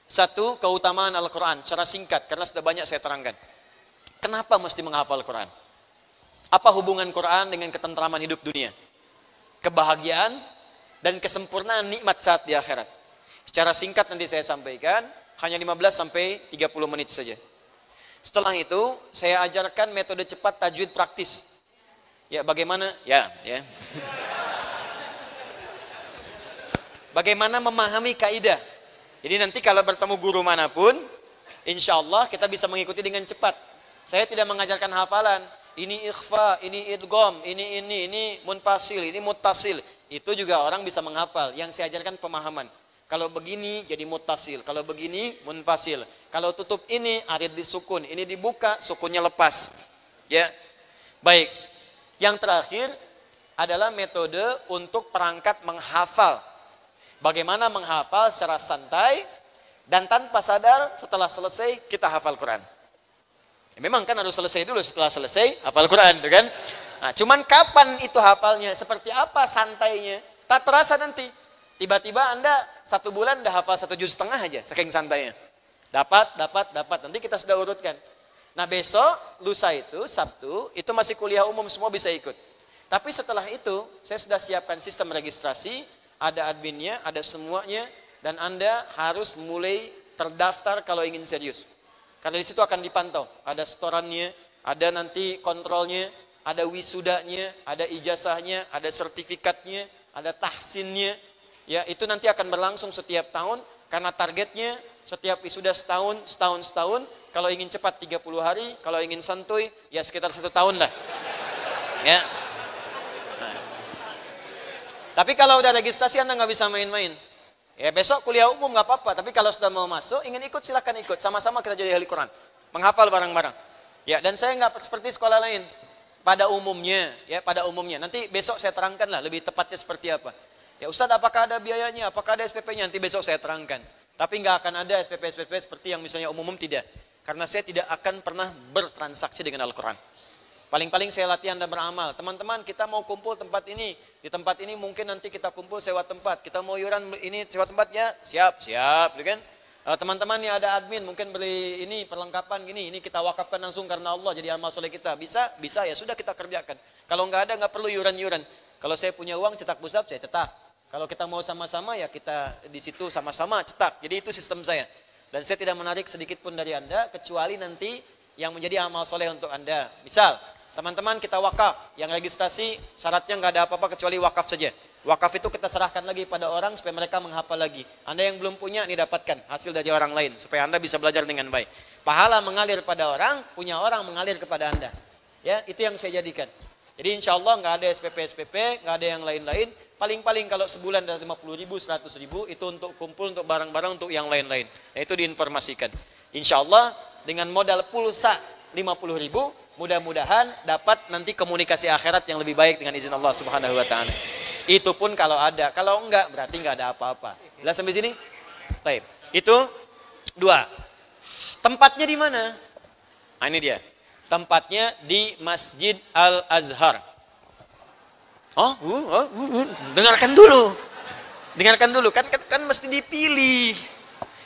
1, keutamaan Al-Quran, secara singkat, karena sudah banyak saya terangkan. Kenapa mesti menghafal Quran? Apa hubungan Quran dengan ketentraman hidup dunia? Kebahagiaan dan kesempurnaan nikmat saat di akhirat. Secara singkat nanti saya sampaikan, hanya 15 sampai 30 menit saja. Setelah itu, saya ajarkan metode cepat tajwid praktis. Ya, bagaimana? Ya. Bagaimana memahami kaidah. Jadi nanti kalau bertemu guru manapun, insya Allah kita bisa mengikuti dengan cepat. Saya tidak mengajarkan hafalan. Ini ikhfa, ini idgham, ini munfasil, ini muttasil. Itu juga orang bisa menghafal. Yang saya ajarkan pemahaman. Kalau begini jadi muttasil, kalau begini munfasil. Kalau tutup ini arid disukun, ini dibuka, sukunnya lepas. Ya. Baik. Yang terakhir adalah metode untuk perangkat menghafal. Bagaimana menghafal secara santai dan tanpa sadar setelah selesai kita hafal Quran. Ya, memang kan harus selesai dulu, setelah selesai hafal Quran, kan? Nah, cuman kapan itu hafalnya? Seperti apa santainya? Tak terasa nanti. Tiba-tiba Anda 1 bulan udah hafal 1,5 juz aja, saking santainya. Dapat. Nanti kita sudah urutkan. Nah besok, lusa itu, Sabtu, itu masih kuliah umum, semua bisa ikut. Tapi setelah itu, saya sudah siapkan sistem registrasi, ada adminnya, ada semuanya, dan Anda harus mulai terdaftar kalau ingin serius. Karena di situ akan dipantau, ada setorannya, ada nanti kontrolnya, ada wisudanya, ada ijazahnya, ada sertifikatnya, ada tahsinnya. Ya, itu nanti akan berlangsung setiap tahun karena targetnya setiap wisuda setahun. Kalau ingin cepat 30 hari, kalau ingin santuy ya sekitar 1 tahun lah. Ya. Nah. Tapi kalau udah registrasi Anda nggak bisa main-main. Ya besok kuliah umum nggak apa-apa. Tapi kalau sudah mau masuk, ingin ikut silahkan ikut. Sama-sama kita jadi ahli Quran, menghafal bareng-bareng. Ya, dan saya nggak seperti sekolah lain. Pada umumnya. Nanti besok saya terangkan lah lebih tepatnya seperti apa. Ya Ustadz, apakah ada biayanya, apakah ada SPP-nya? Nanti besok saya terangkan. Tapi nggak akan ada SPP seperti yang misalnya umum, tidak. Karena saya tidak akan pernah bertransaksi dengan Al-Quran. Paling-paling saya latih Anda beramal. Teman-teman, kita mau kumpul tempat ini. Di tempat ini mungkin nanti kita kumpul sewa tempat. Kita mau iuran ini sewa tempatnya, siap, kan? Teman-teman yang ada admin mungkin beli ini perlengkapan gini, ini kita wakafkan langsung karena Allah jadi amal soleh kita. Bisa ya sudah kita kerjakan. Kalau nggak ada nggak perlu iuran. Kalau saya punya uang cetak musaf saya cetak. Kalau kita mau sama-sama ya kita di situ sama-sama cetak. Jadi itu sistem saya. Dan saya tidak menarik sedikit pun dari Anda kecuali nanti yang menjadi amal soleh untuk Anda. Misal, teman-teman kita wakaf, yang registrasi syaratnya nggak ada apa-apa kecuali wakaf saja. Wakaf itu kita serahkan lagi pada orang supaya mereka menghafal lagi. Anda yang belum punya ini dapatkan hasil dari orang lain supaya Anda bisa belajar dengan baik. Pahala mengalir pada orang, punya orang mengalir kepada Anda. Ya, itu yang saya jadikan. Jadi insya Allah nggak ada SPP, nggak ada yang lain-lain. Paling-paling kalau sebulan dari 50.000, 100.000 itu untuk kumpul, untuk barang-barang, untuk yang lain-lain. Nah, itu diinformasikan. Insya Allah dengan modal pulsa 50.000, mudah-mudahan dapat nanti komunikasi akhirat yang lebih baik dengan izin Allah Subhanahu Wa Taala. Itu pun kalau ada, kalau enggak berarti enggak ada apa-apa. Jelas sampai sini? Baik. Itu 2. Tempatnya di mana? Nah, ini dia. Tempatnya di Masjid Al-Azhar. Dengarkan dulu. Kan mesti dipilih.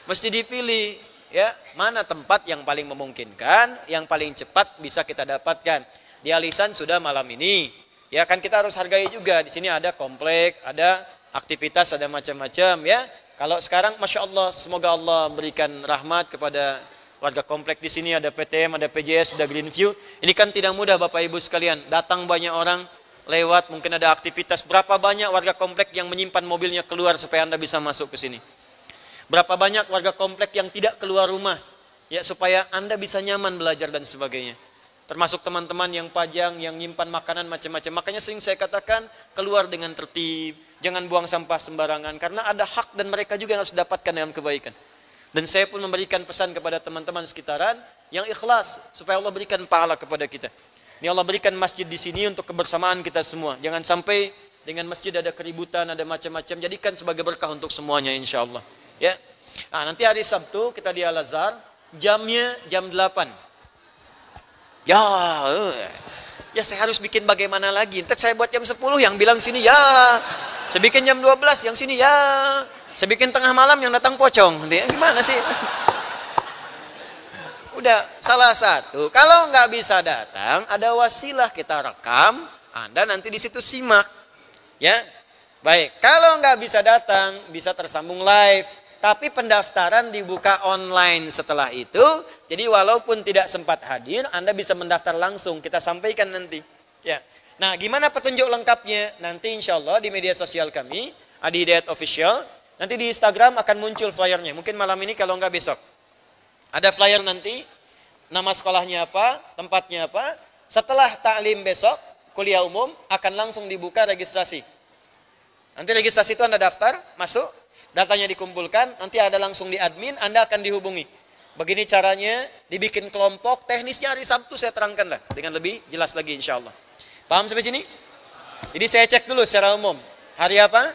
Mesti dipilih, ya, mana tempat yang paling memungkinkan, yang paling cepat bisa kita dapatkan. Di Alisan sudah malam ini. Ya kan kita harus hargai juga. Di sini ada komplek, ada aktivitas, ada macam-macam, ya. Kalau sekarang Masya Allah, semoga Allah berikan rahmat kepada warga komplek di sini, ada PTM, ada PJS, ada Greenview. Ini kan tidak mudah Bapak Ibu sekalian. Datang banyak orang lewat, mungkin ada aktivitas. Berapa banyak warga komplek yang menyimpan mobilnya keluar supaya Anda bisa masuk ke sini. Berapa banyak warga komplek yang tidak keluar rumah, ya, supaya Anda bisa nyaman belajar dan sebagainya. Termasuk teman-teman yang pajang, yang nyimpan makanan macam-macam. Makanya sering saya katakan, keluar dengan tertib, jangan buang sampah sembarangan, karena ada hak dan mereka juga yang harus dapatkan dalam kebaikan. Dan saya pun memberikan pesan kepada teman-teman sekitaran yang ikhlas, supaya Allah berikan pahala kepada kita. Ini Allah berikan masjid di sini untuk kebersamaan kita semua. Jangan sampai dengan masjid ada keributan, ada macam-macam. Jadikan sebagai berkah untuk semuanya insya Allah. Ya. Nah, nanti hari Sabtu kita di Al-Azhar, jamnya jam 8. Ya, saya harus bikin bagaimana lagi. Ntar saya buat jam 10, yang bilang sini ya. Saya bikin jam 12, yang sini ya. Saya bikin tengah malam, yang datang pocong. Gimana sih? Udah, salah satu. Kalau nggak bisa datang, ada wasilah, kita rekam. Anda nanti di situ simak. Ya, baik. Kalau nggak bisa datang, bisa tersambung live. Tapi pendaftaran dibuka online setelah itu. Jadi walaupun tidak sempat hadir, Anda bisa mendaftar langsung. Kita sampaikan nanti. Ya. Nah, gimana petunjuk lengkapnya? Nanti insya Allah di media sosial kami, Adi Hidayat Official. Nanti di Instagram akan muncul flyernya. Mungkin malam ini kalau nggak besok. Ada flyer nanti, nama sekolahnya apa, tempatnya apa. Setelah ta'lim besok, kuliah umum, akan langsung dibuka registrasi. Nanti registrasi itu Anda daftar, masuk. Datanya dikumpulkan, nanti ada langsung di admin, Anda akan dihubungi. Begini caranya, dibikin kelompok, teknisnya hari Sabtu saya terangkan lah, dengan lebih jelas lagi insya Allah. Paham sampai sini? Jadi saya cek dulu secara umum. Hari apa?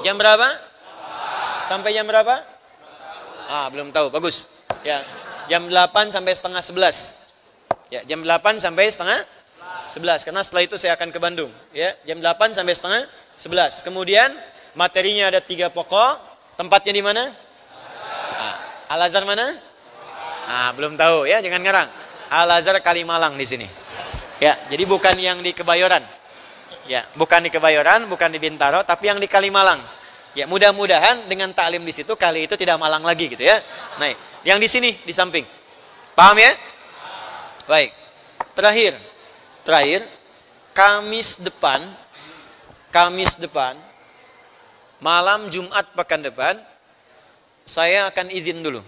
Jam berapa? Sampai jam berapa? Belum tahu, bagus. Ya, jam 8 sampai setengah 11. Ya, jam 8 sampai setengah 11, karena setelah itu saya akan ke Bandung. Ya, jam 8 sampai setengah 11. Kemudian materinya ada 3 pokok. Tempatnya di mana? Al-Azhar mana? Belum tahu ya, jangan ngarang. Al-Azhar Kalimalang di sini. Ya, jadi bukan yang di Kebayoran. Ya, bukan di Kebayoran, bukan di Bintaro, tapi yang di Kalimalang. Ya, mudah-mudahan dengan taklim di situ kali itu tidak malang lagi gitu ya. Nah, yang di sini di samping. Paham ya? Baik. Terakhir, Kamis depan, malam Jumat pekan depan, saya akan izin dulu.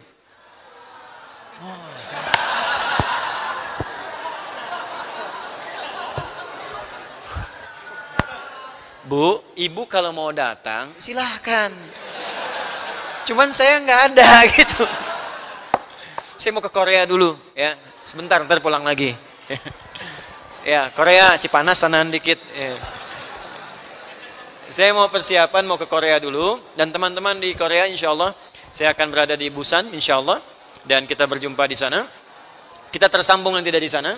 Bu, ibu kalau mau datang, silahkan. Cuman saya nggak ada gitu. Saya mau ke Korea dulu, ya. Sebentar, ntar pulang lagi. Ya, Korea, Cipanas, sanaan dikit. Ya. Saya mau persiapan, mau ke Korea dulu. Dan teman-teman di Korea, insya Allah, saya akan berada di Busan, insya Allah. Dan kita berjumpa di sana. Kita tersambung nanti dari sana.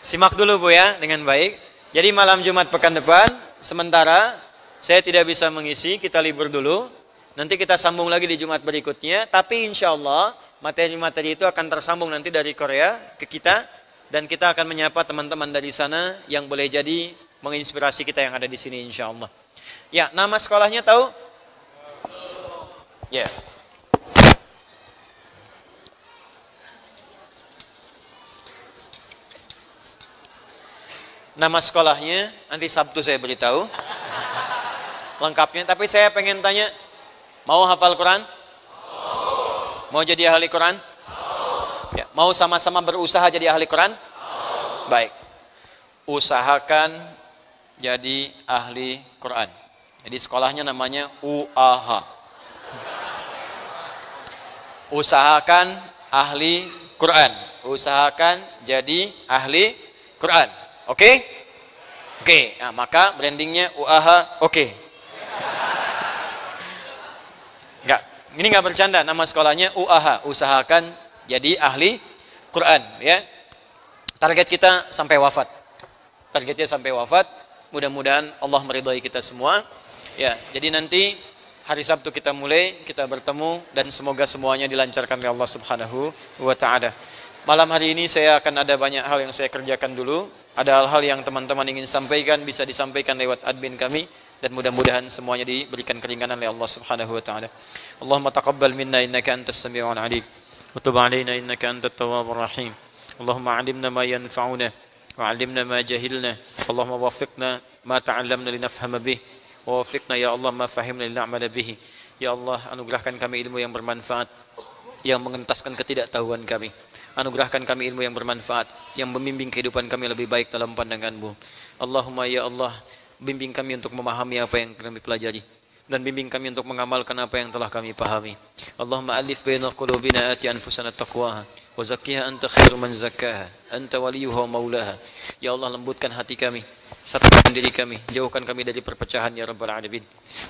Simak dulu Bu ya, dengan baik. Jadi malam Jumat pekan depan, sementara saya tidak bisa mengisi, kita libur dulu. Nanti kita sambung lagi di Jumat berikutnya. Tapi insya Allah, materi-materi itu akan tersambung nanti dari Korea ke kita. Dan kita akan menyapa teman-teman dari sana yang boleh jadi menginspirasi kita yang ada di sini insya Allah. Ya, nama sekolahnya tahu? Ya. Nama sekolahnya nanti Sabtu saya beritahu lengkapnya. Tapi saya pengen tanya, mau hafal Quran? Mau jadi ahli Quran? Ya, mau sama-sama berusaha jadi ahli Quran? Baik. Usahakan jadi ahli Quran. Jadi sekolahnya namanya UAH. Usahakan ahli Quran. Usahakan jadi ahli Quran. Oke? Oke. Nah, maka brandingnya UAH oke. Enggak, ini enggak bercanda, nama sekolahnya UAH, usahakan jadi ahli Quran ya. Target kita sampai wafat. Targetnya sampai wafat. Mudah-mudahan Allah meridhai kita semua. Ya, jadi nanti hari Sabtu kita mulai, kita bertemu dan semoga semuanya dilancarkan oleh Allah Subhanahu wa taala. Malam hari ini saya akan ada banyak hal yang saya kerjakan dulu. Ada hal-hal yang teman-teman ingin sampaikan bisa disampaikan lewat admin kami dan mudah-mudahan semuanya diberikan keringanan oleh Allah Subhanahu wa taala. Allahumma taqabbal minna innaka antas samiul alim wa tub alaina innaka antat tawwabur rahim. Allahumma 'allimna ma yanfa'una wa 'allimna ma jahilna. Allahumma waffiqna ma ta'allamna linafhama bih wa waffiqna ya Allah ma fahimna lin'amala bihi. Ya Allah, anugerahkan kami ilmu yang bermanfaat yang mengentaskan ketidaktahuan kami. Anugerahkan kami ilmu yang bermanfaat yang membimbing kehidupan kami lebih baik dalam pandangan-Mu. Allahumma ya Allah, bimbing kami untuk memahami apa yang kami pelajari dan bimbing kami untuk mengamalkan apa yang telah kami pahami. Allahumma alif baina qulubina ati anfusana taqwaha wa zakkiha anta khairu man zakkaha anta waliyuha wa maulaha. Ya Allah, lembutkan hati kami, satukan diri kami, jauhkan kami dari perpecahan ya rabbal alamin.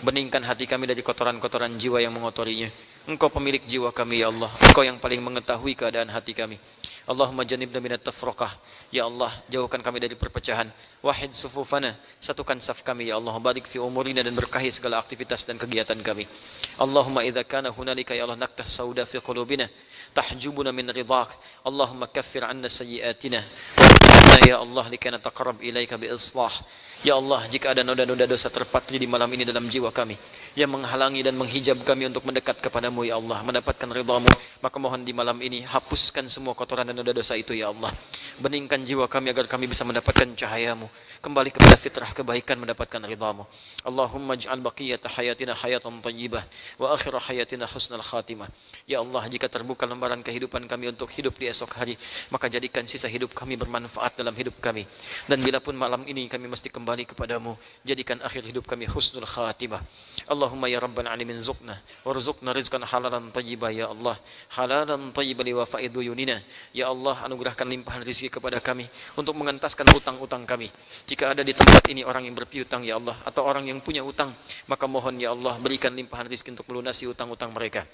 Beningkan hati kami dari kotoran-kotoran jiwa yang mengotorinya. Engkau pemilik jiwa kami ya Allah, Engkau yang paling mengetahui keadaan hati kami. Allahumma janibna minat tafraqah. Ya Allah, jauhkan kami dari perpecahan. Wahid sufufana, satukan saf kami ya Allah. Barik fi umurina dan berkahi segala aktivitas dan kegiatan kami. Allahumma idza kana hunalika ya Allah naktah sauda fi qulubina tahjubuna min ridhak. Allahumma kaffir 'anna sayyi'atina wa ya Allah likay nataqarrab ilaika bi islah. Ya Allah, jika ada noda-noda dosa terpatri di malam ini dalam jiwa kami yang menghalangi dan menghijab kami untuk mendekat kepadamu ya Allah, mendapatkan ridhamu, maka mohon di malam ini hapuskan semua kotoran dan noda dosa itu ya Allah. Beningkan jiwa kami agar kami bisa mendapatkan cahayamu, kembali kepada fitrah kebaikan, mendapatkan ridhamu. Allahumma ij'al baqiyata hayatina hayatan thayyibah wa akhir hayatina husnal khatimah. Ya Allah, jika terbuka lembaran kehidupan kami untuk hidup di esok hari, maka jadikan sisa hidup kami bermanfaat dalam hidup kami. Dan bila pun malam ini kami mesti kembali kepadamu, jadikan akhir hidup kami husnul khatimah. Allahumma ya rabbal alamin zuqna warzuqna rizqan halalan thayyibah ya Allah, halalan thayyiban li wafa'i duyunina. Ya Allah, anugerahkan limpahan rezeki kepada kami untuk mengentaskan utang-utang kami. Jika ada di tempat ini orang yang berpiutang ya Allah, atau orang yang punya utang, maka mohon ya Allah berikan limpahan rezeki untuk melunasi utang-utang mereka.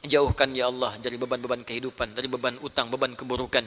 Jauhkan ya Allah dari beban-beban kehidupan, dari beban utang, beban keburukan.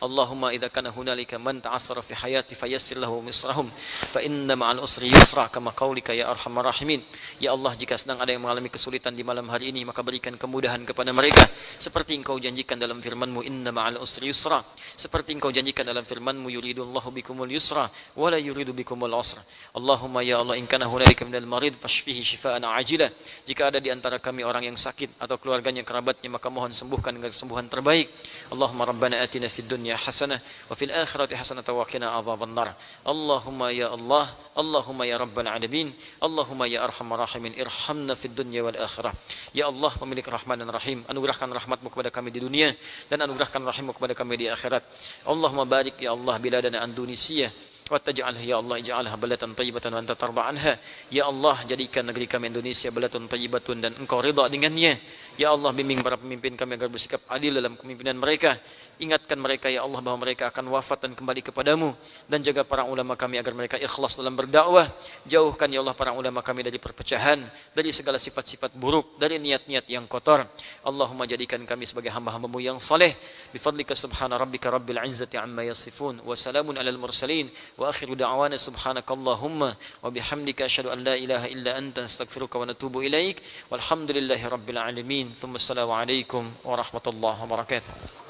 Allahumma idza kana hunalika man ta'assara fi hayati fayassir lahu misrahum fa inna ma'al usri yusra kama qaulika ya arhamar rahimin. Ya Allah, jika sedang ada yang mengalami kesulitan di malam hari ini, maka berikan kemudahan kepada mereka seperti Engkau janjikan dalam firman-Mu inna ma'al usri yusra. Seperti Engkau janjikan dalam firman-Mu yuridullahu bikumul yusra wa la yuridu bikumul usra. Allahumma ya Allah, in kana hunalika minal marid fashfihi shifaa'an ajilah. Jika ada di antara kami orang yang sakit atau keluarganya, kerabatnya, maka mohon sembuhkan dengan kesembuhan terbaik. Allahumma rabbana atina fid dunya hasanah wa fil akhirati hasanah wa qina adzabannar. Allahumma ya Allah, Allahumma ya rabbal alamin, Allahumma ya arhamar rahimin, irhamna fid dunya wal akhirah. Ya Allah, pemilik rahman dan rahim, anugerahkan rahmat-Mu kepada kami di dunia dan anugerahkan rahim-Mu kepada kami di akhirat. Allahumma barik ya Allah biladana Indonesia wa taj'alha ya Allah, ij'alha balatan thayyibatan wa anta tarda anha. Ya Allah, jadikan negeri kami Indonesia balatun thayyibatun dan Engkau ridha dengannya. Ya Allah, bimbing para pemimpin kami agar bersikap adil dalam kepemimpinan mereka. Ingatkan mereka ya Allah bahwa mereka akan wafat dan kembali kepadamu, dan jaga para ulama kami agar mereka ikhlas dalam berdakwah. Jauhkan ya Allah para ulama kami dari perpecahan, dari segala sifat-sifat buruk, dari niat-niat yang kotor. Allahumma jadikan kami sebagai hamba-hamba-Mu yang saleh. Bifadlika subhana rabbika rabbil izzati amma yasifun wa salamun alal mursalin wa akhiru da'wana subhanakallahumma wa bihamdika asyhadu an la ilaha illa anta astaghfiruka wa natubu ilaik walhamdulillahi rabbil alamin. Thumma assalamu alaikum warahmatullahi wabarakatuh.